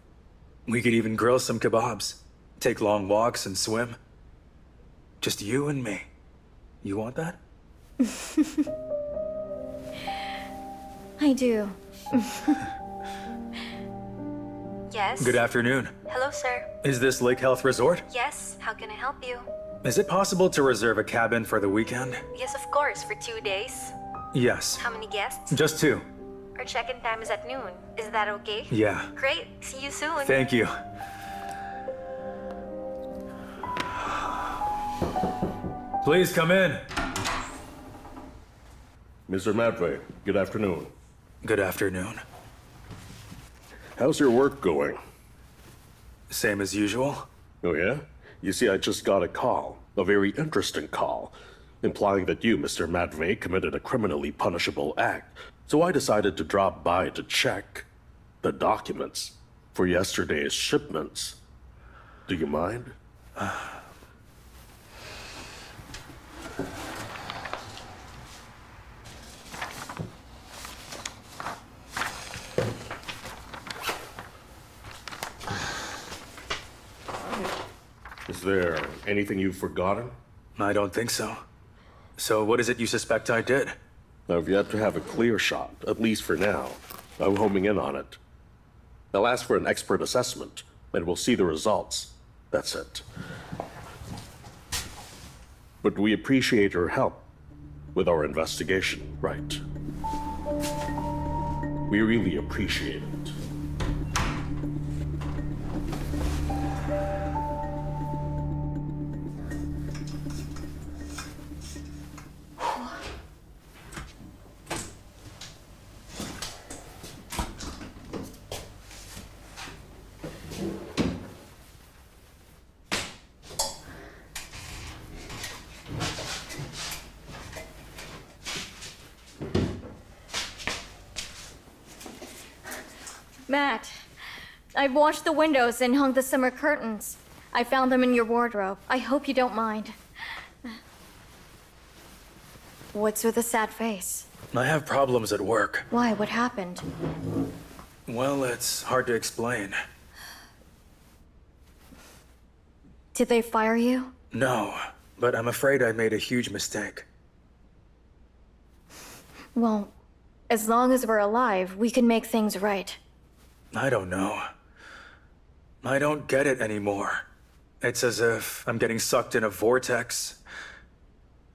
We could even grill some kebabs, take long walks and swim. Just you and me. You want that? I do. Yes? Good afternoon. Hello, sir. Is this Lake Health Resort? Yes, how can I help you? Is it possible to reserve a cabin for the weekend? Yes, of course, for 2 days. Yes. How many guests? Just 2. Our check-in time is at noon. Is that okay? Yeah. Great. See you soon. Thank you. Please come in. Mr. Matvey, good afternoon. Good afternoon. How's your work going? Same as usual. Oh, yeah? You see, I just got a call, a very interesting call, implying that you, Mr. Matvey, committed a criminally punishable act. So I decided to drop by to check the documents for yesterday's shipments. Do you mind? Is there anything you've forgotten? I don't think so. So what is it you suspect I did? I've yet to have a clear shot, at least for now. I'm homing in on it. I'll ask for an expert assessment, and we'll see the results. That's it. But we appreciate your help with our investigation, right? We really appreciate it. Matt, I've washed the windows and hung the summer curtains. I found them in your wardrobe. I hope you don't mind. What's with the sad face? I have problems at work. Why? What happened? Well, it's hard to explain. Did they fire you? No, but I'm afraid I made a huge mistake. Well, as long as we're alive, we can make things right. I don't know. I don't get it anymore. It's as if I'm getting sucked in a vortex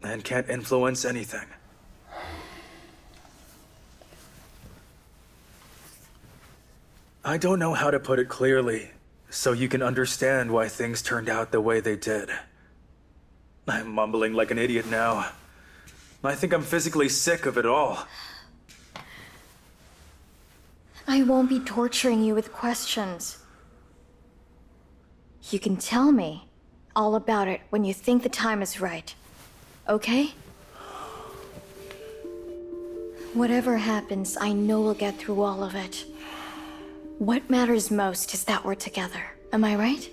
and can't influence anything. I don't know how to put it clearly, so you can understand why things turned out the way they did. I'm mumbling like an idiot now. I think I'm physically sick of it all. I won't be torturing you with questions. You can tell me all about it when you think the time is right. Okay? Whatever happens, I know we'll get through all of it. What matters most is that we're together. Am I right?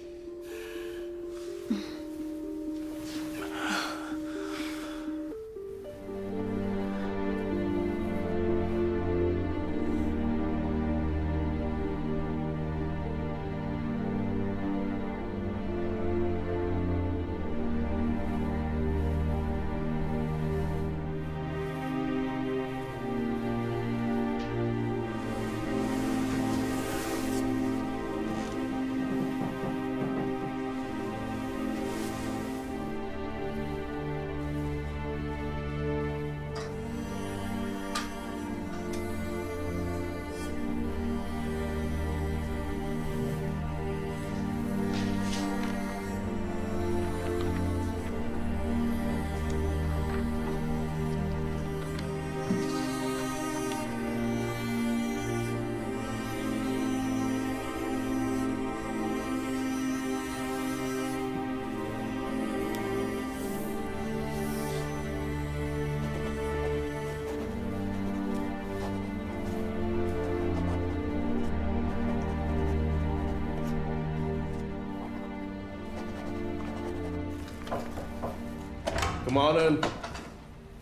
Come on in.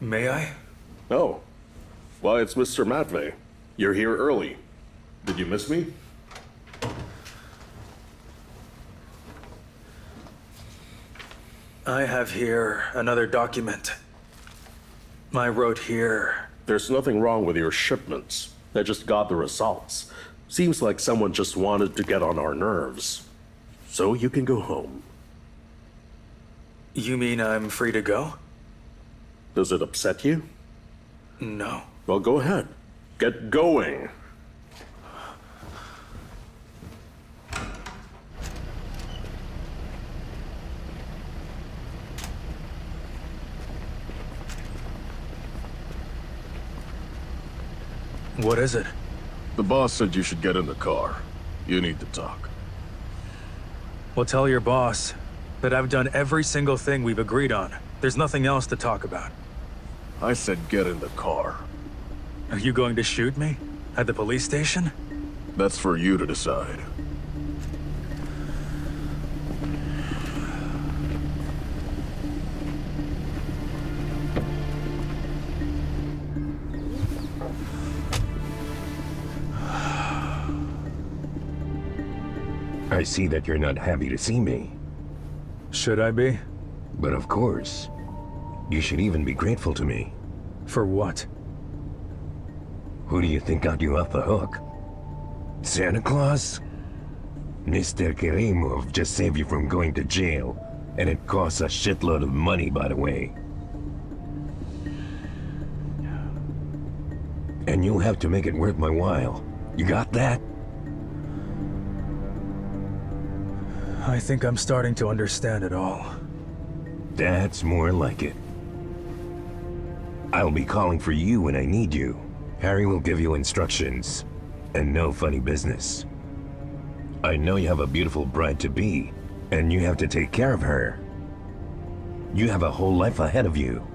May I? Oh. Why, it's Mr. Matvey. You're here early. Did you miss me? I have here another document. I wrote here. There's nothing wrong with your shipments. They just got the results. Seems like someone just wanted to get on our nerves. So you can go home. You mean I'm free to go? Does it upset you? No. Well, go ahead. Get going. What is it? The boss said you should get in the car. You need to talk. Well, tell your boss that I've done every single thing we've agreed on. There's nothing else to talk about. I said get in the car. Are you going to shoot me? At the police station? That's for you to decide. I see that you're not happy to see me. Should I be? But of course. You should even be grateful to me. For what? Who do you think got you off the hook? Santa Claus? Mr. Karimov just saved you from going to jail, and it costs a shitload of money, by the way. And you'll have to make it worth my while. You got that? I think I'm starting to understand it all. That's more like it. I'll be calling for you when I need you. Harry will give you instructions, and no funny business. I know you have a beautiful bride-to-be, and you have to take care of her. You have a whole life ahead of you.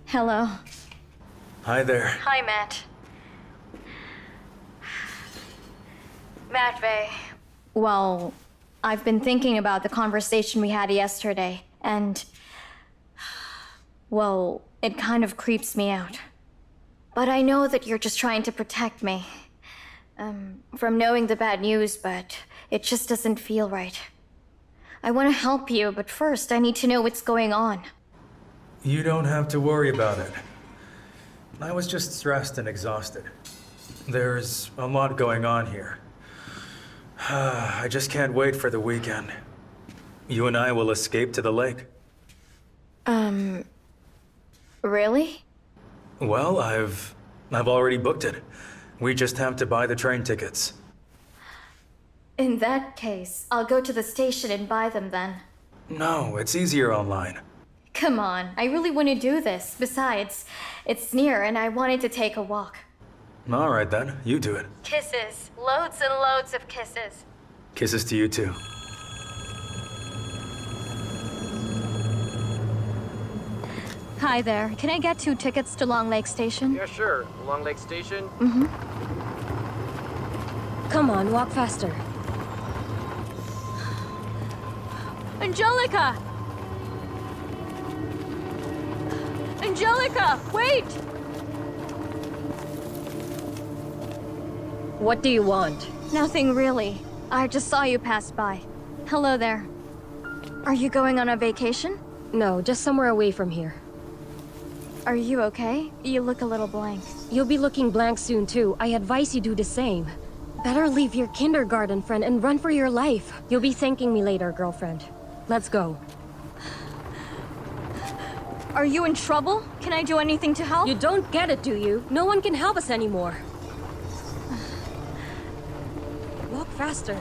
Hello. Hi there. Hi, Matt. Matvey. Well, I've been thinking about the conversation we had yesterday, and... well, it kind of creeps me out. But I know that you're just trying to protect me. From knowing the bad news, but it just doesn't feel right. I want to help you, but first I need to know what's going on. You don't have to worry about it. I was just stressed and exhausted. There's a lot going on here. I just can't wait for the weekend. You and I will escape to the lake. Really? Well, I've already booked it. We just have to buy the train tickets. In that case, I'll go to the station and buy them then. No, it's easier online. Come on, I really want to do this. Besides, it's near and I wanted to take a walk. All right then, you do it. Kisses. Loads and loads of kisses. Kisses to you too. Hi there. Can I get 2 tickets to Long Lake Station? Yeah, sure. Long Lake Station? Mm-hmm. Come on, walk faster. Angelica! Angelica, wait! What do you want? Nothing really. I just saw you pass by. Hello there. Are you going on a vacation? No, just somewhere away from here. Are you okay? You look a little blank. You'll be looking blank soon too. I advise you do the same. Better leave your kindergarten friend and run for your life. You'll be thanking me later, girlfriend. Let's go. Are you in trouble? Can I do anything to help? You don't get it, do you? No one can help us anymore. Walk faster.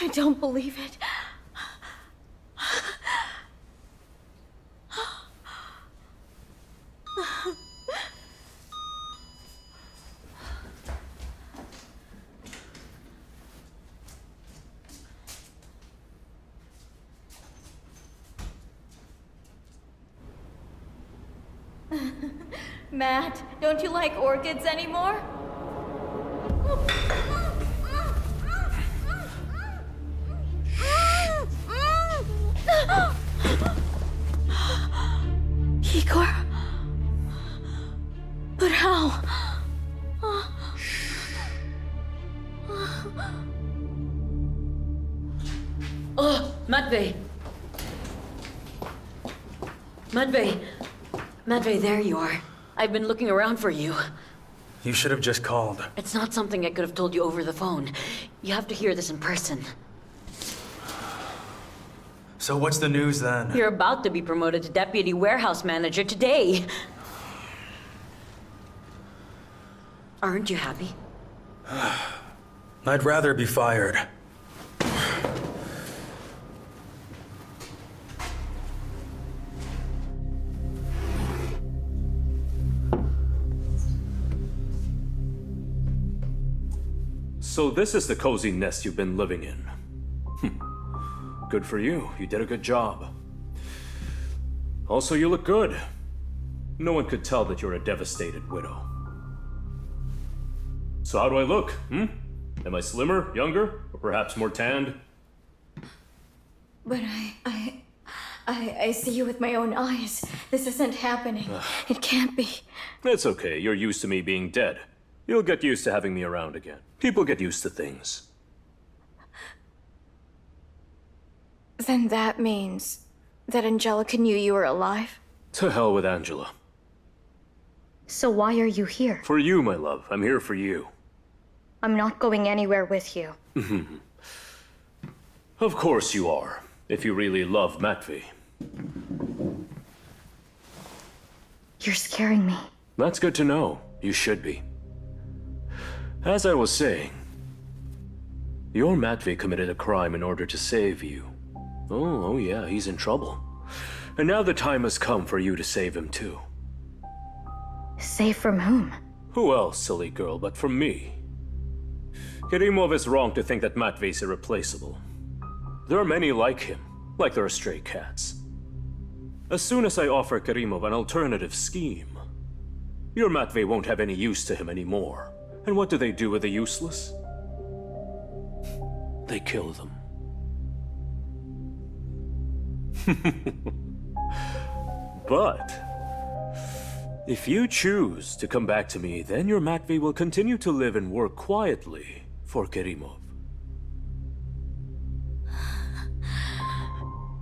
don't believe it. Matt, don't you like orchids anymore? Igor? But how? Oh, Matvey! Matvey! Matvey, there you are. I've been looking around for you. You should have just called. It's not something I could have told you over the phone. You have to hear this in person. So what's the news then? You're about to be promoted to deputy warehouse manager today. Aren't you happy? I'd rather be fired. So this is the cozy nest you've been living in. Good for you. You did a good job. Also, you look good. No one could tell that you're a devastated widow. So how do I look, Am I slimmer, younger, or perhaps more tanned? But I see you with my own eyes. This isn't happening. It can't be. It's okay. You're used to me being dead. You'll get used to having me around again. People get used to things. Then that means that Angelica knew you were alive? To hell with Angela. So why are you here? For you, my love. I'm here for you. I'm not going anywhere with you. Of course you are, if you really love Matvey. You're scaring me. That's good to know. You should be. As I was saying, your Matvey committed a crime in order to save you. Oh yeah, he's in trouble. And now the time has come for you to save him too. Save from whom? Who else, silly girl, but from me? Karimov is wrong to think that Matvey's irreplaceable. There are many like him, like there are stray cats. As soon as I offer Karimov an alternative scheme, your Matvey won't have any use to him anymore. And what do they do with the useless? They kill them. But if you choose to come back to me, then your Matvey will continue to live and work quietly for Karimov.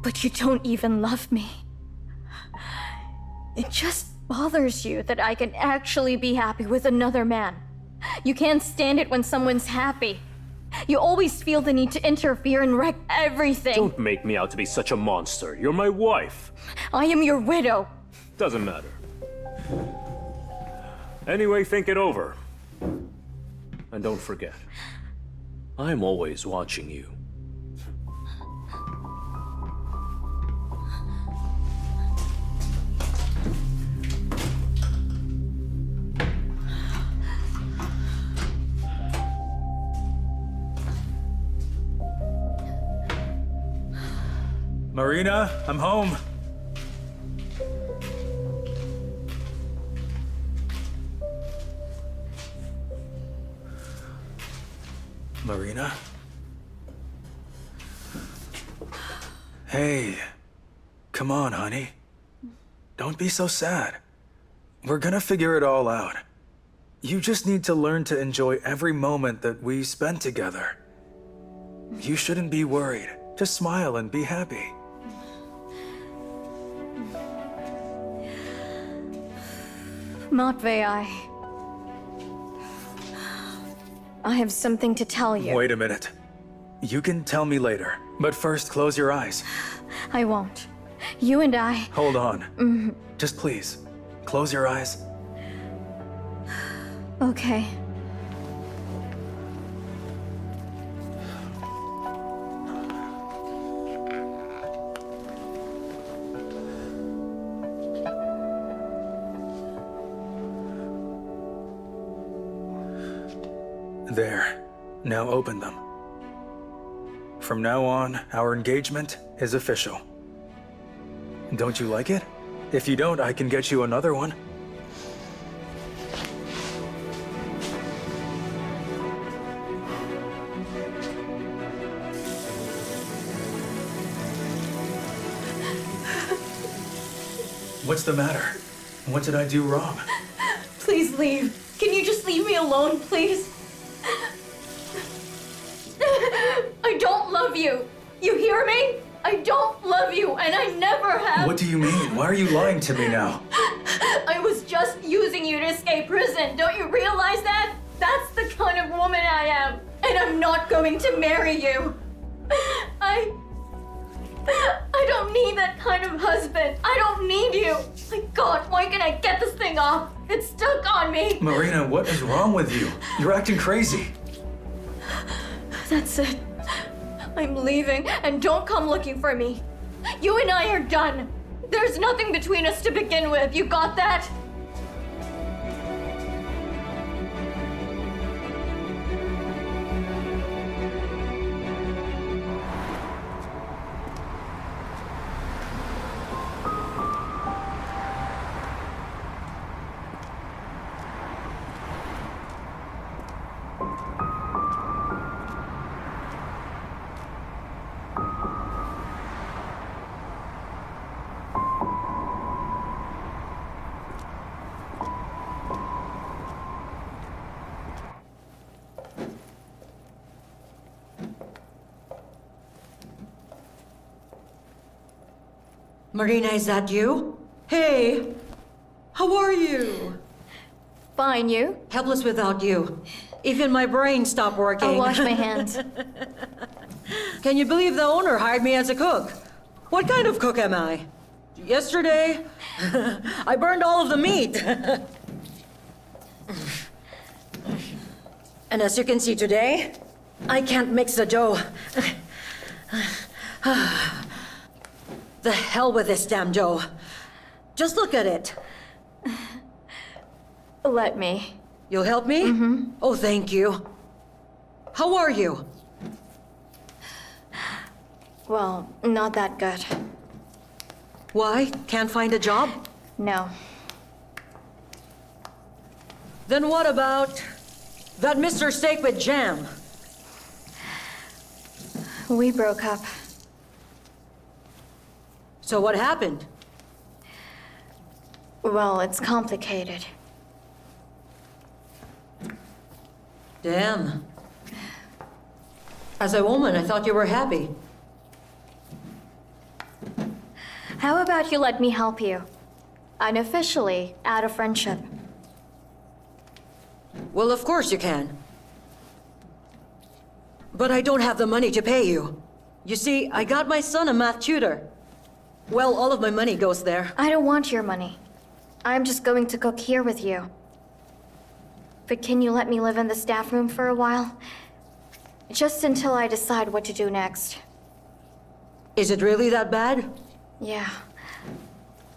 But you don't even love me. It just bothers you that I can actually be happy with another man. You can't stand it when someone's happy. You always feel the need to interfere and wreck everything. Don't make me out to be such a monster. You're my wife. I am your widow. Doesn't matter. Anyway, think it over. And don't forget, I'm always watching you. Marina, I'm home. Marina? Hey, come on, honey. Don't be so sad. We're gonna figure it all out. You just need to learn to enjoy every moment that we spend together. You shouldn't be worried. Just smile and be happy. Matvey, I have something to tell you. Wait a minute. You can tell me later, but first close your eyes. I won't. You and I... Hold on. Just please, close your eyes. Okay. There. Now open them. From now on, our engagement is official. Don't you like it? If you don't, I can get you another one. What's the matter? What did I do wrong? Please leave. Can you just leave me alone, please? I don't love you. You hear me? I don't love you, and I never have. What do you mean? Why are you lying to me now? I was just using you to escape prison. Don't you realize that? That's the kind of woman I am, and I'm not going to marry you. I don't need that kind of husband. I don't need you. My God, why can't I get this thing off? It's stuck on me. Marina, what is wrong with you? You're acting crazy. That's it. I'm leaving, and don't come looking for me. You and I are done. There's nothing between us to begin with. You got that? Marina, is that you? Hey, how are you? Fine, you? Helpless without you. Even my brain stopped working. I'll wash my hands. Can you believe the owner hired me as a cook? What kind of cook am I? Yesterday, I burned all of the meat. And as you can see today, I can't mix the dough. The hell with this damn dough. Just look at it. Let me. You'll help me? Mm-hmm. Oh, thank you. How are you? Well, not that good. Why? Can't find a job? No. Then what about that Mr. Steak with jam? We broke up. So what happened? Well, it's complicated. Damn. As a woman, I thought you were happy. How about you let me help you? Unofficially, out of friendship. Well, of course you can. But I don't have the money to pay you. You see, I got my son a math tutor. Well, all of my money goes there. I don't want your money. I'm just going to cook here with you. But can you let me live in the staff room for a while? Just until I decide what to do next. Is it really that bad? Yeah.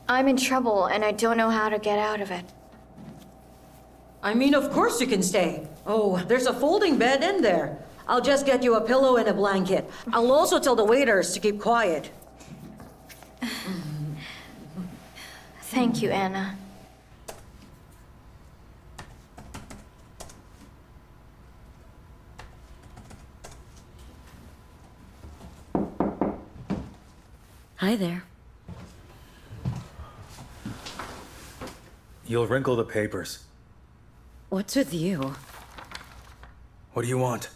I'm in trouble and I don't know how to get out of it. I mean, of course you can stay. Oh, there's a folding bed in there. I'll just get you a pillow and a blanket. I'll also tell the waiters to keep quiet. Thank you, Anna. Hi there. You'll wrinkle the papers. What's with you? What do you want?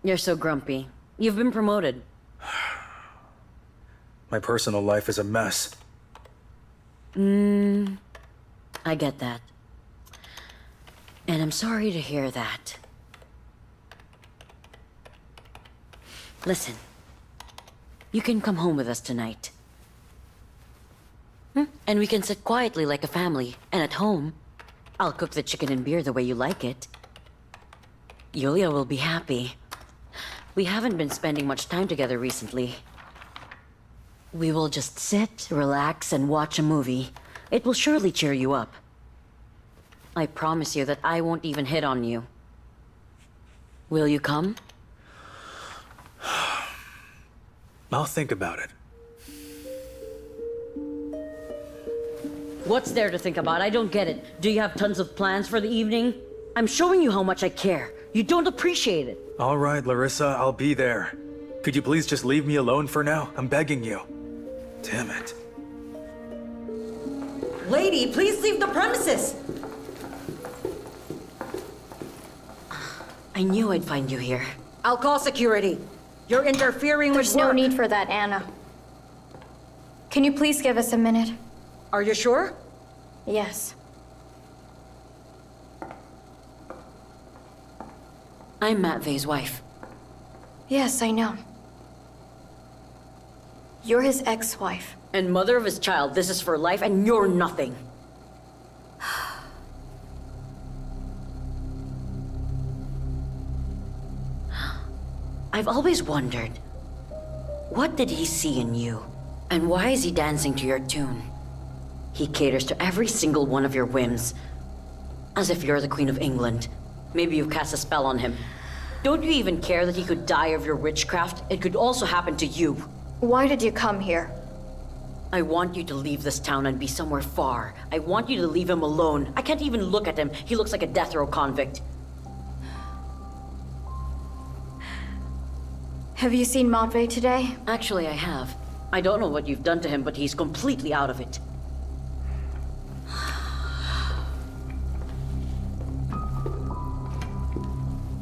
You're so grumpy. You've been promoted. My personal life is a mess. I get that. And I'm sorry to hear that. Listen, you can come home with us tonight. And we can sit quietly like a family, and at home, I'll cook the chicken and beer the way you like it. Yulia will be happy. We haven't been spending much time together recently. We will just sit, relax, and watch a movie. It will surely cheer you up. I promise you that I won't even hit on you. Will you come? I'll think about it. What's there to think about? I don't get it. Do you have tons of plans for the evening? I'm showing you how much I care. You don't appreciate it. All right, Larissa, I'll be there. Could you please just leave me alone for now? I'm begging you. Damn it. Lady, please leave the premises! I knew I'd find you here. I'll call security. You're interfering with There's no work. need for that, Anna. Can you please give us a minute? Are you sure? Yes. I'm Matvey's wife. Yes, I know. You're his ex-wife. And mother of his child. This is for life, and you're nothing. I've always wondered, what did he see in you? And why is he dancing to your tune? He caters to every single one of your whims. As if you're the Queen of England. Maybe you've cast a spell on him. Don't you even care that he could die of your witchcraft? It could also happen to you. Why did you come here? I want you to leave this town and be somewhere far. I want you to leave him alone. I can't even look at him. He looks like a death row convict. Have you seen Matvey today? Actually, I have. I don't know what you've done to him, but he's completely out of it.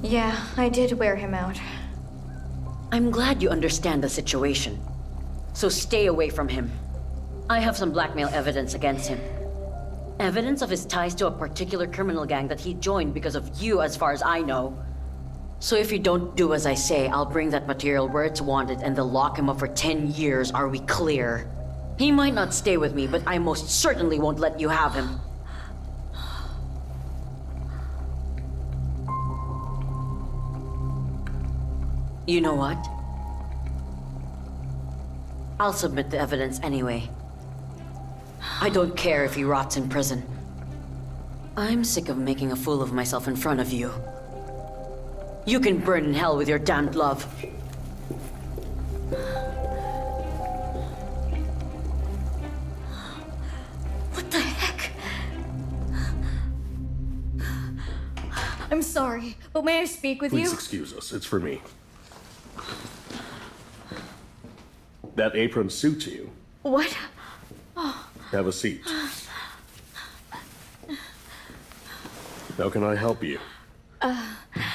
Yeah, I did wear him out. I'm glad you understand the situation. So stay away from him. I have some blackmail evidence against him. Evidence of his ties to a particular criminal gang that he joined because of you, as far as I know. So if you don't do as I say, I'll bring that material where it's wanted and they'll lock him up for 10 years. Are we clear? He might not stay with me, but I most certainly won't let you have him. You know what? I'll submit the evidence anyway. I don't care if he rots in prison. I'm sick of making a fool of myself in front of you. You can burn in hell with your damned love. What the heck? I'm sorry, but may I speak with Please you? excuse us. It's for me. That apron suits you. What? Oh. Have a seat. How can I help you?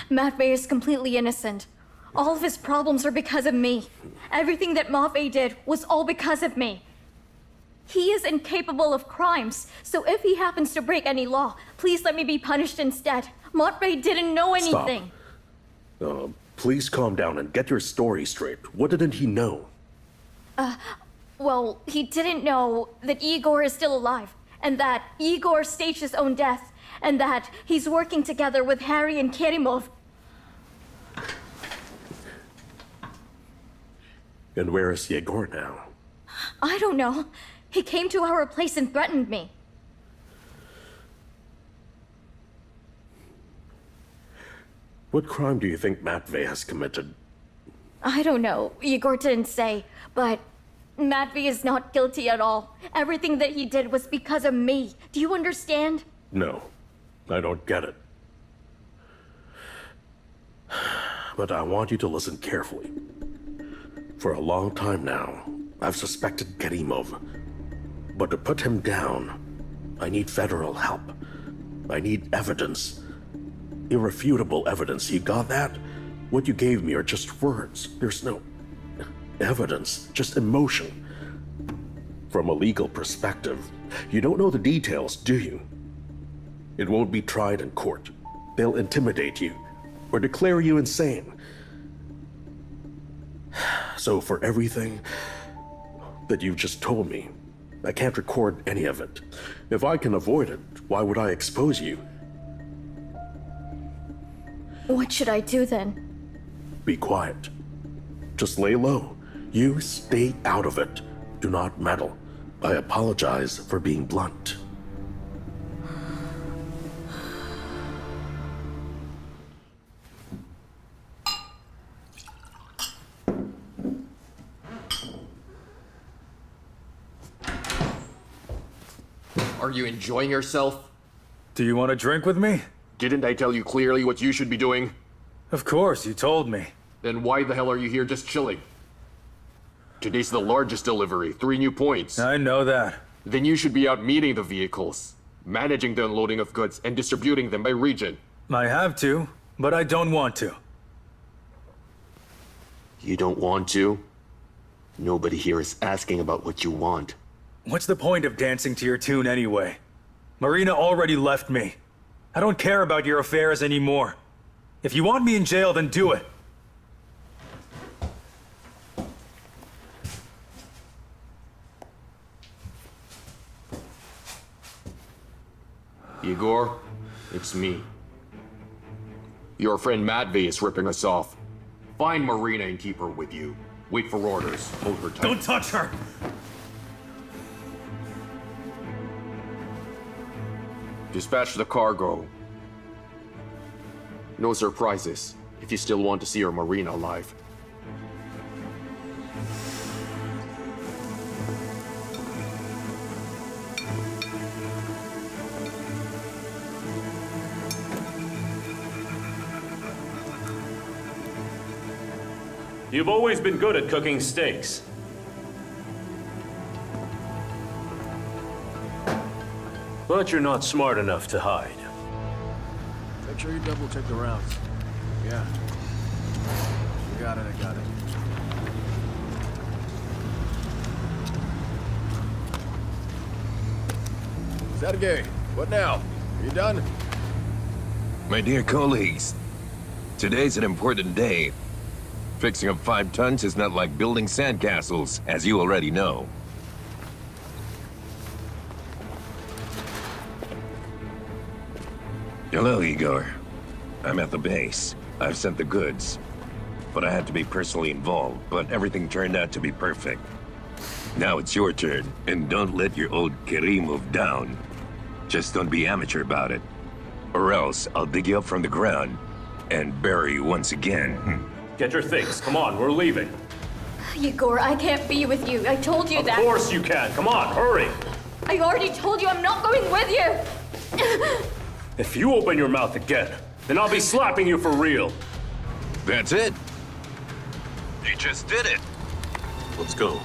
Matvey is completely innocent. All of his problems are because of me. Everything that Matvey did was all because of me. He is incapable of crimes, so if he happens to break any law, please let me be punished instead. Matvey didn't know anything. Stop. Please calm down and get your story straight. What didn't he know? Well, he didn't know that Igor is still alive, and that Igor staged his own death, and that he's working together with Harry and Karimov. And where is Egor now? I don't know. He came to our place and threatened me. What crime do you think Matvey has committed? I don't know. Igor didn't say, but Matvey is not guilty at all. Everything that he did was because of me. Do you understand? No, I don't get it. But I want you to listen carefully. For a long time now, I've suspected Karimov. But to put him down, I need federal help. I need evidence. Irrefutable evidence. You got that? What you gave me are just words. There's no evidence, just emotion. From a legal perspective, you don't know the details, do you? It won't be tried in court. They'll intimidate you or declare you insane. So for everything that you've just told me, I can't record any of it. If I can avoid it, why would I expose you? What should I do then? Be quiet. Just lay low. You stay out of it. Do not meddle. I apologize for being blunt. — 」 « « 」 « 」 « 」 « 」 « 」 « 」 « 」 « 」 « 」 « 」 « 」 « 」 « 」 « 」 « 」 « 」 « 」 « 」 « 」 « 」 « 」 « 」 « 」 « 」 « 」 « 」 « 」 « Are you enjoying yourself? Do you want to drink with me? Didn't I tell you clearly what you should be doing? Of course, you told me. Then why the hell are you here just chilling? Today's the largest delivery, 3 new points. I know that. Then you should be out meeting the vehicles, managing the unloading of goods, and distributing them by region. I have to, but I don't want to. You don't want to? Nobody here is asking about what you want. What's the point of dancing to your tune anyway? Marina already left me. I don't care about your affairs anymore. If you want me in jail, then do it. Igor, it's me. Your friend Matvey is ripping us off. Find Marina and keep her with you. Wait for orders. Hold her tight. Don't touch her! Dispatch the cargo. No surprises, if you still want to see your Marina alive. You've always been good at cooking steaks. But you're not smart enough to hide. Make sure you double check the rounds. Yeah. You got it, I got it. Sergey, what now? Are you done? My dear colleagues, today's an important day. Fixing up 5 tons is not like building sandcastles, as you already know. Hello, Igor. I'm at the base. I've sent the goods. But I had to be personally involved, but everything turned out to be perfect. Now it's your turn, and don't let your old Karimov down. Just don't be amateur about it. Or else I'll dig you up from the ground and bury you once again. Get your things. Come on, we're leaving. Igor, I can't be with you. I told you that. Of course you can. Come on, hurry. I already told you I'm not going with you. If you open your mouth again, then I'll be slapping you for real. That's it. You just did it. Let's go.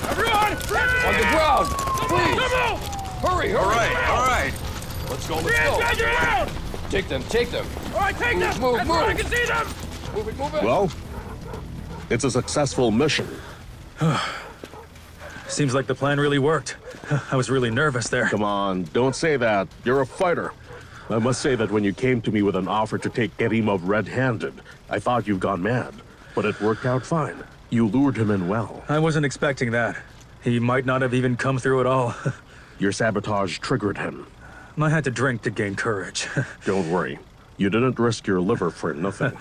Everyone! On the ground! Please! Hurry, All right. Let's go, Take them. All right, take them! Move. I can see them! Move it. Well, it's a successful mission. Seems like the plan really worked. I was really nervous there. Come on, don't say that. You're a fighter. I must say that when you came to me with an offer to take Karimov red-handed, I thought you'd gone mad. But it worked out fine. You lured him in well. I wasn't expecting that. He might not have even come through at all. Your sabotage triggered him. I had to drink to gain courage. Don't worry. You didn't risk your liver for nothing.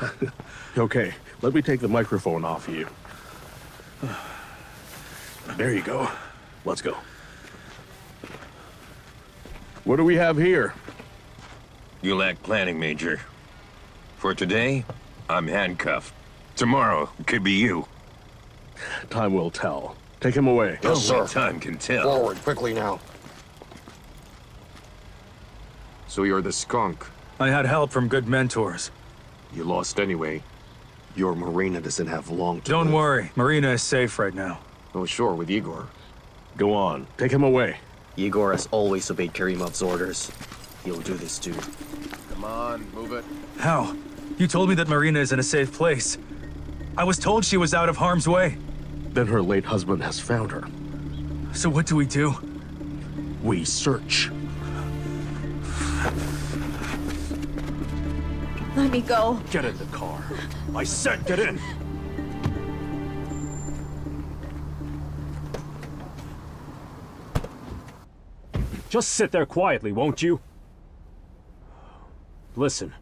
Okay, let me take the microphone off you. There you go. Let's go. What do we have here? You lack planning, Major. For today, I'm handcuffed. Tomorrow, could be you. Time will tell. Take him away. Yes, sir. Time can tell. Forward, quickly now. So you're the skunk. I had help from good mentors. You lost anyway. Your Marina doesn't have long to Don't live. worry, Marina is safe right now. Oh, sure, with Igor. Go on. Take him away. Igor has always obeyed Karimov's orders. He'll do this too. Come on, move it. How? You told me that Marina is in a safe place. I was told she was out of harm's way. Then her late husband has found her. So what do? We search. Let me go. Get in the car. I said get in. Just sit there quietly, won't you? Listen.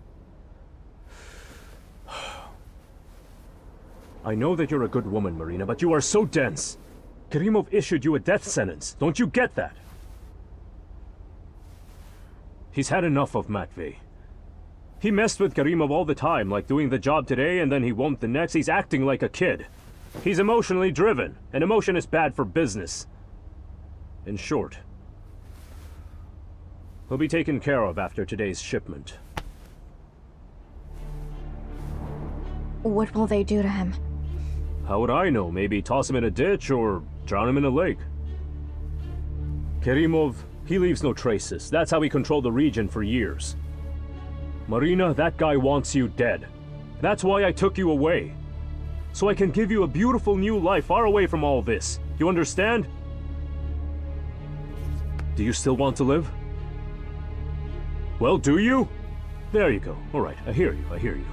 I know that you're a good woman, Marina, but you are so dense. Karimov issued you a death sentence. Don't you get that? He's had enough of Matvey. He messed with Karimov all the time, like doing the job today and then he won't the next. He's acting like a kid. He's emotionally driven, and emotion is bad for business. In short, he'll be taken care of after today's shipment. What will they do to him? How would I know? Maybe toss him in a ditch or drown him in a lake. Karimov, he leaves no traces. That's how he controlled the region for years. Marina, that guy wants you dead. That's why I took you away. So I can give you a beautiful new life far away from all this. You understand? Do you still want to live? Well, do you? There you go. All right, I hear you.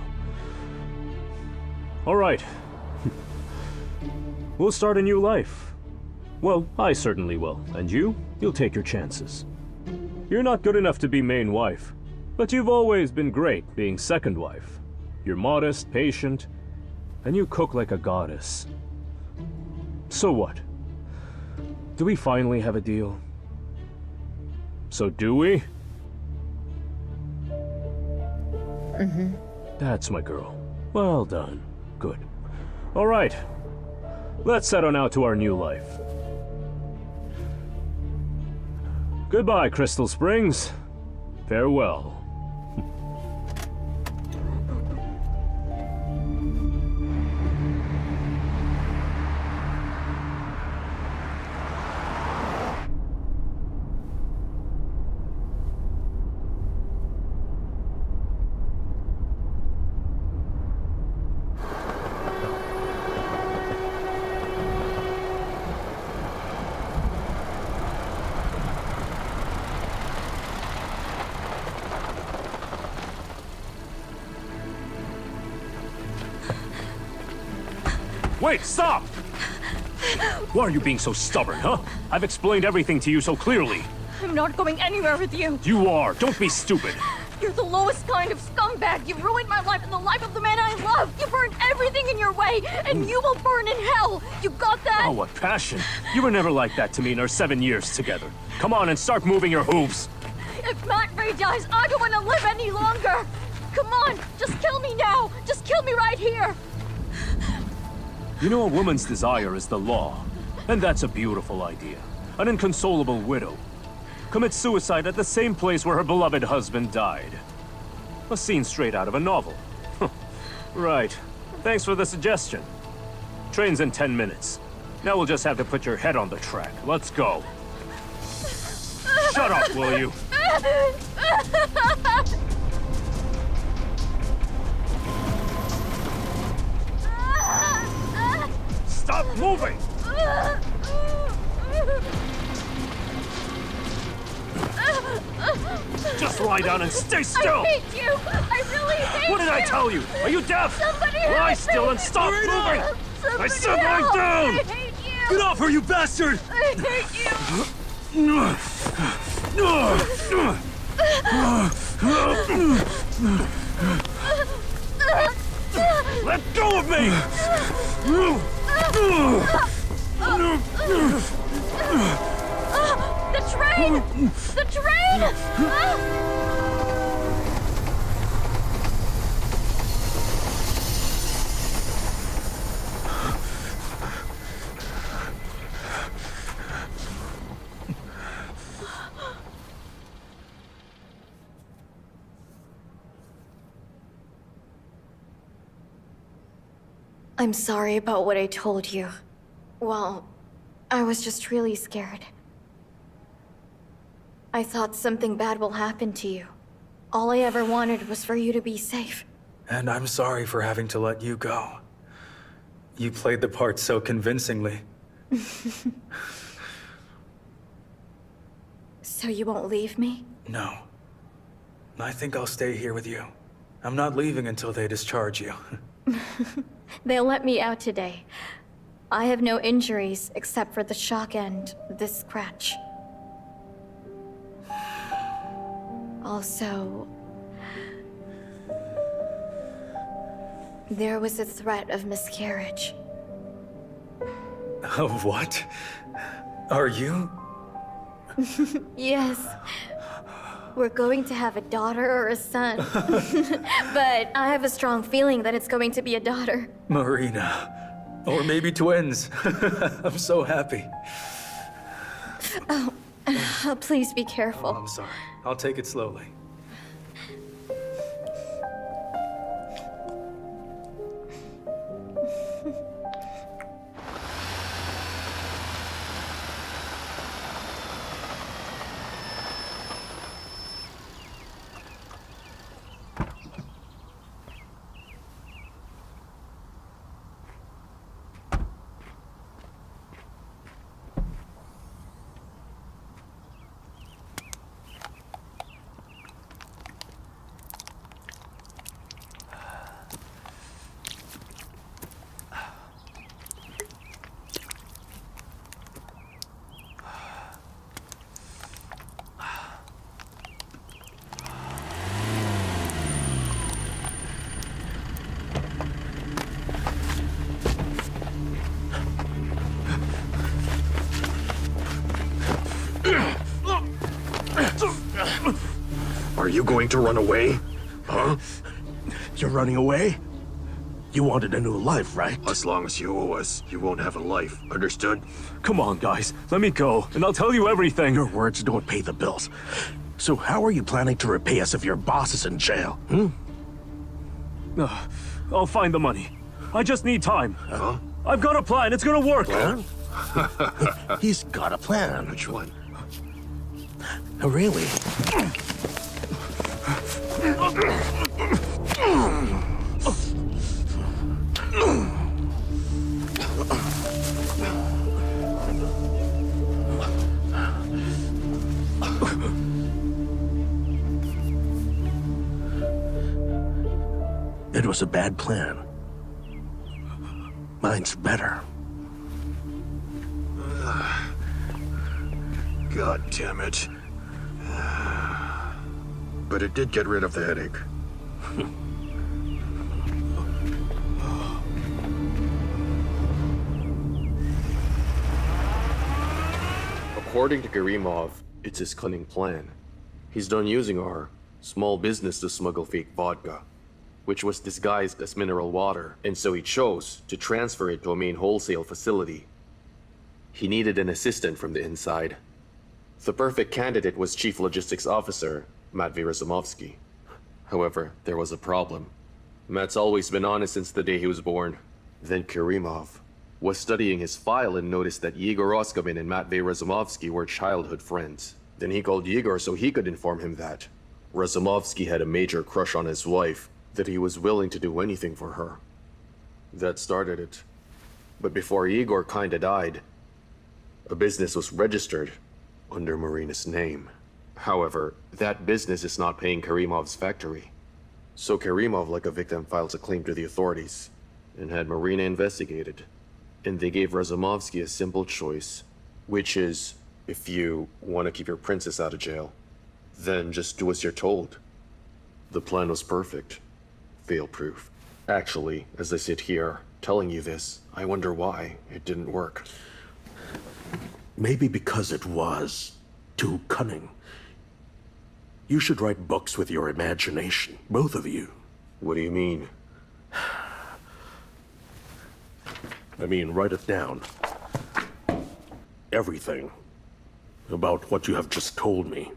All right. We'll start a new life. Well, I certainly will. And you? You'll take your chances. You're not good enough to be main wife, but you've always been great being second wife. You're modest, patient, and you cook like a goddess. So what? Do we finally have a deal? So do we? Mm-hmm. That's my girl. Well done. Good. All right. Let's set on out to our new life. Goodbye, Crystal Springs. Farewell. Wait, stop! Why are you being so stubborn, huh? I've explained everything to you so clearly. I'm not going anywhere with you. You are. Don't be stupid. You're the lowest kind of scumbag. You ruined my life and the life of the man I love. You burned everything in your way, and you will burn in hell. You got that? Oh, what passion. You were never like that to me in our 7 years together. Come on and start moving your hooves. If Matvey dies, I don't want to live any longer. Come on, just kill me now. Just kill me right here. You know, a woman's desire is the law. And that's a beautiful idea. An inconsolable widow commits suicide at the same place where her beloved husband died. A scene straight out of a novel. Right. Thanks for the suggestion. Train's in 10 minutes. Now we'll just have to put your head on the track. Let's go. Shut up, will you? Stop moving! Just lie down and stay still! I hate you! I really hate you! What did I tell you? Are you deaf? Somebody Lie help still me! and stop moving! Somebody I said help! lie down! I hate you! Get off her, you bastard! I hate you! Let go of me! The train! The train! I'm sorry about what I told you. Well, I was just really scared. I thought something bad will happen to you. All I ever wanted was for you to be safe. And I'm sorry for having to let you go. You played the part so convincingly. So you won't leave me? No. I think I'll stay here with you. I'm not leaving until they discharge you. They'll let me out today. I have no injuries except for the shock and this scratch. Also, there was a threat of miscarriage. Of what? Are you? Yes. we're going to have a daughter or a son. But I have a strong feeling that it's going to be a daughter. Marina. Or maybe twins. I'm so happy. Oh, please be careful. Oh, I'm sorry. I'll take it slowly. Are you going to run away? Huh? You're running away? You wanted a new life, right? As long as you owe us, you won't have a life. Understood? Come on, guys. Let me go, and I'll tell you everything. Your words don't pay the bills. So how are you planning to repay us if your boss is in jail? I'll find the money. I just need time. Huh? I've got a plan. It's gonna work. Huh? He's got a plan. Which one? Really? It was a bad plan. Mine's better. God damn it. But it did get rid of the headache. According to Karimov, it's his cunning plan. He's done using our small business to smuggle fake vodka, which was disguised as mineral water, and so he chose to transfer it to a main wholesale facility. He needed an assistant from the inside. The perfect candidate was Chief Logistics Officer Matvey. However, there was a problem. Matt's always been honest since the day he was born. Then Karimov was studying his file and noticed that Igor Oskomin and Matvey were childhood friends. Then he called Igor so he could inform him that Razumovsky had a major crush on his wife, that he was willing to do anything for her. That started it. But before Igor kinda died, a business was registered under Marina's name. However, that business is not paying Karimov's factory. So Karimov, like a victim, files a claim to the authorities and had Marina investigated. And they gave Razumovsky a simple choice, which is, if you want to keep your princess out of jail, then just do as you're told. The plan was perfect. Fail-proof. Actually, as I sit here, telling you this, I wonder why it didn't work. Maybe because it was too cunning. You should write books with your imagination, both of you. What do you mean? I mean, write it down. Everything. About what you have just told me.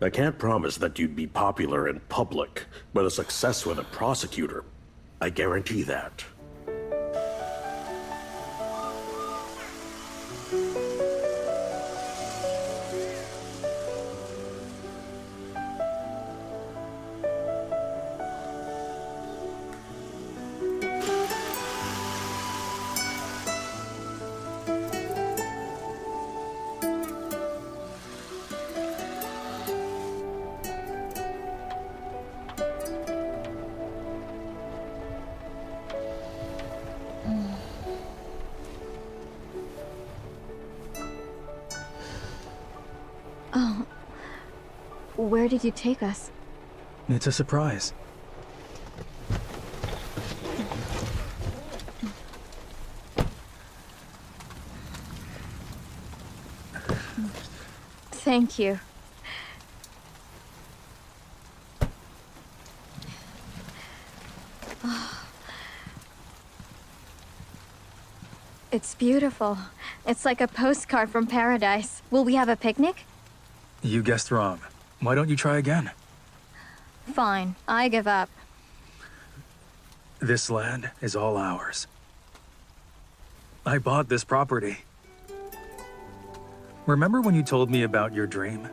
I can't promise that you'd be popular in public, but a success with a prosecutor, I guarantee that. Oh. Where did you take us? It's a surprise. Thank you. It's beautiful. It's like a postcard from paradise. Will we have a picnic? You guessed wrong. Why don't you try again? Fine, I give up. This land is all ours. I bought this property. Remember when you told me about your dream?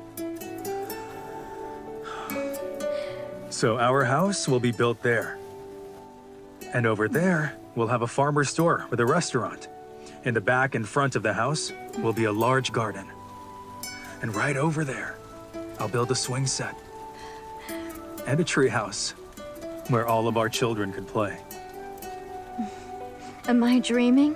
So our house will be built there. And over there, we'll have a farmer's store with a restaurant. In the back and front of the house will be a large garden. And right over there, I'll build a swing set. And a treehouse, where all of our children could play. Am I dreaming?